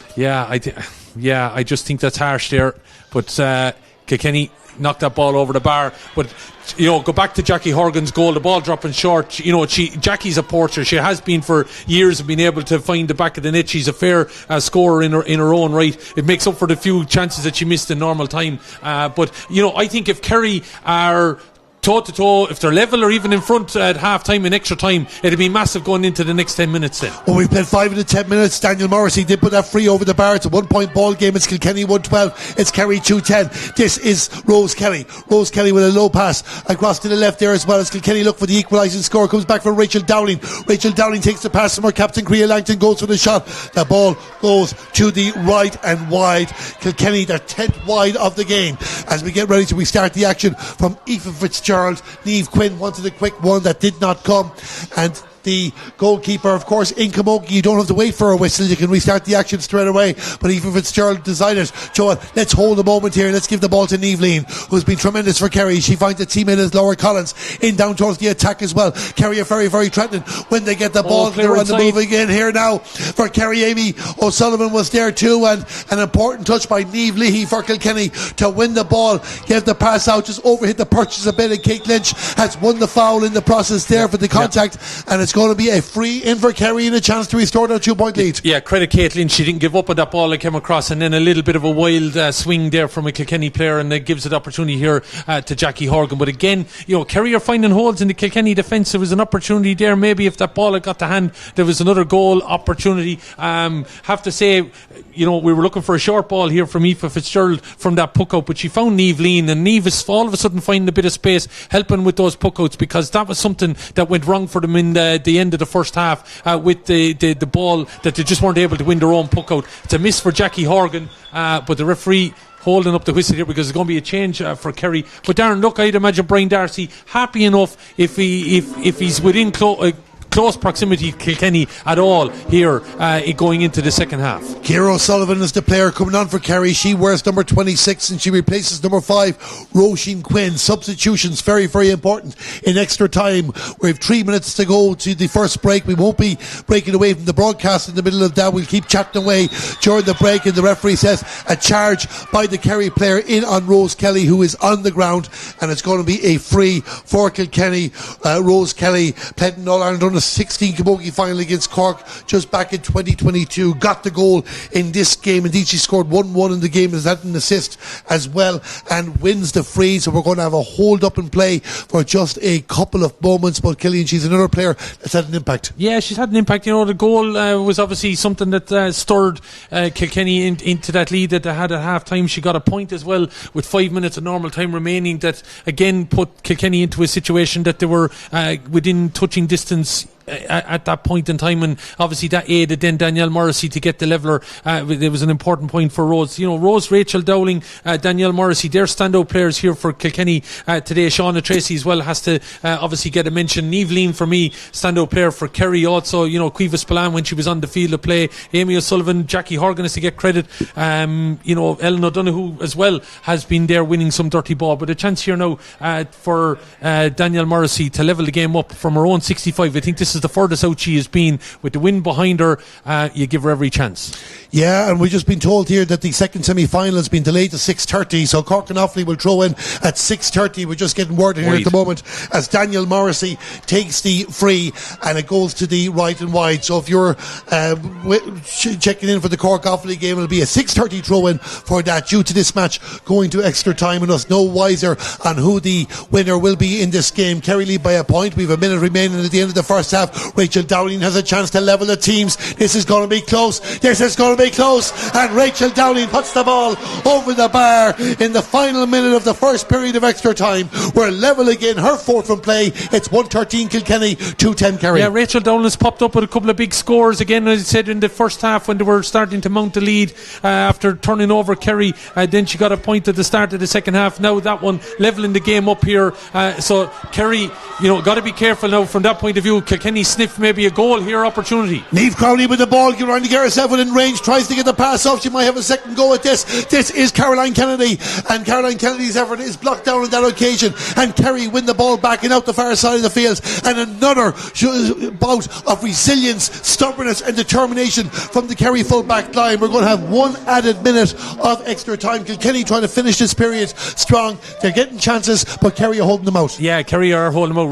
Yeah, I just think that's harsh there. But Kilkenny knocked that ball over the bar. But go back to Jackie Horgan's goal, the ball dropping short. Jackie's a poacher. She has been for years, and been able to find the back of the net. She's a fair scorer in her own right. It makes up for the few chances that she missed in normal time. But I think if Kerry are toe-to-toe, if they're level or even in front at half-time and extra time, it'll be massive going into the next 10 minutes then. Well, we've played 5 of the 10 minutes. Daniel Morrissey did put that free over the bar. It's a 1-point ball game. It's Kilkenny 1-12. It's Kerry 2-10. This is Rose Kelly. Rose Kelly with a low pass across to the left there as well as Kilkenny look for the equalising score. Comes back from Rachel Dowling. Rachel Dowling takes the pass from her captain, Crea Langton, goes for the shot. The ball goes to the right and wide. Kilkenny, their 10th wide of the game. As we get ready to restart the action from Aoife Fitzgerald. Niamh Quinn wanted a quick one that did not come, and the goalkeeper, of course, in Camogie, you don't have to wait for a whistle, you can restart the action straight away. But Aoife Fitzgerald decided, Joel, let's hold a moment here, let's give the ball to Niamh Lean, who's been tremendous for Kerry. She finds a teammate as Laura Collins in down towards the attack as well. Kerry are very, very threatening when they get the ball. They're on the move again here now for Kerry. Amy O'Sullivan was there too, and an important touch by Niamh Leahy for Kilkenny to win the ball, gave the pass out, just overhit the purchase a bit, and Kate Lynch has won the foul in the process there for the contact, and it's going to be a free in for Kerry and a chance to restore their 2-point lead. Yeah, credit Caitlin, she didn't give up on that ball that came across, and then a little bit of a wild swing there from a Kilkenny player, and it gives it opportunity here to Jackie Horgan. But again, Kerry are finding holes in the Kilkenny defence. There was an opportunity there, maybe if that ball had got to hand, there was another goal opportunity. Have to say, we were looking for a short ball here from Aoife Fitzgerald from that puck out, but she found Niamh Lean, and Niamh is all of a sudden finding a bit of space, helping with those puck outs, because that was something that went wrong for them in the end of the first half with the ball, that they just weren't able to win their own puck out. It's a miss for Jackie Horgan, but the referee holding up the whistle here because there's going to be a change for Kerry. But Darren, look, I'd imagine Brian Darcy happy enough if he's within close proximity to Kilkenny at all here going into the second half. Ciara O'Sullivan is the player coming on for Kerry. She wears number 26 and she replaces number 5 Roisin Quinn. Substitutions very, very important in extra time. We have 3 minutes to go to the first break. We won't be breaking away from the broadcast in the middle of that. We'll keep chatting away during the break, and the referee says a charge by the Kerry player in on Rose Kelly, who is on the ground, and it's going to be a free for Kilkenny. Rose Kelly played in All-Ireland under-16 Camogie final against Cork just back in 2022. Got the goal in this game. Indeed, she scored 1-1 in the game, has had an assist as well, and wins the free. So we're going to have a hold up and play for just a couple of moments. But Killian, she's another player that's had an impact. Yeah, she's had an impact. The goal was obviously something that stirred Kilkenny into that lead that they had at half time. She got a point as well with 5 minutes of normal time remaining, that again put Kilkenny into a situation that they were within touching distance at that point in time, and obviously that aided then Danielle Morrissey to get the leveller. It was an important point for Rose. Rose, Rachel Dowling, Danielle Morrissey, they're standout players here for Kilkenny today. Shauna Tracy as well has to obviously get a mention. Niamh Lean for me, standout player for Kerry also. Cueva Spillane when she was on the field of play. Amy O'Sullivan, Jackie Horgan is to get credit. Ellen O'Donoghue as well has been there winning some dirty ball. But a chance here now for Danielle Morrissey to level the game up from her own 65. I think this is the furthest out she has been. With the win behind her, you give her every chance. Yeah, and we've just been told here that the second semi-final has been delayed to 6:30, so Cork and Offaly will throw in at 6:30. We're just getting word here at the moment as Danielle Morrissey takes the free, and it goes to the right and wide. So if you're checking in for the Cork Offaly game, it'll be a 6:30 throw-in for that, due to this match going to extra time and us no wiser on who the winner will be in this game. Kerry lead by a point. We've a minute remaining at the end of the first half. Rachel Dowling has a chance to level the teams. This is going to be close. And Rachel Dowling puts the ball over the bar in the final minute of the first period of extra time. We're level again. Her fourth from play. It's 113 Kilkenny, 210 Kerry. Yeah, Rachel Dowling has popped up with a couple of big scores again, as I said, in the first half when they were starting to mount the lead after turning over Kerry. Then she got a point at the start of the second half. Now that one leveling the game up here. So Kerry, got to be careful now from that point of view. Kilkenny sniff maybe a goal here opportunity. Niamh Crowley with the ball, trying to get herself within range, tries to get the pass off. She might have a second go at this. This is Caroline Kennedy, and Caroline Kennedy's effort is blocked down on that occasion, and Kerry win the ball back and out the far side of the field. And another bout of resilience, stubbornness and determination from the Kerry full back line. We're going to have one added minute of extra time. Kilkenny trying to finish this period strong. They're getting chances, but Kerry are holding them out. Yeah, Kerry are holding them out.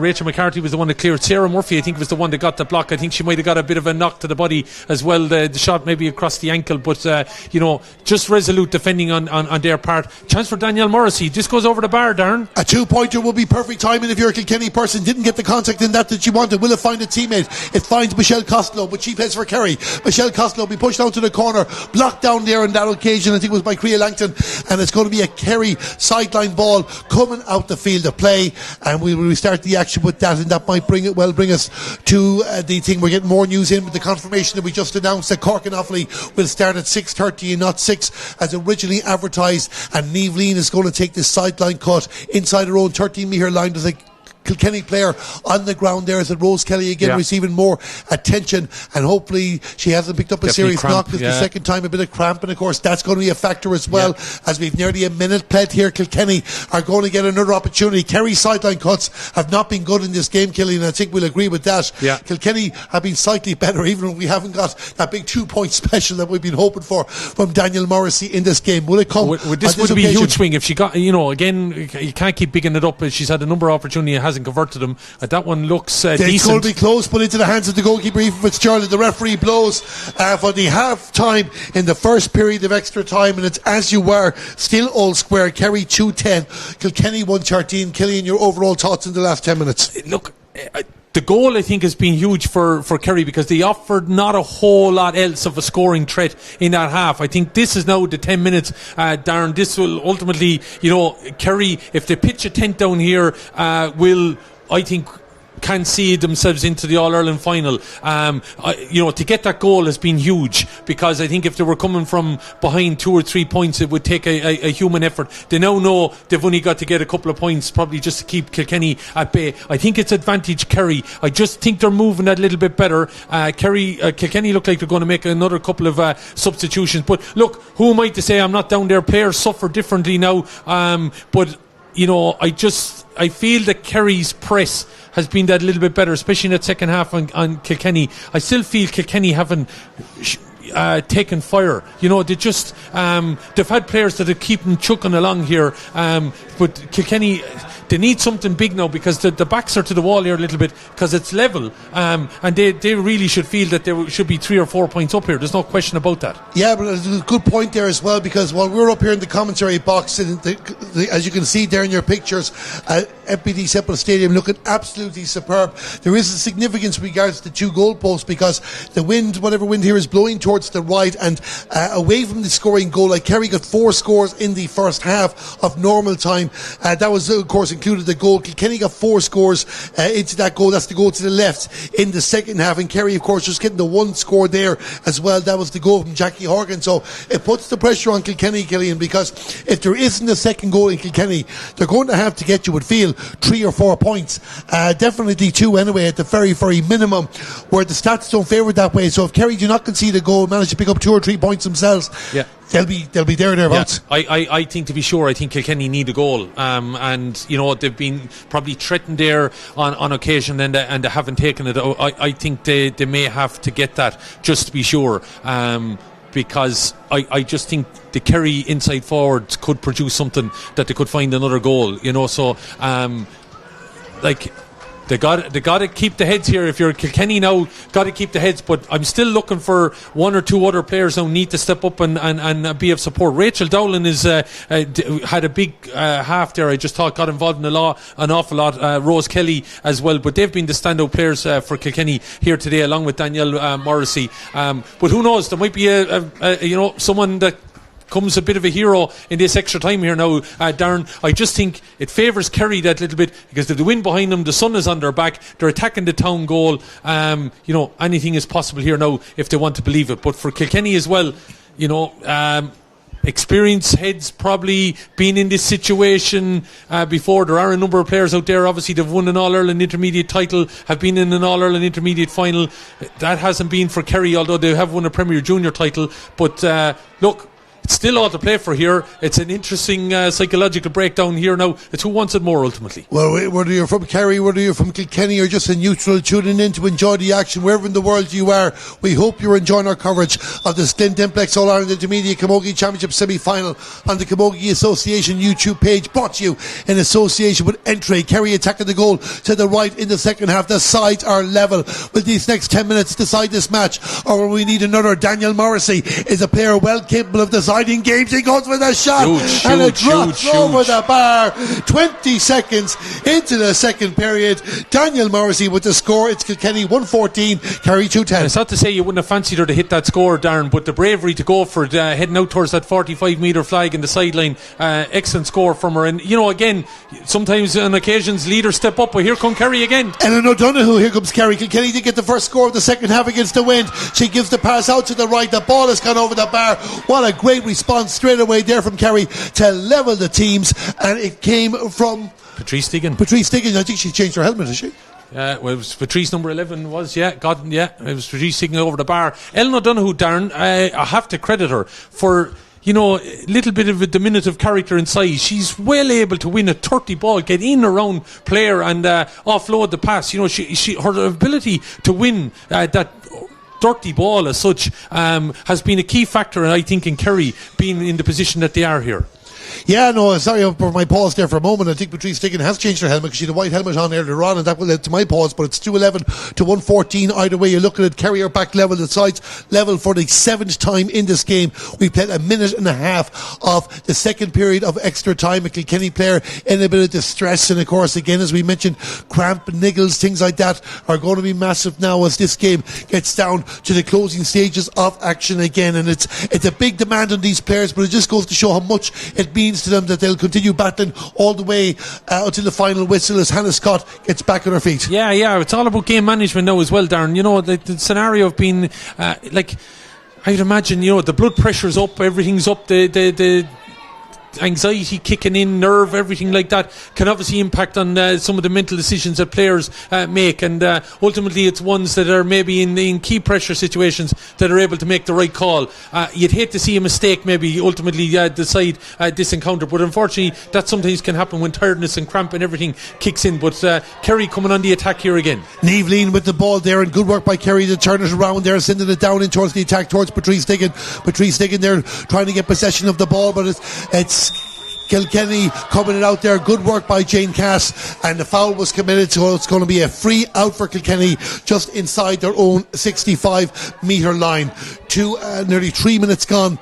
Rachel McCarthy was the one that cleared. Sarah Murphy, I think, was the one that got the block. I think she might have got a bit of a knock to the body as well. The shot maybe across the ankle, but just resolute defending on their part. Chance for Danielle Morrissey. This goes over the bar, Darren. A 2-pointer will be perfect timing if you're a Kilkenny person. Didn't get the contact in that she wanted. Will it find a teammate? It finds Michelle Costello, but she plays for Kerry. Michelle Costello will be pushed down to the corner, blocked down there on that occasion. I think it was by Crea Langton, and it's going to be a Kerry sideline ball coming out the field of play, and we will restart the action with that, and that might bring us to the thing. We're getting more news in with the confirmation that we just announced that Cork and Offaly will start at 6:30 and not 6 as originally advertised, and Niamh Lean is going to take this sideline cut inside her own 13-metre line. There's a Kilkenny player on the ground there. Is it Rose Kelly again receiving more attention, and hopefully she hasn't picked up a serious knock. It's the second time, a bit of cramp, and of course that's going to be a factor as well, as we've nearly a minute played here. Kilkenny are going to get another opportunity. Kerry's sideline cuts have not been good in this game, Killian, and I think we'll agree with that. Kilkenny have been slightly better, even if we haven't got that big 2-point special that we've been hoping for from Danielle Morrissey in this game. Will it come? This would be a huge swing if she got, again, you can't keep bigging it up. She's had a number of opportunities, hasn't converted them. That one looks decent. It's going to be close, but into the hands of the goalkeeper, Aoife Fitzgerald. The referee blows for the half time in the first period of extra time, and it's as you were, still all square. Kerry 210, Kilkenny 113. Killian, your overall thoughts in the last 10 minutes? Look, the goal, I think, has been huge for Kerry, because they offered not a whole lot else of a scoring threat in that half. I think this is now the 10 minutes, Darren. This will ultimately, Kerry, if they pitch a tent down here, will, I think, can see themselves into the All-Ireland final. To get that goal has been huge, because I think if they were coming from behind 2 or 3 points, it would take a human effort. They now know they've only got to get a couple of points, probably just to keep Kilkenny at bay. I think it's advantage Kerry. I just think they're moving that little bit better. Kilkenny look like they're going to make another couple of substitutions. But look, who am I to say I'm not down there? Players suffer differently now. But I feel that Kerry's press has been that little bit better, especially in that second half on Kilkenny. I still feel Kilkenny haven't taken fire. You know, they've had players that have keep them chucking along here. But Kilkenny, they need something big now, because the backs are to the wall here a little bit, because it's level, and they really should feel that there should be 3 or 4 points up here. There's no question about that. Yeah, but there's a good point there as well, because while we're up here in the commentary box, as you can see there in your pictures, FBD Semple Stadium looking absolutely superb. There is a significance with regards to the 2 goalposts, because the wind, whatever wind here, is blowing towards the right and away from the scoring goal. Like, Kerry got 4 scores in the first half of normal time. That was, of course, included the goal. Kilkenny got 4 scores into that goal. That's the goal to the left in the second half. And Kerry, of course, just getting the 1 score there as well. That was the goal from Jackie Horgan. So it puts the pressure on Kilkenny, Killian, because if there isn't a second goal in Kilkenny, they're going to have to get, you would feel, 3 or 4 points. Definitely 2 anyway, at the very, very minimum, where the stats don't favour that way. So if Kerry do not concede a goal, manage to pick up 2 or 3 points themselves, they'll be there thereabouts. Yeah. I think, to be sure, I think Kilkenny need a goal, and you know, they've been probably threatened there on occasion, and they haven't taken it. I think they may have to get that, just to be sure, because I just think the Kerry inside forwards could produce something that they could find another goal, you know. So like, They got to keep the heads here. If you're Kilkenny now, got to keep the heads. But I'm still looking for 1 or 2 other players who need to step up and be of support. Rachel Dowling had a big half there. I just thought got involved in an awful lot. Rose Kelly as well. But they've been the standout players for Kilkenny here today, along with Danielle Morrissey. But who knows? There might be someone that comes a bit of a hero in this extra time here now, Darren. I just think it favours Kerry that little bit, because the wind behind them, the sun is on their back, they're attacking the town goal. Anything is possible here now if they want to believe it. But for Kilkenny as well, experienced heads probably been in this situation before. There are a number of players out there. Obviously, they've won an All-Ireland Intermediate title, have been in an All-Ireland Intermediate final. That hasn't been for Kerry, although they have won a Premier Junior title. But look, it's still all to play for here. It's an interesting psychological breakdown here now. It's who wants it more ultimately. Well, whether you're from Kerry, whether you're from Kilkenny, or just a neutral tuning in to enjoy the action wherever in the world you are, we hope you're enjoying our coverage of this Glen Dimplex All-Ireland Intermediate Camogie Championship semi-final on the Camogie Association YouTube page, brought to you in association with Entry. Kerry attacking the goal to the right in the second half. The sides are level. Will these next 10 minutes decide this match, or will we need another? Daniel Morrissey is a player well capable of deciding games. He goes with a shot, and it drops over the bar. 20 seconds into the second period. Daniel Morrissey with the score. It's Kilkenny 114, Kerry 210. It's not to say you wouldn't have fancied her to hit that score, Darren, but the bravery to go for it, heading out towards that 45-metre flag in the sideline, excellent score from her. And again, sometimes on occasions leaders step up, but here come Kerry again. Ellen O'Donoghue, here comes Kerry. Kilkenny did get the first score of the second half against the wind. She gives the pass out to the right. The ball has gone over the bar. What a great response straight away there from Kerry to level the teams, and it came from Patrice Diggin. I think she changed her helmet, has she? Well, it was Patrice number 11 it was it was Patrice Diggin over the bar. Ellen O'Donoghue, Darren, I have to credit her for a little bit of a diminutive character in size. She's well able to win a 30 ball, get in around player and offload the pass. Her ability to win that dirty ball as such has been a key factor, I think, in Kerry being in the position that they are here. Yeah, no, sorry for my pause there for a moment. I think Patrice Diggin has changed her helmet, because she had a white helmet on earlier on, and that will lead to my pause. But it's 211 to 114 either way. You're looking at Kerry are back level, the sides level for the 7th time in this game. We played a minute and a half of the second period of extra time. A Kilkenny player in a bit of distress, and of course, again, as we mentioned, cramp, niggles, things like that are going to be massive now as this game gets down to the closing stages of action again. And it's a big demand on these players, but it just goes to show how much it means to them that they'll continue battling all the way until the final whistle as Hannah Scott gets back on her feet. Yeah, it's all about game management now as well, Darren. The scenario of being I'd imagine, the blood pressure's up, everything's up, the anxiety kicking in, nerve, everything like that can obviously impact on some of the mental decisions that players make, and ultimately it's ones that are maybe in key pressure situations that are able to make the right call. You'd hate to see a mistake maybe ultimately decide this encounter, but unfortunately that sometimes can happen when tiredness and cramp and everything kicks in. But Kerry coming on the attack here again. Niamh Lean with the ball there, and good work by Kerry to turn it around there, sending it down in towards the attack towards Patrice Diggin. Patrice Diggin there trying to get possession of the ball, but it's Kilkenny coming it out there. Good work by Jane Cass, and the foul was committed, so it's going to be a free out for Kilkenny just inside their own 65 metre line. Nearly 3 minutes gone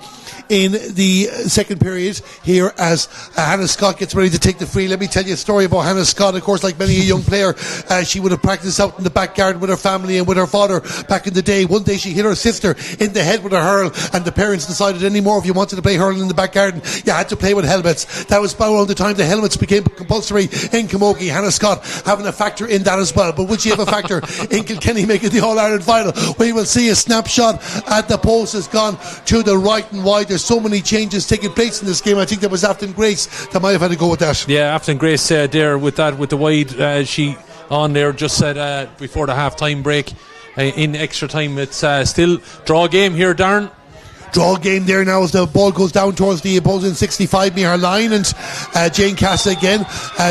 in the second period here as Hannah Scott gets ready to take the free. Let me tell you a story about Hannah Scott. Of course, like many a young player, she would have practiced out in the back garden with her family and with her father back in the day. One day she hit her sister in the head with a hurl, and the parents decided anymore if you wanted to play hurling in the back garden, you had to play with helmets. That was about around the time the helmets became compulsory in Camogie. Hannah Scott having a factor in that as well. But would she have a factor in Kilkenny making the All-Ireland final? We will see. A snapshot at the post has gone to the right and wide. There's so many changes taking place in this game. I think that was Afton Grace that might have had to go with that. Yeah, Afton Grace there with the wide she on there just said before the half-time break in extra time. It's still draw game here, Darren. Draw game there now as the ball goes down towards the opposing 65 metre line, and Jane Cass again.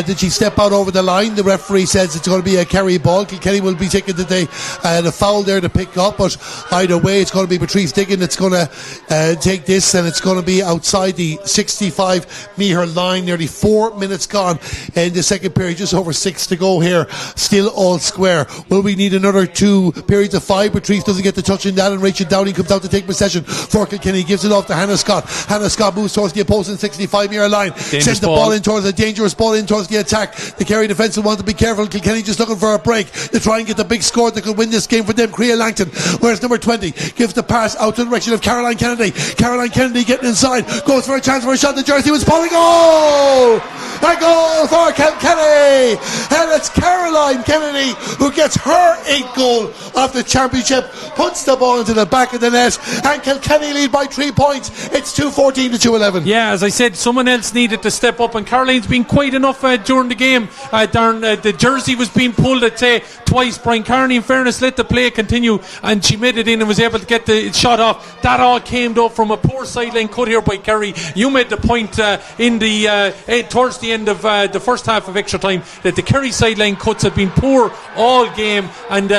Did she step out over the line? The referee says it's going to be a Kerry ball. Kilkenny will be taking the foul there to pick up, but either way it's going to be Patrice Diggin that's going to take this, and it's going to be outside the 65 metre line. Nearly 4 minutes gone in the second period, just over 6 to go here, still all square. Will we need another 2 periods of 5? Patrice doesn't get the touch in that, and Rachel Downey comes out to take possession for Kilkenny, gives it off to Hannah Scott. Hannah Scott moves towards the opposing 65 metre line, sends the ball in towards a dangerous ball in towards the attack. The Kerry defence will want to be careful. Kilkenny just looking for a break to try and get the big score that could win this game for them. Crea Langton, whereas number 20 gives the pass out to the direction of Caroline Kennedy. Caroline Kennedy getting inside, goes for a chance for a shot. The jersey was falling. Goal! A goal for Kilkenny, and it's Caroline Kennedy who gets her 8th goal of the championship, puts the ball into the back of the net, and Kilkenny lead by 3 points. It's 2-14 to 2-11. Yeah, as I said, someone else needed to step up, and Caroline's been quite enough during the game. Darren, the jersey was being pulled, I'd say, twice. Brian Carney, in fairness, let the play continue, and she made it in and was able to get the shot off. That all came though from a poor sideline cut here by Kerry. You made the point in the towards the end of the first half of extra time that the Kerry sideline cuts have been poor all game, and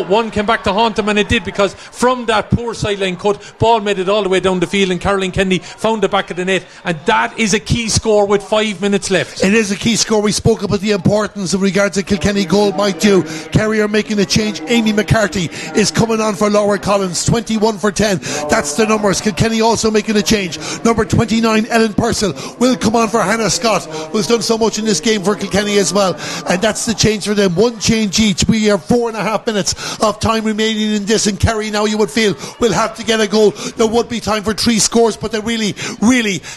one came back to haunt them, and it did, because from that poor sideline cut, ball made it all the way down the field, and Caroline Kennedy found the back of the net, and that is a key score with 5 minutes left. It is a key score. We spoke about the importance of regards to Kilkenny goal might do. Kerry are making a change. Amy McCarthy is coming on for Laura Collins, 21 for 10. That's the numbers. Kilkenny also making a change. Number 29 Ellen Purcell will come on for Hannah Scott, who's done so much in this game for Kilkenny as well, and that's the change for them. 1 change each. We have 4.5 minutes of time remaining in this, and Kerry now, you would feel, will have to get a goal. There would be time for 3 scores, but they really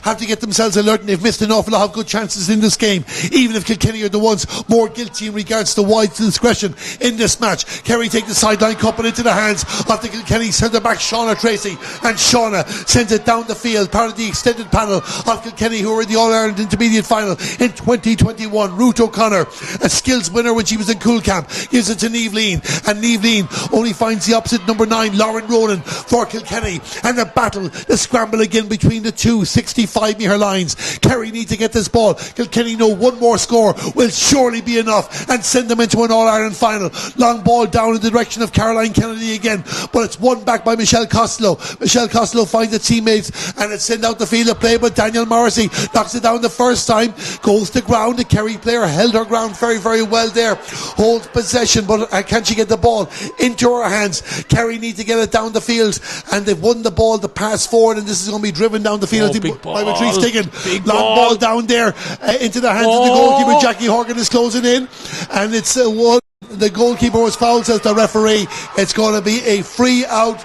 have to get themselves alert, and they've missed an awful lot of good chances in this game, even if Kilkenny are the ones more guilty in regards to wide discretion in this match. Kerry take the sideline, couple into the hands of the Kilkenny centre back Shauna Tracy, and Shauna sends it down the field, part of the extended panel of Kilkenny who were in the All-Ireland Intermediate Final in 2021. Ruth O'Connor, a skills winner when she was in Cool Camp, gives it to Niamh Lean, and Niamh Lean only finds the opposite number 9 Lauren Ronan for Kilkenny, and the scramble again between the two 65 metre lines. Kerry need to get this ball. Kilkenny know one more score will surely be enough and send them into an All-Ireland final. Long ball down in the direction of Caroline Kennedy again, but it's won back by Michelle Costello. Michelle Costello finds the teammates, and it's sent out the field of play, but Daniel Morrissey knocks it down the first time, goes to ground. The Kerry player held her ground very, very well there, holds possession, but can she get the ball into her hands? Kerry need to get it down the field, and they've won the ball, the pass forward, and this is going to be driven down the field by Patrice Diggin. Long ball down there into the hands of the goalkeeper. Jackie Horgan is closing in, and it's one. The goalkeeper was fouled, says the referee. It's going to be a free out.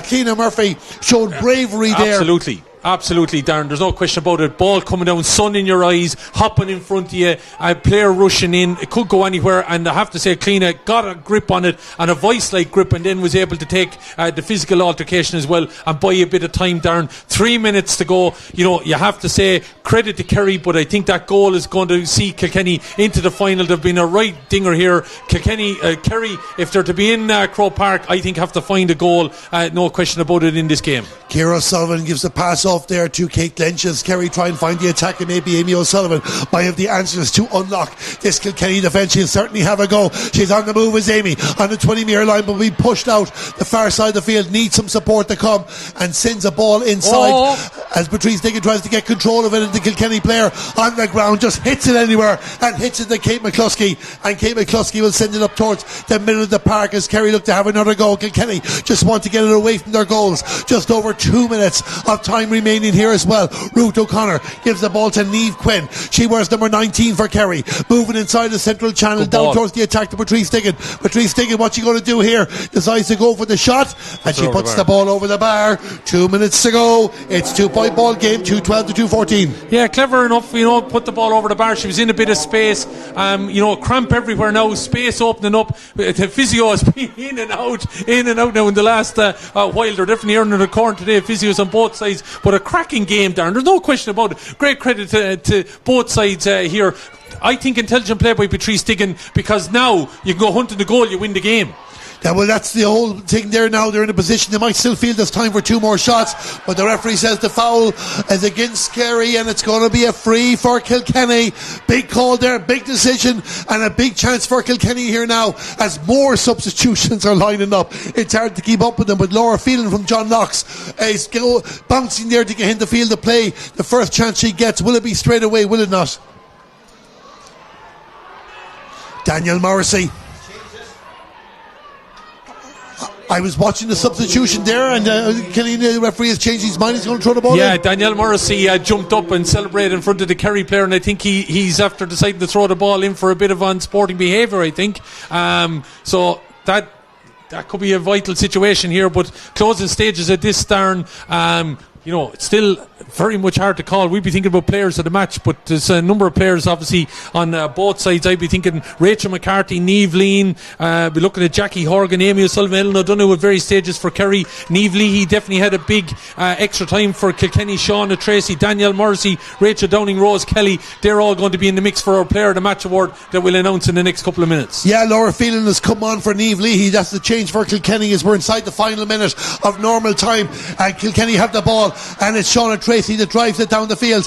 Keena Murphy showed bravery there. Absolutely. Absolutely, Darren. There's no question about it. Ball coming down, sun in your eyes, hopping in front of you, a player rushing in. It could go anywhere, and I have to say, Kleena got a grip on it and a voice-like grip, and then was able to take the physical altercation as well and buy a bit of time, Darren. 3 minutes to go. You know, you have to say credit to Kerry, but I think that goal is going to see Kilkenny into the final. They've been a right dinger here. Kerry, if they're to be in Croke Park, I think have to find a goal. No question about it in this game. Ciara O'Sullivan gives the pass off there to Kate Lynch as Kerry try and find the attack, and maybe Amy O'Sullivan might have the answers to unlock this Kilkenny defence. She'll certainly have a go. She's on the move as Amy on the 20-metre line, but we pushed out the far side of the field. Needs some support to come, and sends a ball inside as Patrice Diggin tries to get control of it, and the Kilkenny player on the ground just hits it anywhere and hits it to Kate McCluskey, and Kate McCluskey will send it up towards the middle of the park as Kerry look to have another go. Kilkenny just want to get it away from their goals. Just over 2 minutes of time remaining here as well. Ruth O'Connor gives the ball to Niamh Quinn. She wears number 19 for Kerry, moving inside the central channel down towards the attack to Patrice Diggin. Patrice Diggin, what's she going to do here? Decides to go for the shot, and she puts the ball over the bar. 2 minutes to go. It's 2-point ball game, 2-12 to 2-14. Yeah, clever enough, put the ball over the bar. She was in a bit of space, cramp everywhere now, space opening up. The physio has been in and out now in the last while. They're definitely earning a corner today. Physios on both sides, but a cracking game, Darren. There's no question about it. Great credit to both sides here. I think intelligent play by Patrice Diggin, because now you can go hunting the goal, you win the game. Yeah, well, that's the whole thing there now. They're in a position, they might still feel there's time for 2 more shots, but the referee says the foul is against Kerry, and it's going to be a free for Kilkenny. Big call there, big decision, and a big chance for Kilkenny here now as more substitutions are lining up. It's hard to keep up with them, but Laura Phelan from John Knox is bouncing there to get him the field of play. The first chance she gets, will it be straight away, will it not? Daniel Morrissey. I was watching the substitution there, and the referee has changed his mind. He's going to throw the ball in. Yeah, Danielle Morrissey jumped up and celebrated in front of the Kerry player, and I think he's after deciding to throw the ball in for a bit of unsporting behaviour, I think. So that could be a vital situation here, but closing stages at this, Darren, it's still very much hard to call. We'd be thinking about players of the match, but there's a number of players obviously on both sides. I'd be thinking Rachel McCarthy, Niamh Lean, be looking at Jackie Horgan, Amy O'Sullivan, Ellen O'Donoghue at various stages for Kerry. Niamh Leahy definitely had a big extra time for Kilkenny. Shauna Tracy, Danielle Morrissey, Rachel Downing, Rose Kelly, they're all going to be in the mix for our player of the match award that we'll announce in the next couple of minutes. Yeah, Laura Phelan has come on for Niamh Leahy. That's the change for Kilkenny as we're inside the final minute of normal time. Kilkenny have the ball, and it's Shauna Tracy that drives it down the field.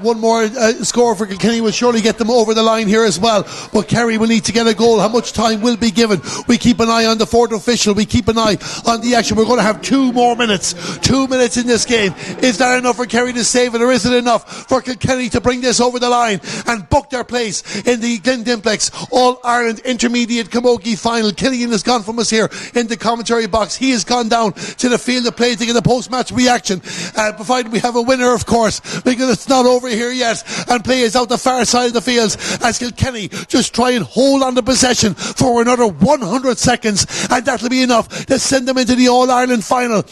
One more score for Kilkenny will surely get them over the line here as well, but Kerry will need to get a goal. How much time will be given? We keep an eye on the fourth official, we keep an eye on the action. We're going to have 2 more minutes, 2 minutes in this game. Is that enough for Kerry to save it, or is it enough for Kilkenny to bring this over the line and book their place in the Glen Dimplex All-Ireland Intermediate Camogie Final? Killian has gone from us here in the commentary box. He has gone down to the field of play to get a post-match reaction, provided we have a winner, of course, because it's not over here yet, and play is out the far side of the field as Kilkenny just try and hold on to possession for another 100 seconds, and that'll be enough to send them into the All-Ireland Final.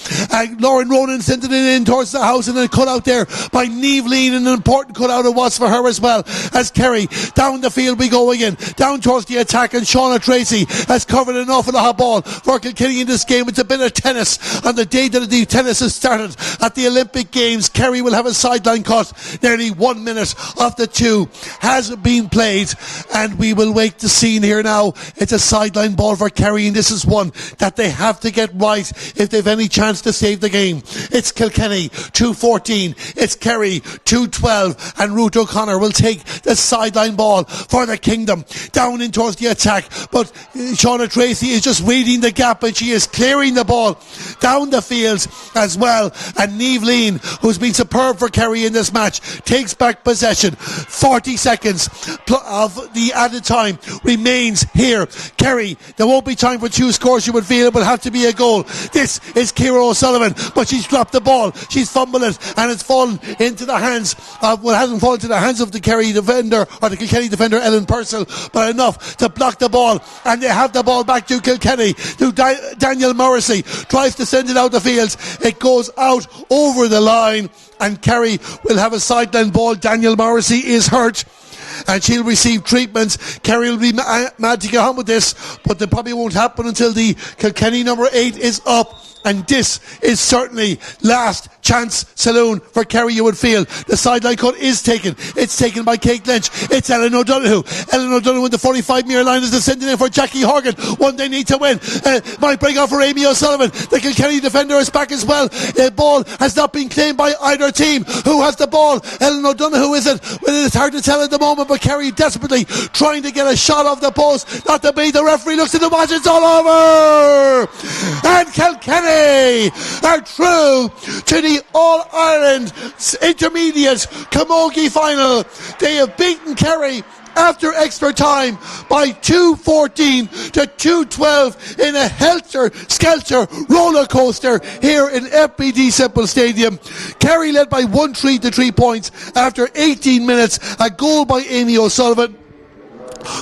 Lauren Ronan sent it in towards the house, and then cut out there by Niamh Lean, and an important cut out it was for her as well, as Kerry down the field we go again, down towards the attack, and Shauna Tracy has covered an awful lot of ball for Kilkenny in this game. It's a bit of tennis on the day that the tennis has started at the Olympic Games. Kerry will have a sideline cut. Nearly 1 minute of the 2 has been played, and we will wait to see here now. It's a sideline ball for Kerry, and this is one that they have to get right if they've any chance to save the game. It's Kilkenny 2-14, it's Kerry 2-12, and Ruth O'Connor will take the sideline ball for the Kingdom down in towards the attack, but Shauna Tracy is just reading the gap, and she is clearing the ball down the field as well, and Niamh Lean, who's been superb for Kerry in this match, takes back possession. 40 seconds of the added time remains here. Kerry, there won't be time for 2 scores, you would feel. It will have to be a goal. This is Ciara O'Sullivan, but she's dropped the ball, she's fumbled it, and it's fallen into the hands of, well, it hasn't fallen into the hands of the Kerry defender, or the Kilkenny defender Ellen Purcell, but enough to block the ball, and they have the ball back to Kilkenny, to Daniel Morrissey, tries to send it out the field. It goes out over the line, and Kerry will have a sideline ball. Daniel Morrissey is hurt, and she'll receive treatments. Kerry will be mad to get on with this, but it probably won't happen until the Kilkenny number 8 is up. And this is certainly last chance saloon for Kerry, you would feel. The sideline cut is taken. It's taken by Kate Lynch. It's Ellen O'Donoghue. Ellen O'Donoghue in the 45-metre line is descending in for Jackie Horgan. One they need to win. Might break off for Amy O'Sullivan. The Kilkenny defender is back as well. The ball has not been claimed by either team. Who has the ball? Ellen O'Donoghue, is it? Well, it's hard to tell at the moment, but Kerry desperately trying to get a shot off the post. Not to be. The referee looks at the watch. It's all over. And Kilkenny are through to the All-Ireland Intermediate Camogie final. They have beaten Kerry after extra time by 2-14 to 2-12 in a helter-skelter roller coaster here in FBD Semple Stadium. Kerry led by 1-3 to 3 points after 18 minutes. A goal by Amy O'Sullivan,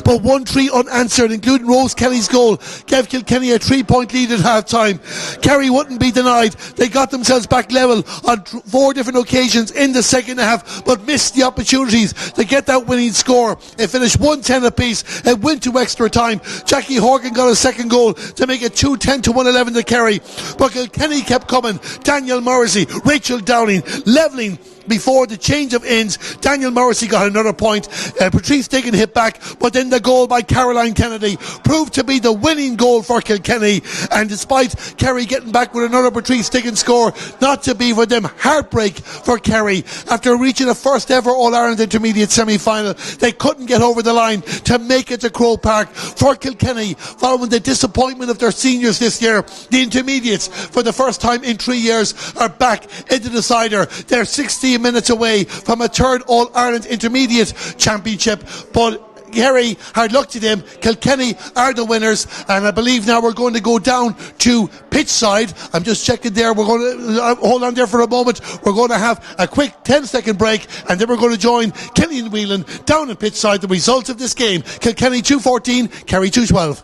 but 1-3 unanswered, including Rose Kelly's goal, gave Kilkenny a 3-point lead at half-time. Kerry wouldn't be denied. They got themselves back level on 4 different occasions in the second half, but missed the opportunities to get that winning score. It finished 1-10 apiece and went to extra time. Jackie Horgan got a second goal to make it 2-10 to 1-11 to Kerry, but Kilkenny kept coming. Daniel Morrissey, Rachel Downing, levelling before the change of ends. Daniel Morrissey got another point. Patrice Diggin hit back, but then the goal by Caroline Kennedy proved to be the winning goal for Kilkenny. And despite Kerry getting back with another Patrice Diggin score, not to be for them. Heartbreak for Kerry after reaching a first ever All-Ireland Intermediate semi-final. They couldn't get over the line to make it to Croke Park. For Kilkenny, following the disappointment of their seniors this year, the intermediates for the first time in 3 years are back in the decider. They're 16 minutes away from a third All-Ireland Intermediate Championship, but Kerry, hard luck to them. Kilkenny are the winners, and I believe now we're going to go down to pitch side. I'm just checking there. We're going to hold on there for a moment. We're going to have a quick 10-second break, and then we're going to join Killian Whelan down in pitch side. The results of this game: Kilkenny 2-14, Kerry 2-12.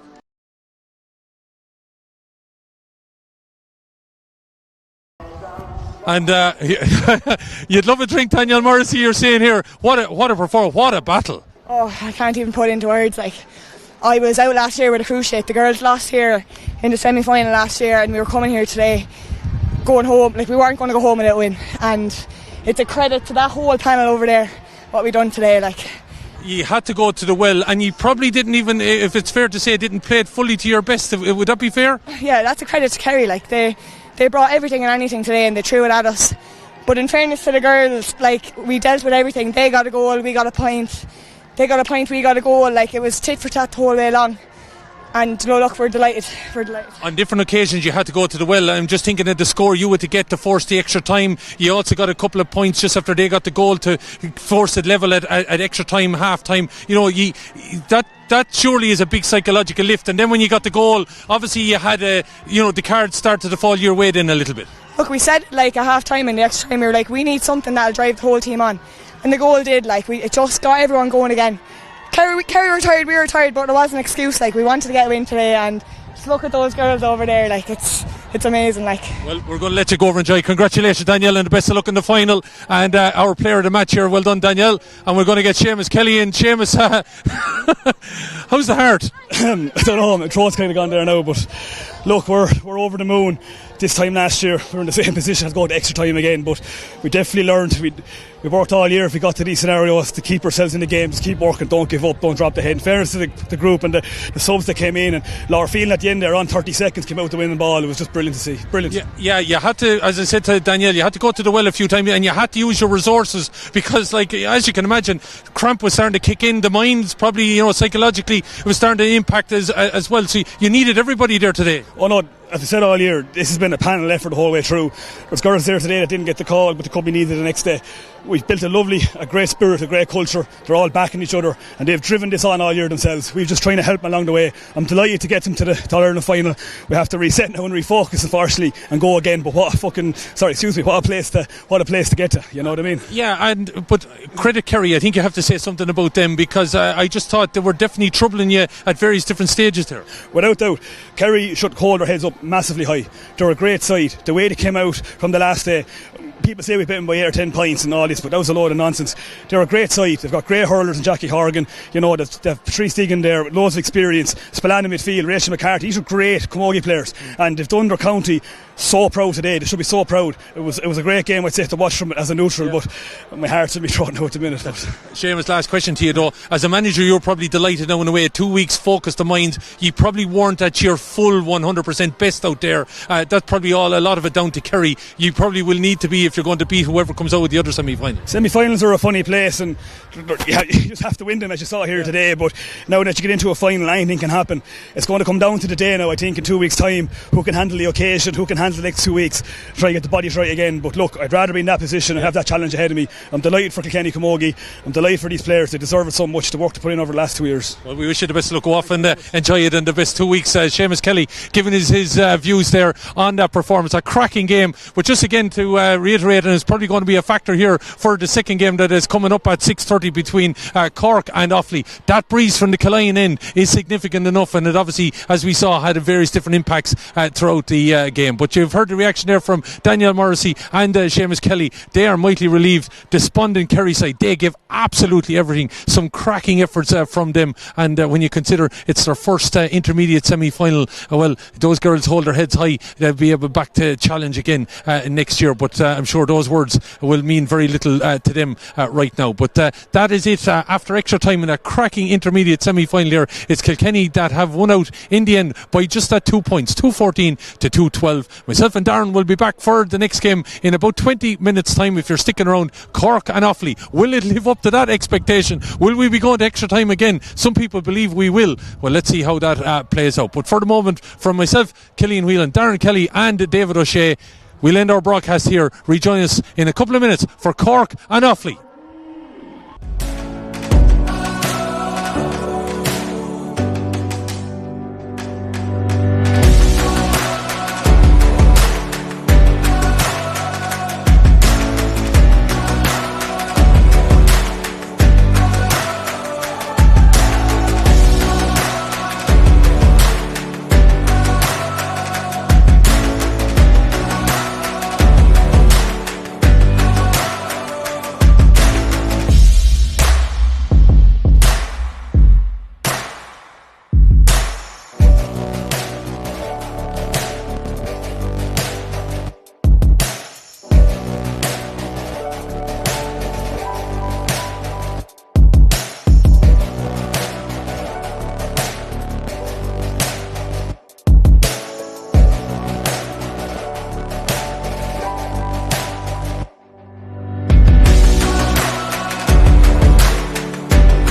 And you'd love a drink, Daniel Morrissey. You're saying here, what a performance, what a battle. Oh, I can't even put it into words. Like, I was out last year with a cruise ship. The girls lost here in the semi-final last year, and we were coming here today, going home. Like, we weren't going to go home without a win, and it's a credit to that whole panel over there what we done today. Like, you had to go to the well, and you probably didn't even, if it's fair to say, didn't play it fully to your best. Would that be fair? Yeah, that's a credit to Kerry. Like, they brought everything and anything today, and they threw it at us. But in fairness to the girls, like, we dealt with everything. They got a goal, we got a point. They got a point, we got a goal. Like, it was tit for tat the whole way along. And no, look, we're delighted. On different occasions you had to go to the well. I'm just thinking of the score you had to get to force the extra time. You also got a couple of points just after they got the goal to force it level at extra time, half time. You know, that surely is a big psychological lift. And then when you got the goal, obviously you had the cards started to fall your way then a little bit. Look, we said like a half time and the extra time, we were like, we need something that'll drive the whole team on. And the goal did. Like, it just got everyone going again. Kerry were tired, we were tired, but there was an excuse. Like, we wanted to get a win today, and just look at those girls over there. Like, it's amazing. Like, well, we're going to let you go over and enjoy. Congratulations, Danielle, and the best of luck in the final. And our player of the match here, well done, Danielle. And we're going to get Seamus Kelly in. Seamus, how's the heart? I don't know, my throat's kind of gone there now, but look, we're over the moon. This time last year we were in the same position as going to extra time again, but we definitely learned. We worked all year if we got to these scenarios to keep ourselves in the games, keep working, don't give up, don't drop the head. In fairness to the group and the subs that came in, and Laura Phelan at the end there on 30 seconds came out the winning ball. It was just brilliant to see. Brilliant. Yeah, you had to, as I said to Danielle, you had to go to the well a few times, and you had to use your resources because, like, as you can imagine, cramp was starting to kick in. The mind's probably, psychologically it was starting to impact as well. So you needed everybody there today. Oh no, as I said all year, this has been a panel effort the whole way through. There's girls there today that didn't get the call, but they could be needed the next day. We've built a great spirit, a great culture. They're all backing each other, and they've driven this on all year themselves. We've just trying to help them along the way. I'm delighted to get them to the All-Ireland final. We have to reset now and refocus, unfortunately, and go again. But what a place to get to. You know what I mean? Yeah, but credit Kerry. I think you have to say something about them, because I just thought they were definitely troubling you at various different stages there. Without doubt, Kerry should hold their heads up. massively high. They're a great side. The way they came out from the last day, people say we beat them by 8 or 10 points and all this, but that was a load of nonsense. They're a great side. They've got great hurlers and Jackie Horgan. You know, they've Patrice Deegan there with loads of experience. Spillane in midfield, Rachel McCarthy. These are great Camogie players, and they've done their county so proud today. They should be so proud. It was a great game, I'd say, to watch from it as a neutral, but my heart's will be thrown out at the minute. Seamus, last question to you though. As a manager, you're probably delighted now in a way. 2 weeks focused the mind. You probably weren't at your full 100% best out there. That's probably a lot of it down to Kerry. You probably will need to be if you're going to beat whoever comes out with the other semi-final. Semi-finals are a funny place, and you just have to win them, as you saw here today. But now that you get into a final, anything can happen. It's going to come down to the day now, I think, in 2 weeks' time, who can handle the occasion, who can handle the next 2 weeks, try to get the bodies right again. But look, I'd rather be in that position and have that challenge ahead of me. I'm delighted for Kilkenny Camogie. I'm delighted for these players. They deserve it so much, the work to put in over the last 2 years. Well, we wish you the best of luck. Go off and enjoy it in the best 2 weeks. Seamus Kelly giving his views there on that performance. A cracking game, but just again to reiterate, and it's probably going to be a factor here for the second game that is coming up at 6:30 between Cork and Offaly. That breeze from the Killeen end is significant enough, and it obviously, as we saw, had various different impacts throughout the game. But you've heard the reaction there from Danielle Morrissey and Seamus Kelly. They are mightily relieved. Despondent Kerry side, they give absolutely everything. Some cracking efforts from them, and when you consider it's their first intermediate semi-final, well, those girls hold their heads high. They'll be able back to challenge again next year, but I'm sure those words will mean very little to them right now. But that is it. After extra time in a cracking intermediate semi-final here, it's Kilkenny that have won out in the end by just that 2 points, 214 to 212. Myself and Darren will be back for the next game in about 20 minutes time if you're sticking around. Cork and Offaly, will it live up to that expectation? Will we be going to extra time again? Some people believe we will. Well, let's see how that plays out. But for the moment, from myself, Killian Whelan, Darren Kelly and David O'Shea, we'll end our broadcast here. Rejoin us in a couple of minutes for Cork and Offaly.